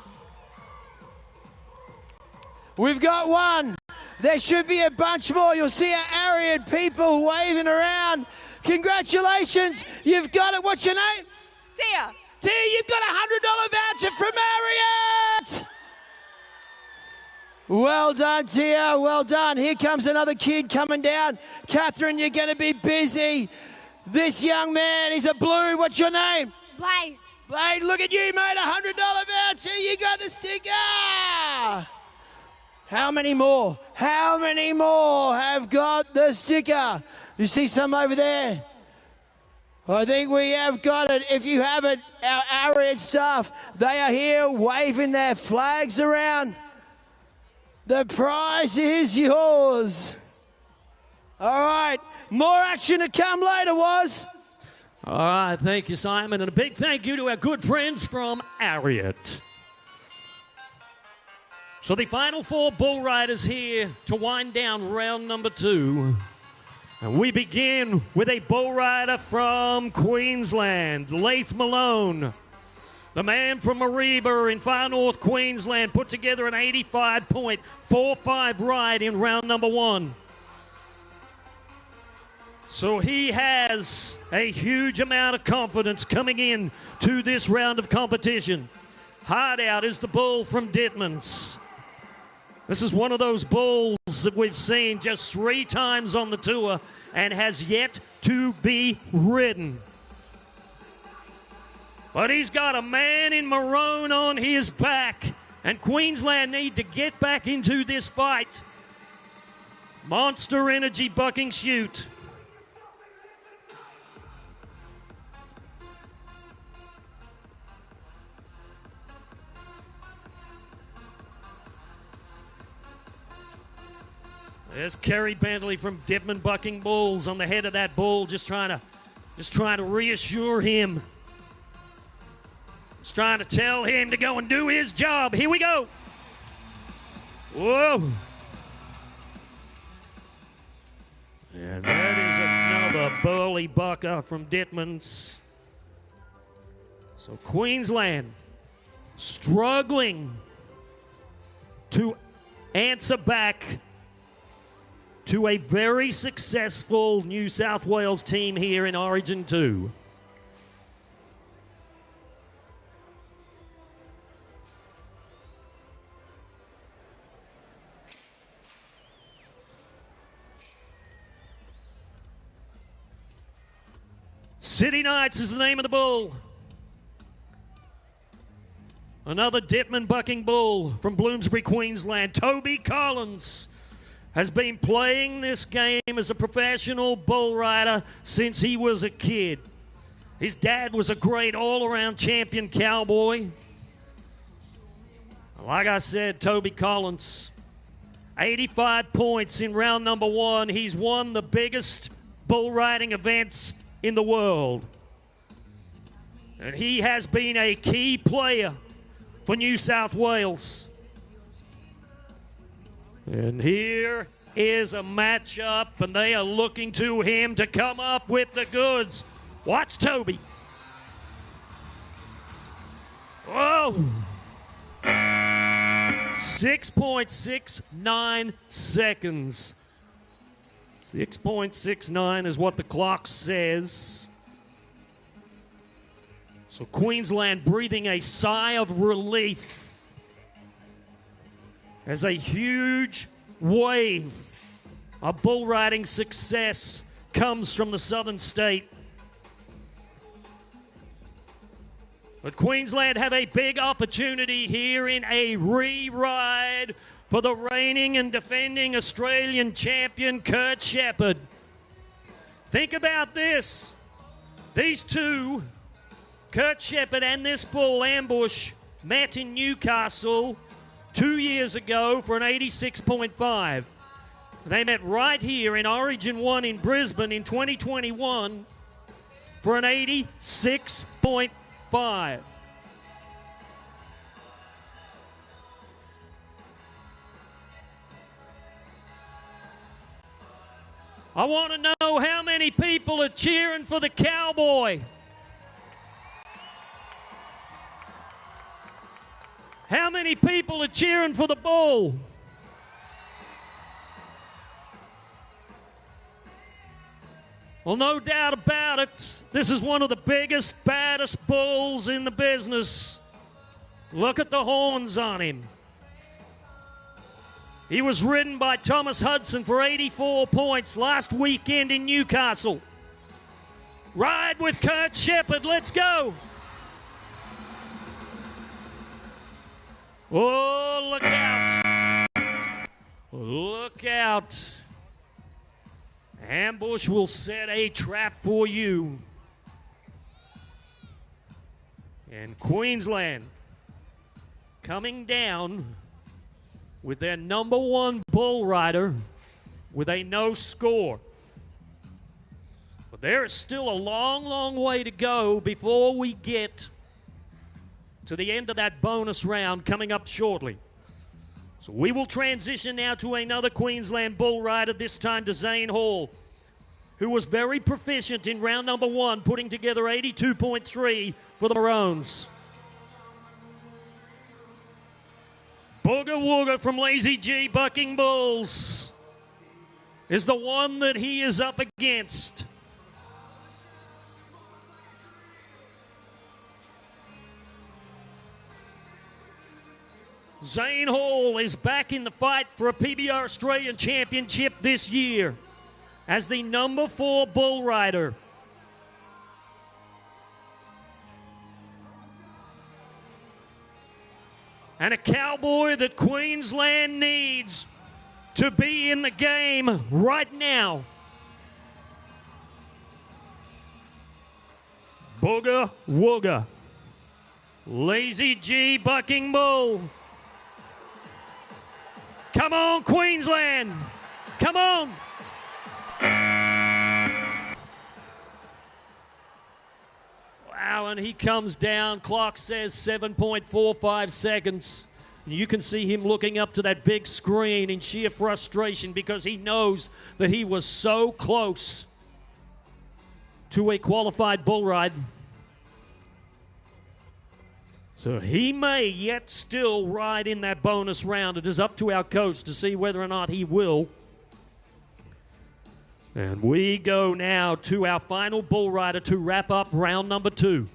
We've got one. There should be a bunch more. You'll see our Ariat people waving around. Congratulations, you've got it. What's your name? Tia. Tia, you've got a $100 voucher from Ariat. Well done, Tia. Well done. Here comes another kid coming down. Catherine, you're going to be busy. This young man, he's a blue. What's your name? Blaze. Blaze, look at you, mate. $100 voucher. You got the sticker. How many more? How many more have got the sticker? You see some over there? I think we have got it. If you haven't, our Ariat staff, they are here waving their flags around. The prize is yours. All right, more action to come later, Was. All right, thank you, Simon, and a big thank you to our good friends from Ariat. So the final four bull riders here to wind down round number 2. And we begin with a bull rider from Queensland, Laith Malone. The man from Mareeba in far north Queensland put together an 85.45 ride in round number 1. So he has a huge amount of confidence coming in to this round of competition. Hard out is the bull from Dittmans. This is one of those bulls that we've seen just 3 times on the tour and has yet to be ridden. But he's got a man in maroon on his back, and Queensland need to get back into this fight. Monster Energy bucking chute. There's Kerry Bentley from Dittman bucking bulls on the head of that bull, just trying to reassure him. Just trying to tell him to go and do his job. Here we go. Whoa. And that is another burly bucker from Dittmans. So Queensland struggling to answer back to a very successful New South Wales team here in Origin 2. City Knights is the name of the bull. Another Dittman bucking bull from Bloomsbury, Queensland. Toby Collins has been playing this game as a professional bull rider since he was a kid. His dad was a great all-around champion cowboy. Like I said, Toby Collins, 85 points in round number 1. He's won the biggest bull riding events in the world. And he has been a key player for New South Wales. And here is a matchup, and they are looking to him to come up with the goods. Watch Toby. Whoa! 6.69 seconds. 6.69 is what the clock says. So Queensland breathing a sigh of relief as a huge wave of bull riding success comes from the southern state. But Queensland have a big opportunity here in a re-ride for the reigning and defending Australian champion, Kurt Shepherd. Think about this. These two, Kurt Shepherd and this bull, Ambush, met in Newcastle 2 years ago for an 86.5. They met right here in Origin 1 in Brisbane in 2021 for an 86.5. I want to know how many people are cheering for the Cowboy. How many people are cheering for the Bull? Well, no doubt about it, this is one of the biggest, baddest bulls in the business. Look at the horns on him. He was ridden by Thomas Hudson for 84 points last weekend in Newcastle. Ride with Kurt Shepherd, let's go. Oh, look out. Look out. Ambush will set a trap for you. And Queensland coming down with their number 1 bull rider with a no score. But there is still a long, long way to go before we get to the end of that bonus round coming up shortly. So we will transition now to another Queensland bull rider, this time to Zane Hall, who was very proficient in round number 1, putting together 82.3 for the Maroons. Booga Wooga from Lazy G Bucking Bulls is the one that he is up against. Zane Hall is back in the fight for a PBR Australian Championship this year as the number 4 bull rider. And a Cowboy that Queensland needs to be in the game right now. Booga Wooga. Lazy G Bucking Bull. Come on, Queensland. Come on. Wow, and he comes down. Clock says 7.45 seconds. And you can see him looking up to that big screen in sheer frustration because he knows that he was so close to a qualified bull ride. So he may yet still ride in that bonus round. It is up to our coach to see whether or not he will. And we go now to our final bull rider to wrap up round number 2.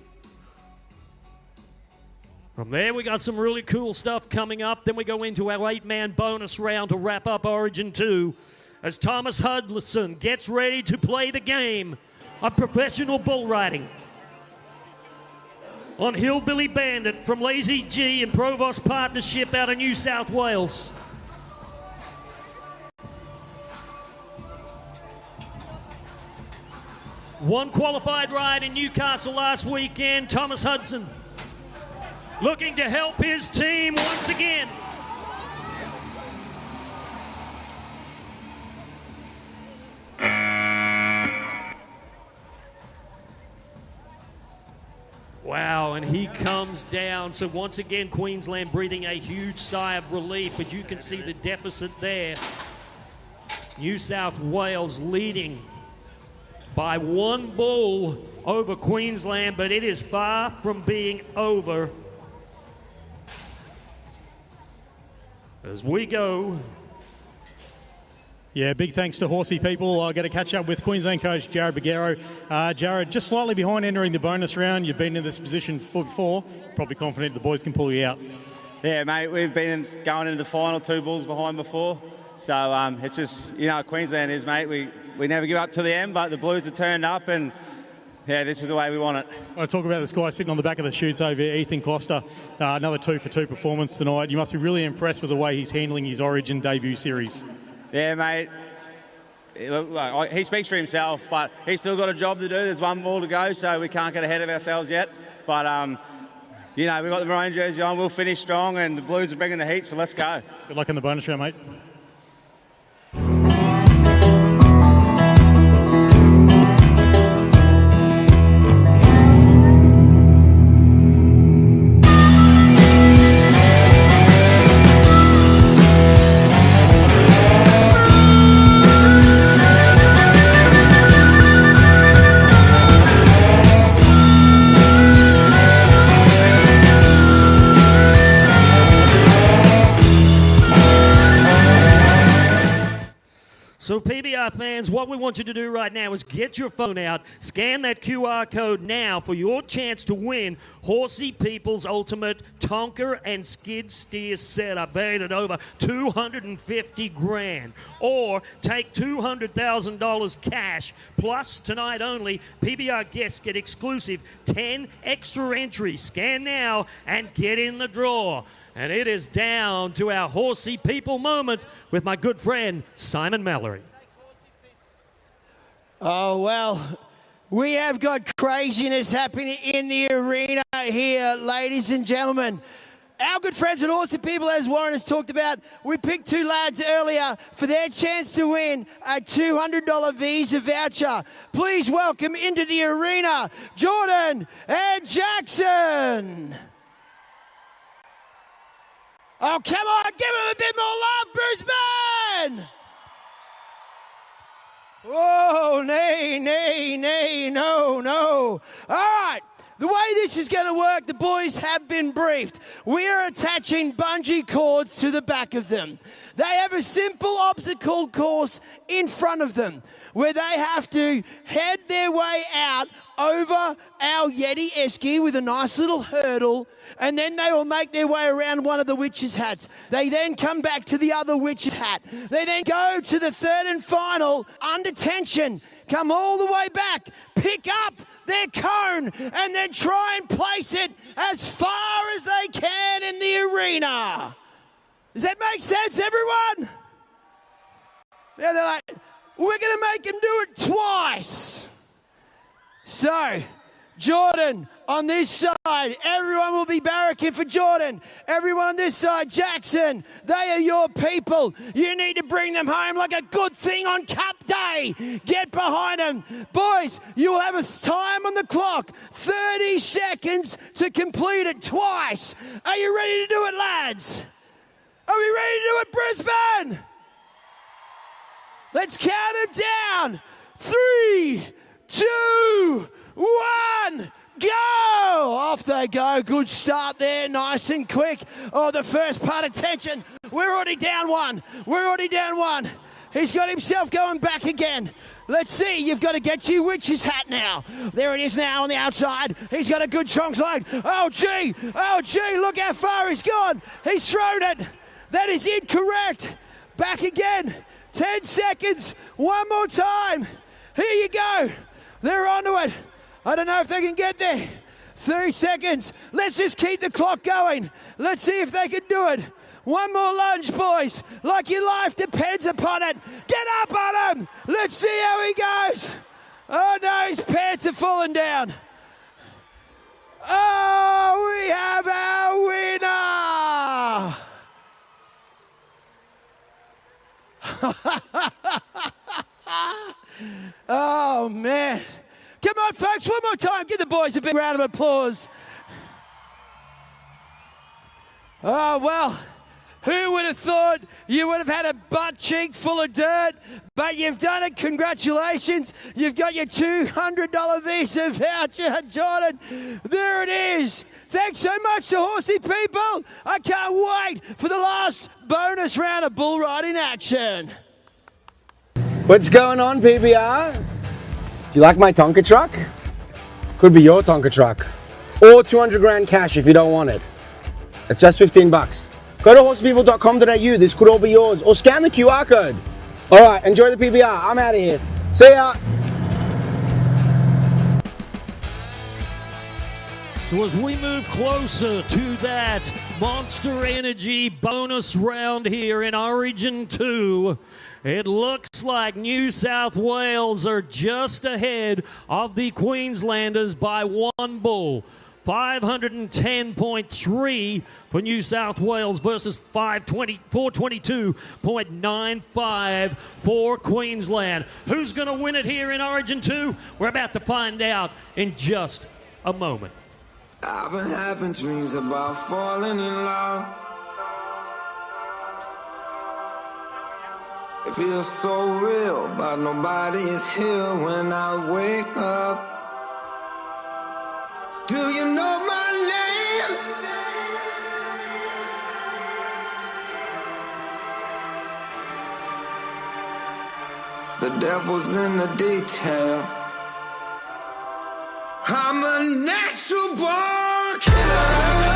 From there, we got some really cool stuff coming up. Then we go into our 8-man bonus round to wrap up Origin 2 as Thomas Hudson gets ready to play the game of professional bull riding on Hillbilly Bandit from Lazy G and Provost Partnership out of New South Wales. One qualified ride in Newcastle last weekend, Thomas Hudson looking to help his team once again. Wow, and he comes down. So once again, Queensland breathing a huge sigh of relief, but you can see the deficit there. New South Wales leading by 1 bull over Queensland, but it is far from being over. As we go. Yeah, big thanks to Horsey people. I got to catch up with Queensland coach Jared Bagero. Jared, just slightly behind entering the bonus round. You've been in this position before. Probably confident the boys can pull you out. Yeah, mate, we've been going into the final 2 bulls behind before. So it's just, you know, Queensland is, mate. We never give up to the end, but the Blues have turned up and, yeah, this is the way we want it. I want to talk about this guy sitting on the back of the chutes over here, Ethan Costa. Another 2 for 2 performance tonight. You must be really impressed with the way he's handling his Origin debut series. Yeah, mate. Look, he speaks for himself, but he's still got a job to do. There's 1 more to go, so we can't get ahead of ourselves yet. But, you know, we've got the maroon jersey on. We'll finish strong, and the Blues are bringing the heat, so let's go. Good luck in the bonus round, mate. So PBR fans, what we want you to do right now is get your phone out, scan that QR code now for your chance to win Horsey People's Ultimate Tonker and Skid Steer setup, valued at over $250,000. Or take $200,000 cash, plus tonight only, PBR guests get exclusive 10 extra entries. Scan now and get in the draw. And it is down to our Horsey People moment with my good friend, Simon Mallory. Oh, well, we have got craziness happening in the arena here, ladies and gentlemen. Our good friends at Horsey People, as Warren has talked about, we picked 2 lads earlier for their chance to win a $200 Visa voucher. Please welcome into the arena, Jordan and Jackson. Oh, come on, give him a bit more love, Brisbane! Whoa, nay, no. All right, the way this is going to work, the boys have been briefed. We are attaching bungee cords to the back of them. They have a simple obstacle course in front of them where they have to head their way out over our Yeti esky with a nice little hurdle, and then they will make their way around one of the witches' hats. They then come back to the other witch's hat. They then go to the third and final under tension, come all the way back, pick up their cone, and then try and place it as far as they can in the arena. Does that make sense, everyone? Yeah, they're like, we're going to make him do it twice. So, Jordan on this side, everyone will be barracking for Jordan. Everyone on this side, Jackson, they are your people. You need to bring them home like a good thing on Cup Day. Get behind them. Boys, you will have a time on the clock, 30 seconds to complete it twice. Are you ready to do it, lads? Are we ready to do it, Brisbane? Let's count it down. 3, 2, 1, go! Off they go. Good start there, nice and quick. Oh, the first part of tension. We're already down 1. He's got himself going back again. Let's see, you've got to get your witch's hat now. There it is now on the outside. He's got a good strong slide. Oh, gee, look how far he's gone. He's thrown it. That is incorrect. Back again. 10 seconds. One more time. Here you go. They're onto it. I don't know if they can get there. 3 seconds. Let's just keep the clock going. Let's see if they can do it. One more lunge, boys. Like your life depends upon it. Get up on him. Let's see how he goes. Oh, no, his pants are falling down. Oh, we have our winner. Oh, man. Come on, folks, one more time. Give the boys a big round of applause. Oh, well, who would have thought you would have had a butt cheek full of dirt? But you've done it. Congratulations. You've got your $200 Visa voucher, Jordan. There it is. Thanks so much to Horsey people. I can't wait for the last bonus round of bull riding action. What's going on, PBR? Do you like my Tonka truck? Could be your Tonka truck. Or 200 grand cash if you don't want it. It's just 15 bucks. Go to horsepeople.com.au. This could all be yours. Or scan the QR code. All right, enjoy the PBR. I'm out of here. See ya. So as we move closer to that Monster Energy bonus round here in Origin 2, it looks like New South Wales are just ahead of the Queenslanders by one bull. 510.3 for New South Wales versus 422.95 for Queensland. Who's going to win it here in Origin 2? We're about to find out in just a moment. I've been having dreams about falling in love. It feels so real, but nobody is here when I wake up. Do you know my name? The devil's in the detail. I'm a natural born killer.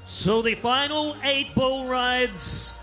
So the final 8 bull rides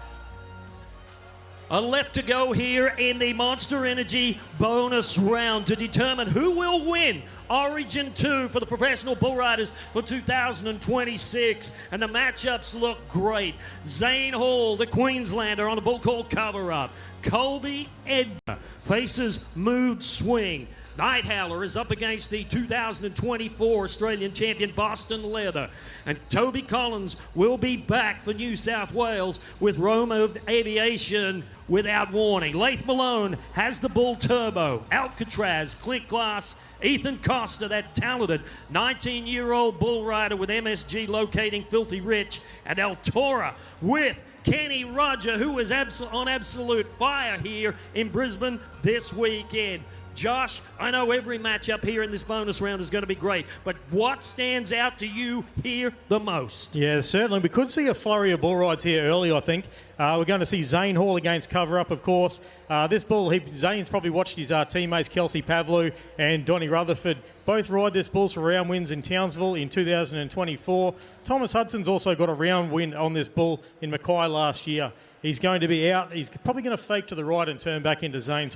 are left to go here in the Monster Energy bonus round to determine who will win Origin 2 for the professional bull riders for 2026. And the matchups look great. Zane Hall, the Queenslander, on a bull called Cover Up. Colby Edgar faces Mood Swing. Night Howler is up against the 2024 Australian champion Boston Leather. And Toby Collins will be back for New South Wales with Roma Aviation Without Warning. Laith Malone has the Bull Turbo. Alcatraz, Clint Glass, Ethan Costa, that talented 19-year-old bull rider with MSG locating Filthy Rich. And El Tora with Kenny Roger, who is on absolute fire here in Brisbane this weekend. Josh, I know every matchup here in this bonus round is going to be great, but what stands out to you here the most? Yeah, certainly. We could see a flurry of bull rides here early, I think. We're going to see Zane Hall against Cover Up, of course. This bull, Zane's probably watched his teammates Kelsey Pavlou and Donnie Rutherford both ride this bull for round wins in Townsville in 2024. Thomas Hudson's also got a round win on this bull in Mackay last year. He's going to be out. He's probably going to fake to the right and turn back into Zane's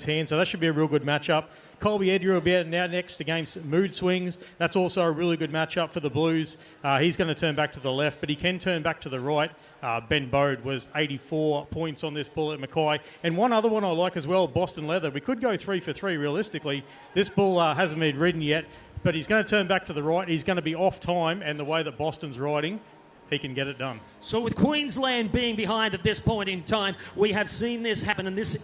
hand, so that should be a real good matchup. Colby Edgar will be out next against Mood Swings. That's also a really good matchup for the Blues. He's going to turn back to the left, but he can turn back to the right. Ben Bode was 84 points on this bull at Mackay. And one other one I like as well, Boston Leather. We could go 3 for 3 realistically. This bull hasn't been ridden yet, but he's going to turn back to the right. He's going to be off time, and the way that Boston's riding, he can get it done. So with Queensland being behind at this point in time, we have seen this happen, and this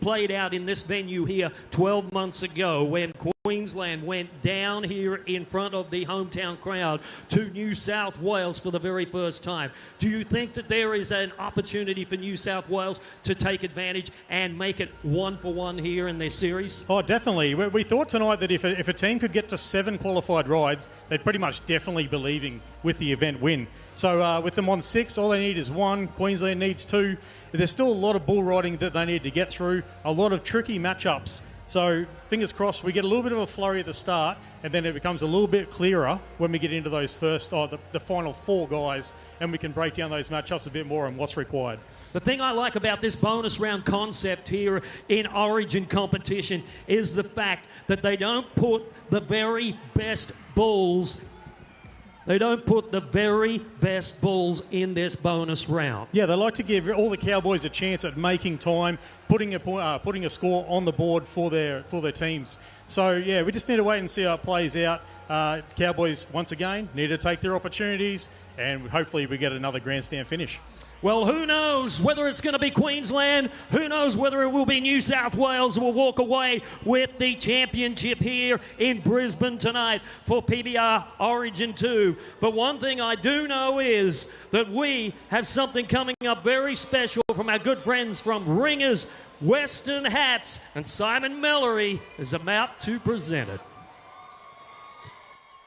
played out in this venue here 12 months ago when Queensland went down here in front of the hometown crowd to New South Wales for the very first time. Do you think that there is an opportunity for New South Wales to take advantage and make it 1-for-1 here in their series? Oh, definitely. We thought tonight that if a team could get to 7 qualified rides, they'd pretty much definitely be leaving with the event win. So with them on 6, all they need is 1. Queensland needs 2. There's still a lot of bull riding that they need to get through, a lot of tricky matchups. So fingers crossed we get a little bit of a flurry at the start, and then it becomes a little bit clearer when we get into those the final 4 guys, and we can break down those matchups a bit more and what's required. The thing I like about this bonus round concept here in Origin competition is the fact that they don't put the very best bulls in this bonus round. Yeah, they like to give all the Cowboys a chance at making time, putting a score on the board for their teams. So, yeah, we just need to wait and see how it plays out. Cowboys, once again, need to take their opportunities, and hopefully we get another grandstand finish. Well, who knows whether it's going to be Queensland, who knows whether it will be New South Wales who will walk away with the championship here in Brisbane tonight for PBR Origin 2. But one thing I do know is that we have something coming up very special from our good friends from Ringers, Western Hats, and Simon Mallory is about to present it.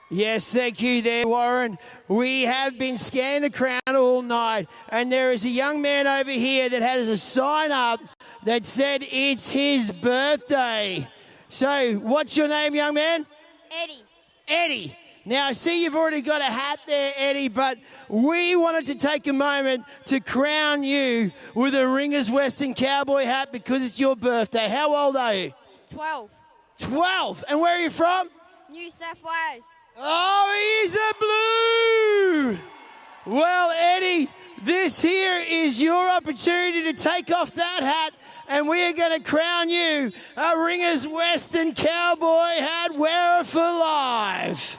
Yes, thank you there, Warren. We have been scanning the crowd all night, and there is a young man over here that has a sign up that said it's his birthday. So, what's your name, young man? Eddie. Eddie. Now, I see you've already got a hat there, Eddie, but we wanted to take a moment to crown you with a Ringers Western Cowboy hat because it's your birthday. How old are you? 12. 12. And where are you from? New South Wales. Oh, he's a blue! Well, Eddie, this here is your opportunity to take off that hat, and we are going to crown you a Ringers Western Cowboy hat wearer for life.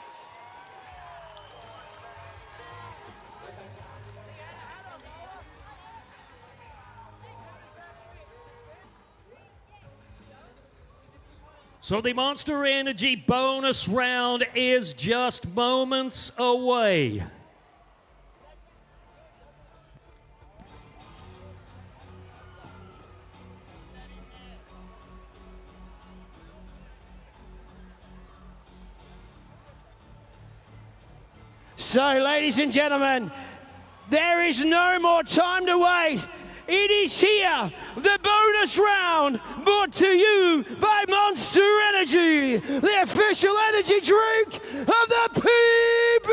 So the Monster Energy bonus round is just moments away. So, ladies and gentlemen, there is no more time to wait. It is here, the bonus round, brought to you by Monster Energy, the official energy drink of the PBR!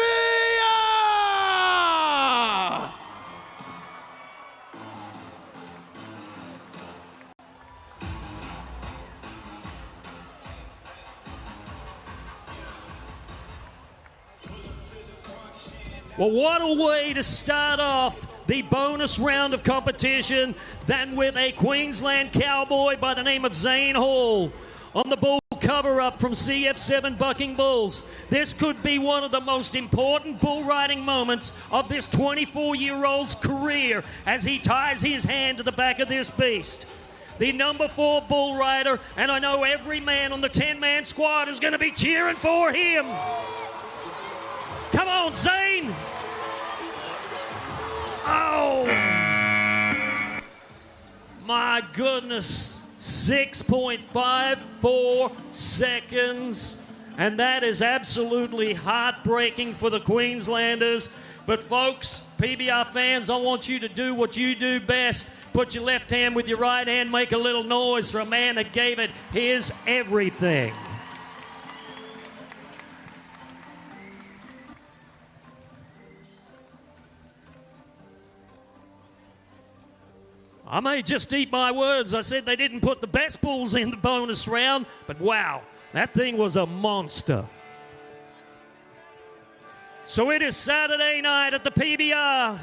Well, what a way to start off the bonus round of competition than with a Queensland cowboy by the name of Zane Hall on the bull cover-up from CF7 Bucking Bulls. This could be one of the most important bull riding moments of this 24-year-old's career as he ties his hand to the back of this beast. The number 4 bull rider, and I know every man on the 10-man squad is going to be cheering for him. Come on, Zane! Oh! My goodness. 6.54 seconds. And that is absolutely heartbreaking for the Queenslanders. But folks, PBR fans, I want you to do what you do best. Put your left hand with your right hand, make a little noise for a man that gave it his everything. I may just eat my words. I said they didn't put the best bulls in the bonus round, but wow, that thing was a monster. So it is Saturday night at the PBR.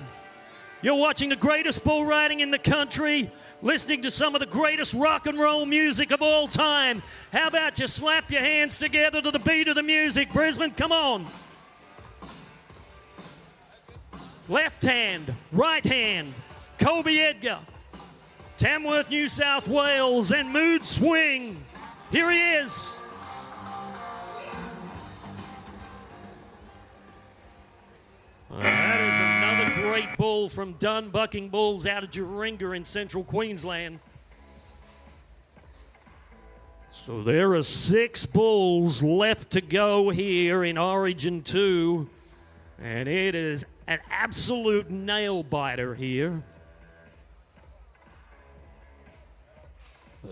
You're watching the greatest bull riding in the country, listening to some of the greatest rock and roll music of all time. How about you slap your hands together to the beat of the music, Brisbane? Come on. Left hand, right hand, Kobe Edgar. Tamworth, New South Wales, and Mood Swing. Here he is. great bull from Dunbucking Bulls out of Jaringa in central Queensland. So there are 6 bulls left to go here in Origin 2. And it is an absolute nail-biter here.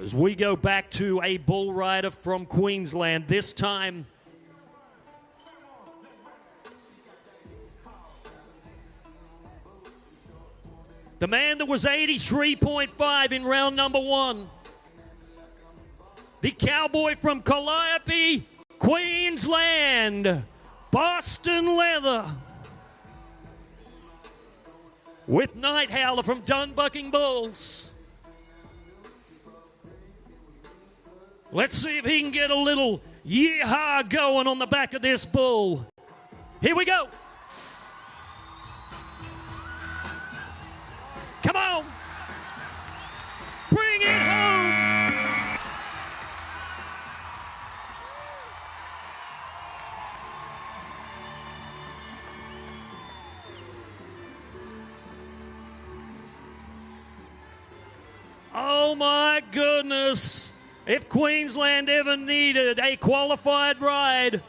As we go back to a bull rider from Queensland, this time the man that was 83.5 in round number 1. The cowboy from Calliope, Queensland, Boston Leather. With Night Howler from Dunbucking Bulls. Let's see if he can get a little yeehaw going on the back of this bull. Here we go. Come on. Bring it home. Oh my goodness. If Queensland ever needed a qualified ride,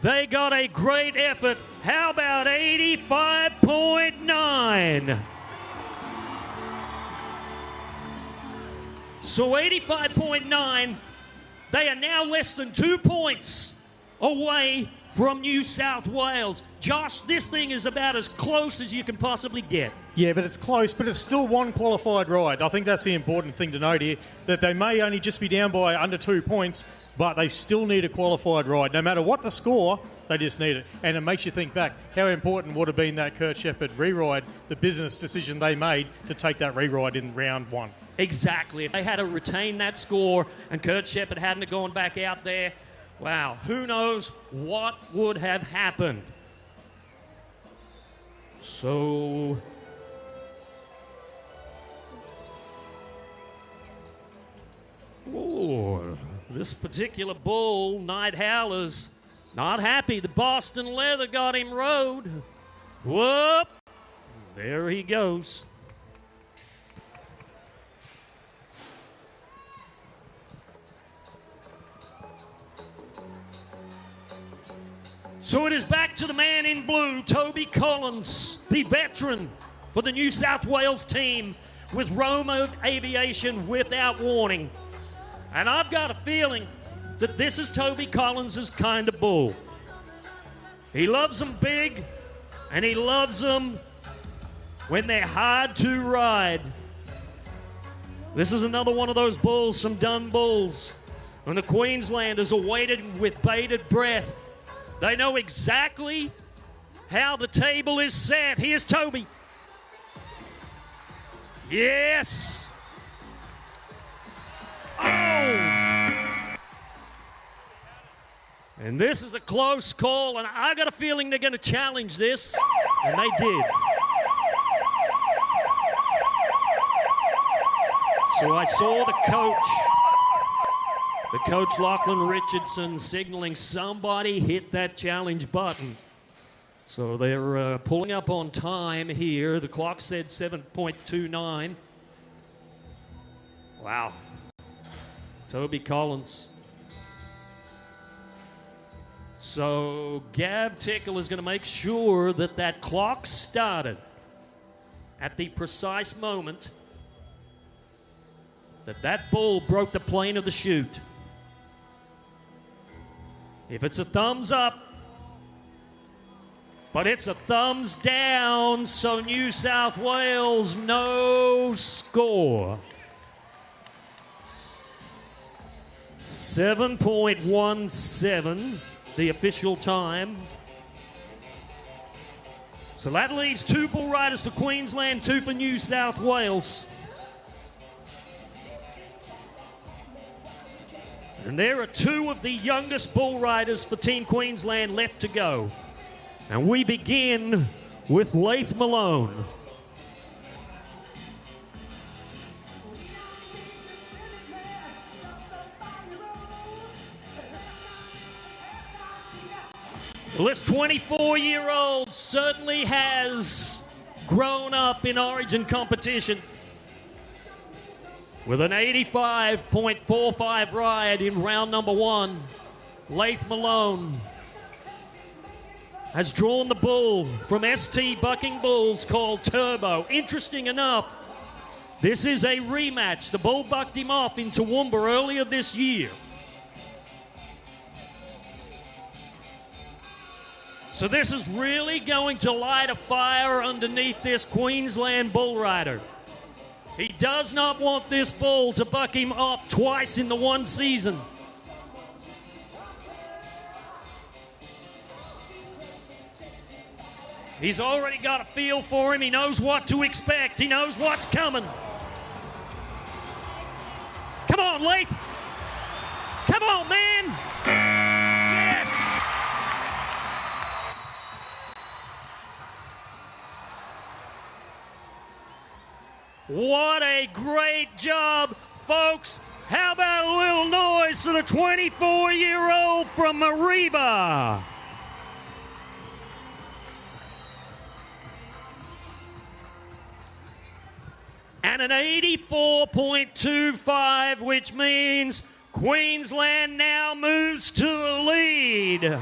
they got a great effort. How about 85.9? So 85.9, they are now less than 2 points away from New South Wales. Josh, this thing is about as close as you can possibly get. Yeah, but it's close, but it's still one qualified ride. I think that's the important thing to note here, that they may only just be down by under 2 points, but they still need a qualified ride. No matter what the score, they just need it. And it makes you think back, how important would have been that Kurt Shepherd re-ride, the business decision they made to take that re-ride in round 1. Exactly. If they had to retain that score and Kurt Shepherd hadn't have gone back out there, wow, who knows what would have happened. So this particular bull, Night Howler's not happy. The Boston Leather got him rode. Whoop! There he goes. So it is back to the man in blue, Toby Collins, the veteran for the New South Wales team with Roma Aviation without warning. And I've got a feeling that this is Toby Collins' kind of bull. He loves them big, and he loves them when they're hard to ride. This is another one of those bulls from Dun Bulls. And the Queenslanders are waiting with bated breath. They know exactly how the table is set. Here's Toby. Yes. Oh. And this is a close call, and I got a feeling they're going to challenge this, and they did. So I saw the coach Lachlan Richardson signaling somebody hit that challenge button. So they're pulling up on time here. The clock said 7.29. Wow. Toby Collins. So Gav Tickle is going to make sure that that clock started at the precise moment that bull broke the plane of the chute. If it's a thumbs up, but it's a thumbs down, so New South Wales, no score. 7.17, the official time. So that leaves 2 bull riders for Queensland, 2 for New South Wales. And there are 2 of the youngest bull riders for Team Queensland left to go. And we begin with Laith Malone. Well, this 24-year-old certainly has grown up in Origin competition with an 85.45 ride in round number 1. Laith Malone has drawn the bull from ST Bucking Bulls called Turbo. Interesting enough, this is a rematch. The bull bucked him off in Toowoomba earlier this year. So this is really going to light a fire underneath this Queensland bull rider. He does not want this bull to buck him off twice in the one season. He's already got a feel for him. He knows what to expect. He knows what's coming. Come on, Laith. Come on, man. Yes. What a great job, folks. How about a little noise for the 24-year-old from Mariba? And an 84.25, which means Queensland now moves to a lead.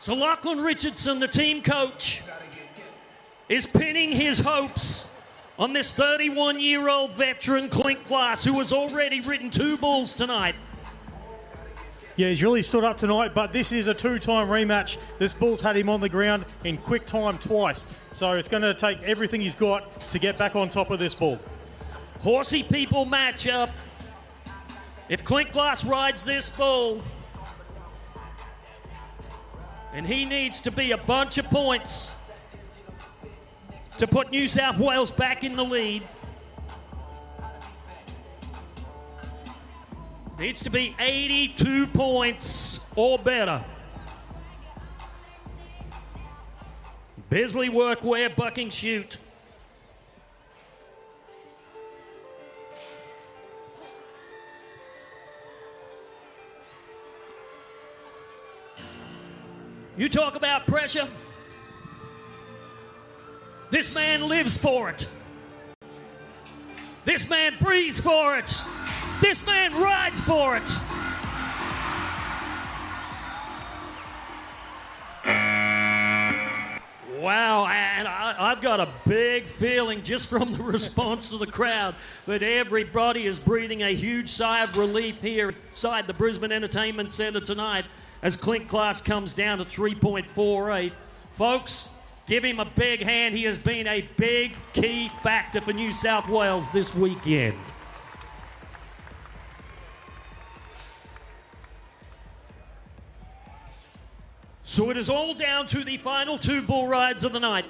So Lachlan Richardson, the team coach, is pinning his hopes on this 31-year-old veteran, Clint Glass, who has already ridden 2 bulls tonight. Yeah, he's really stood up tonight, but this is a 2-time rematch. This bull's had him on the ground in quick time twice, so it's going to take everything he's got to get back on top of this bull. Horsey people matchup. If Clint Glass rides this bull, and he needs to be a bunch of points to put New South Wales back in the lead. Needs to be 82 points or better. Bisley workwear, bucking shoot. You talk about pressure. This man lives for it. This man breathes for it. This man rides for it. Wow, and I've got a big feeling just from the response to the crowd that everybody is breathing a huge sigh of relief here inside the Brisbane Entertainment Centre tonight as Clint Glass comes down to 3.48. Folks, give him a big hand. He has been a big key factor for New South Wales this weekend. So it is all down to the final 2 bull rides of the night.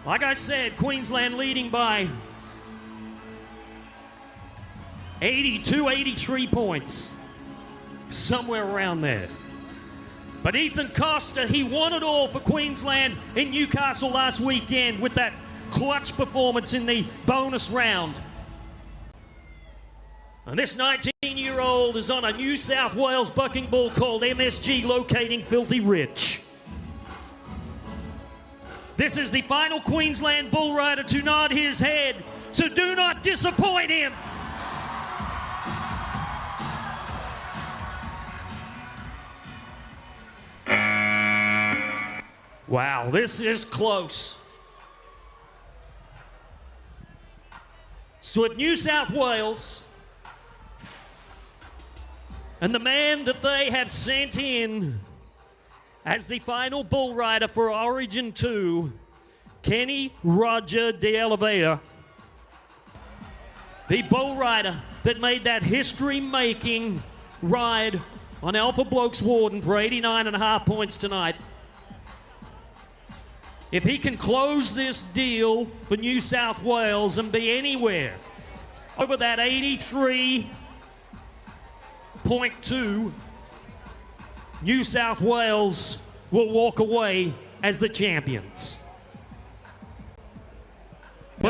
Like I said, Queensland leading by 82, 83 points. Somewhere around there. But Ethan Costa, he won it all for Queensland in Newcastle last weekend with that clutch performance in the bonus round. And this 19-year-old is on a New South Wales bucking bull called MSG Locating Filthy Rich. This is the final Queensland bull rider to nod his head, so do not disappoint him. Wow, this is close. So if New South Wales and the man that they have sent in as the final bull rider for Origin 2, Kenny Roger de Oliveira, the bull rider that made that history-making ride on Alpha Blokes Warden for 89.5 points tonight. If he can close this deal for New South Wales and be anywhere over that 83.2, New South Wales will walk away as the champions.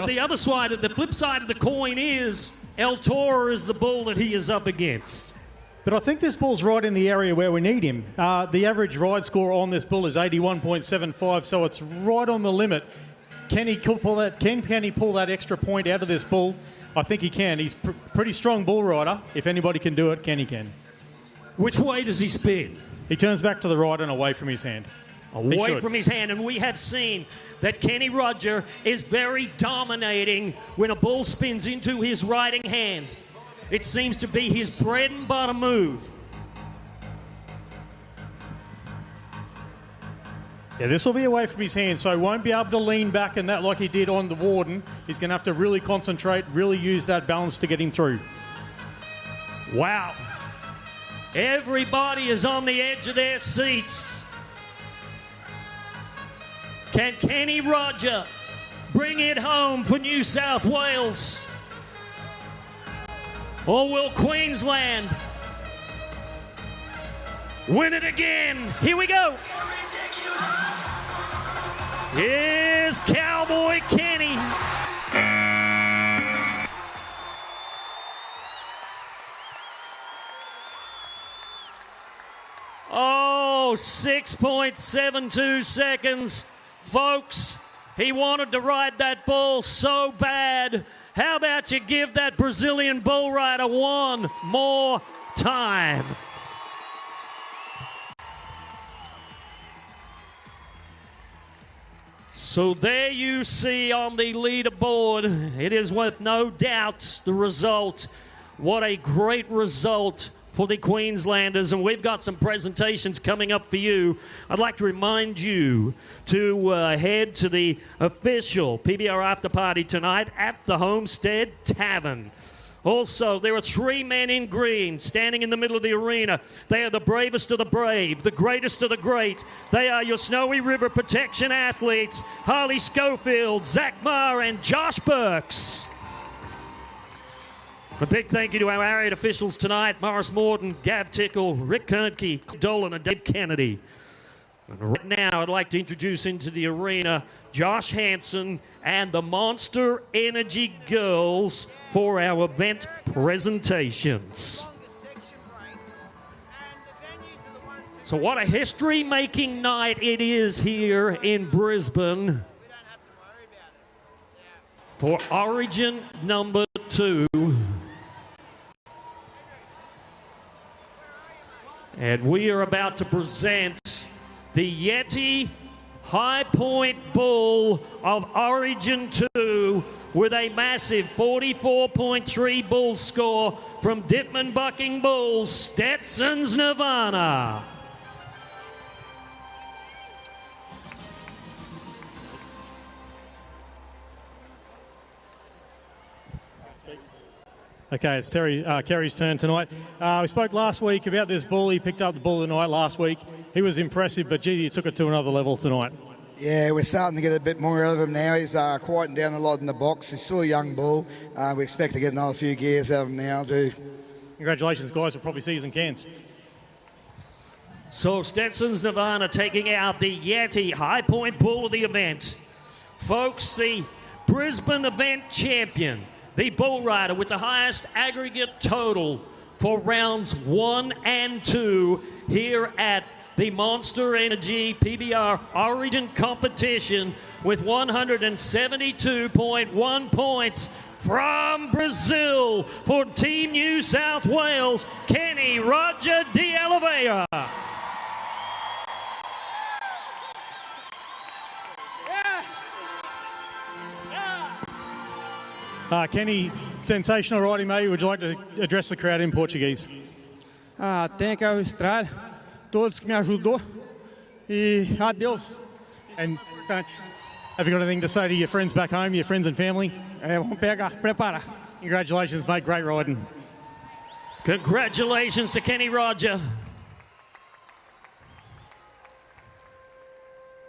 But the flip side of the coin is El Toro is the bull that he is up against. But I think this bull's right in the area where we need him. The average ride score on this bull is 81.75, so it's right on the limit. Can he pull that? Can he pull that extra point out of this bull? I think he can. He's pretty strong bull rider. If anybody can do it, Kenny can. Which way does he spin? He turns back to the right and away from his hand. Away from his hand, and we have seen that Kenny Roger is very dominating when a bull spins into his riding hand. It seems to be his bread and butter move. Yeah, this will be away from his hand, so he won't be able to lean back and that like he did on the Warden. He's going to have to really concentrate, really use that balance to get him through. Wow. Everybody is on the edge of their seats. Can Kenny Roger bring it home for New South Wales? Or will Queensland win it again? Here we go. Here's Cowboy Kenny. Oh, 6.72 seconds. Folks, he wanted to ride that bull so bad. How about you give that Brazilian bull rider one more time? So there you see on the leaderboard, it is with no doubt the result. What a great result for the Queenslanders, and we've got some presentations coming up for you. I'd like to remind you to head to the official PBR after party tonight at the Homestead Tavern. Also, there are 3 men in green standing in the middle of the arena. They are the bravest of the brave, the greatest of the great. They are your Snowy River Protection athletes, Harley Schofield, Zach Marr, and Josh Burks. A big thank you to our area officials tonight, Morris Morton, Gav Tickle, Rick Kernke, Dolan, and Dave Kennedy. And right now, I'd like to introduce into the arena Josh Hanson and the Monster Energy Girls for our event presentations. So what a history-making night it is here in Brisbane for Origin number 2. And we are about to present the Yeti High Point Bull of Origin 2 with a massive 44.3 bull score from Dittman Bucking Bulls, Stetson's Nirvana. Okay, it's Kerry's turn tonight. We spoke last week about this bull. He picked up the bull of the night last week. He was impressive, but gee, he took it to another level tonight. Yeah, we're starting to get a bit more out of him now. He's quieting down a lot in the box. He's still a young bull. We expect to get another few gears out of him now, too. Congratulations, guys. We'll probably see you in Cairns. So Stetson's Nirvana taking out the Yeti High Point Bull of the event. Folks, the Brisbane event champion, the bull rider with the highest aggregate total for rounds 1 and 2 here at the Monster Energy PBR Origin competition with 172.1 points from Brazil for Team New South Wales, Kenny Roger de Oliveira. Kenny, sensational riding, mate. Would you like to address the crowd in Portuguese? Thank you, Austrália, todos que me ajudou e adeus. And have you got anything to say to your friends back home, your friends and family? Vamos pegar, prepara. Congratulations, mate. Great riding. Congratulations to Kenny Roger.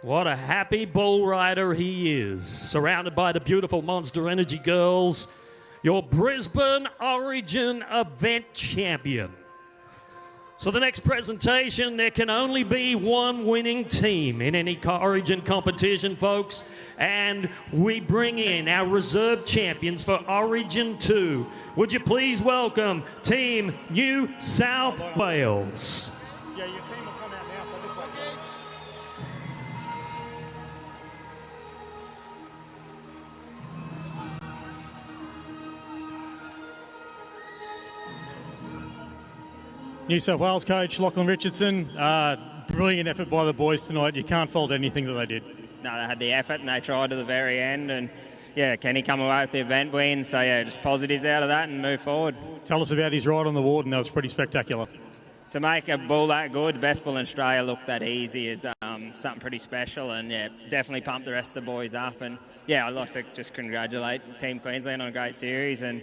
What a happy bull rider he is, surrounded by the beautiful Monster Energy girls, your Brisbane Origin event champion. So the next presentation, there can only be one winning team in any Origin competition, folks. And we bring in our reserve champions for Origin 2. Would you please welcome Team New South Wales. Yeah, your team will come out now, so this way. New South Wales coach Lachlan Richardson, brilliant effort by the boys tonight. You can't fault anything that they did. No, they had the effort and they tried to the very end, and yeah, Kenny come away with the event win, so yeah, just positives out of that and move forward. Tell us about his ride on the Warden. That was pretty spectacular. To make a bull that good, best bull in Australia look that easy is something pretty special, and yeah, definitely pumped the rest of the boys up. And yeah, I'd like to just congratulate Team Queensland on a great series, and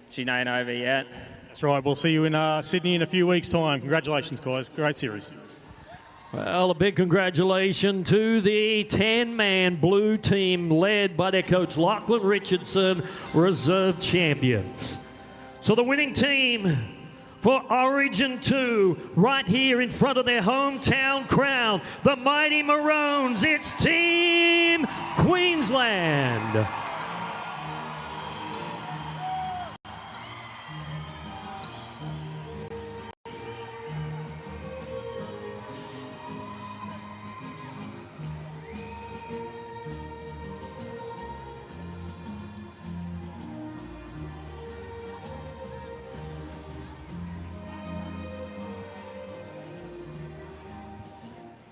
she ain't over yet. That's right. We'll see you in Sydney in a few weeks' time. Congratulations, guys. Great series. Well, a big congratulations to the 10-man blue team led by their coach Lachlan Richardson, reserve champions. So the winning team for Origin 2, right here in front of their hometown crowd, the Mighty Maroons. It's Team Queensland.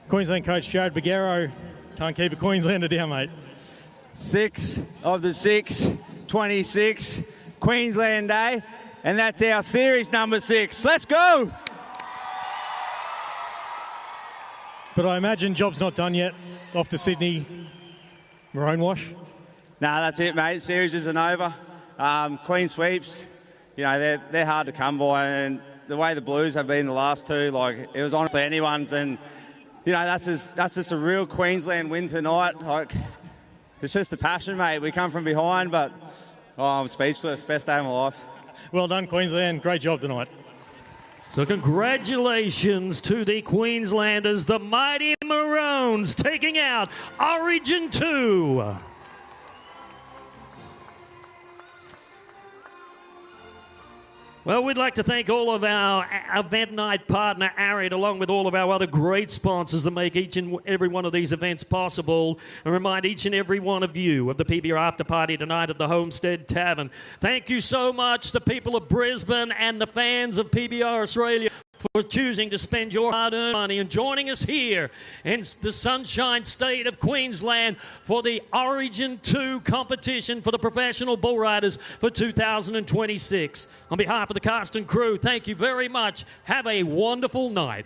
Queensland coach Jared Bagero can't keep a Queenslander down, mate. 6 of the 6, 26, Queensland Day, and that's our series number 6. Let's go! But I imagine job's not done yet. Off to Sydney. Maroon wash? Nah, that's it, mate. Series isn't over. Clean sweeps, you know, they're hard to come by, and the way the Blues have been the last two, like, it was honestly anyone's, and you know, that's just a real Queensland win tonight. Like, it's just the passion, mate. We come from behind, but I'm speechless. Best day of my life. Well done, Queensland. Great job tonight. So congratulations to the Queenslanders, the Mighty Maroons, taking out Origin 2. Well, we'd like to thank all of our event night partner, Arid, along with all of our other great sponsors that make each and every one of these events possible, and remind each and every one of you of the PBR after party tonight at the Homestead Tavern. Thank you so much, the people of Brisbane and the fans of PBR Australia, for choosing to spend your hard-earned money and joining us here in the Sunshine State of Queensland for the Origin 2 competition for the professional bull riders for 2026. On behalf of the cast and crew, thank you very much. Have a wonderful night.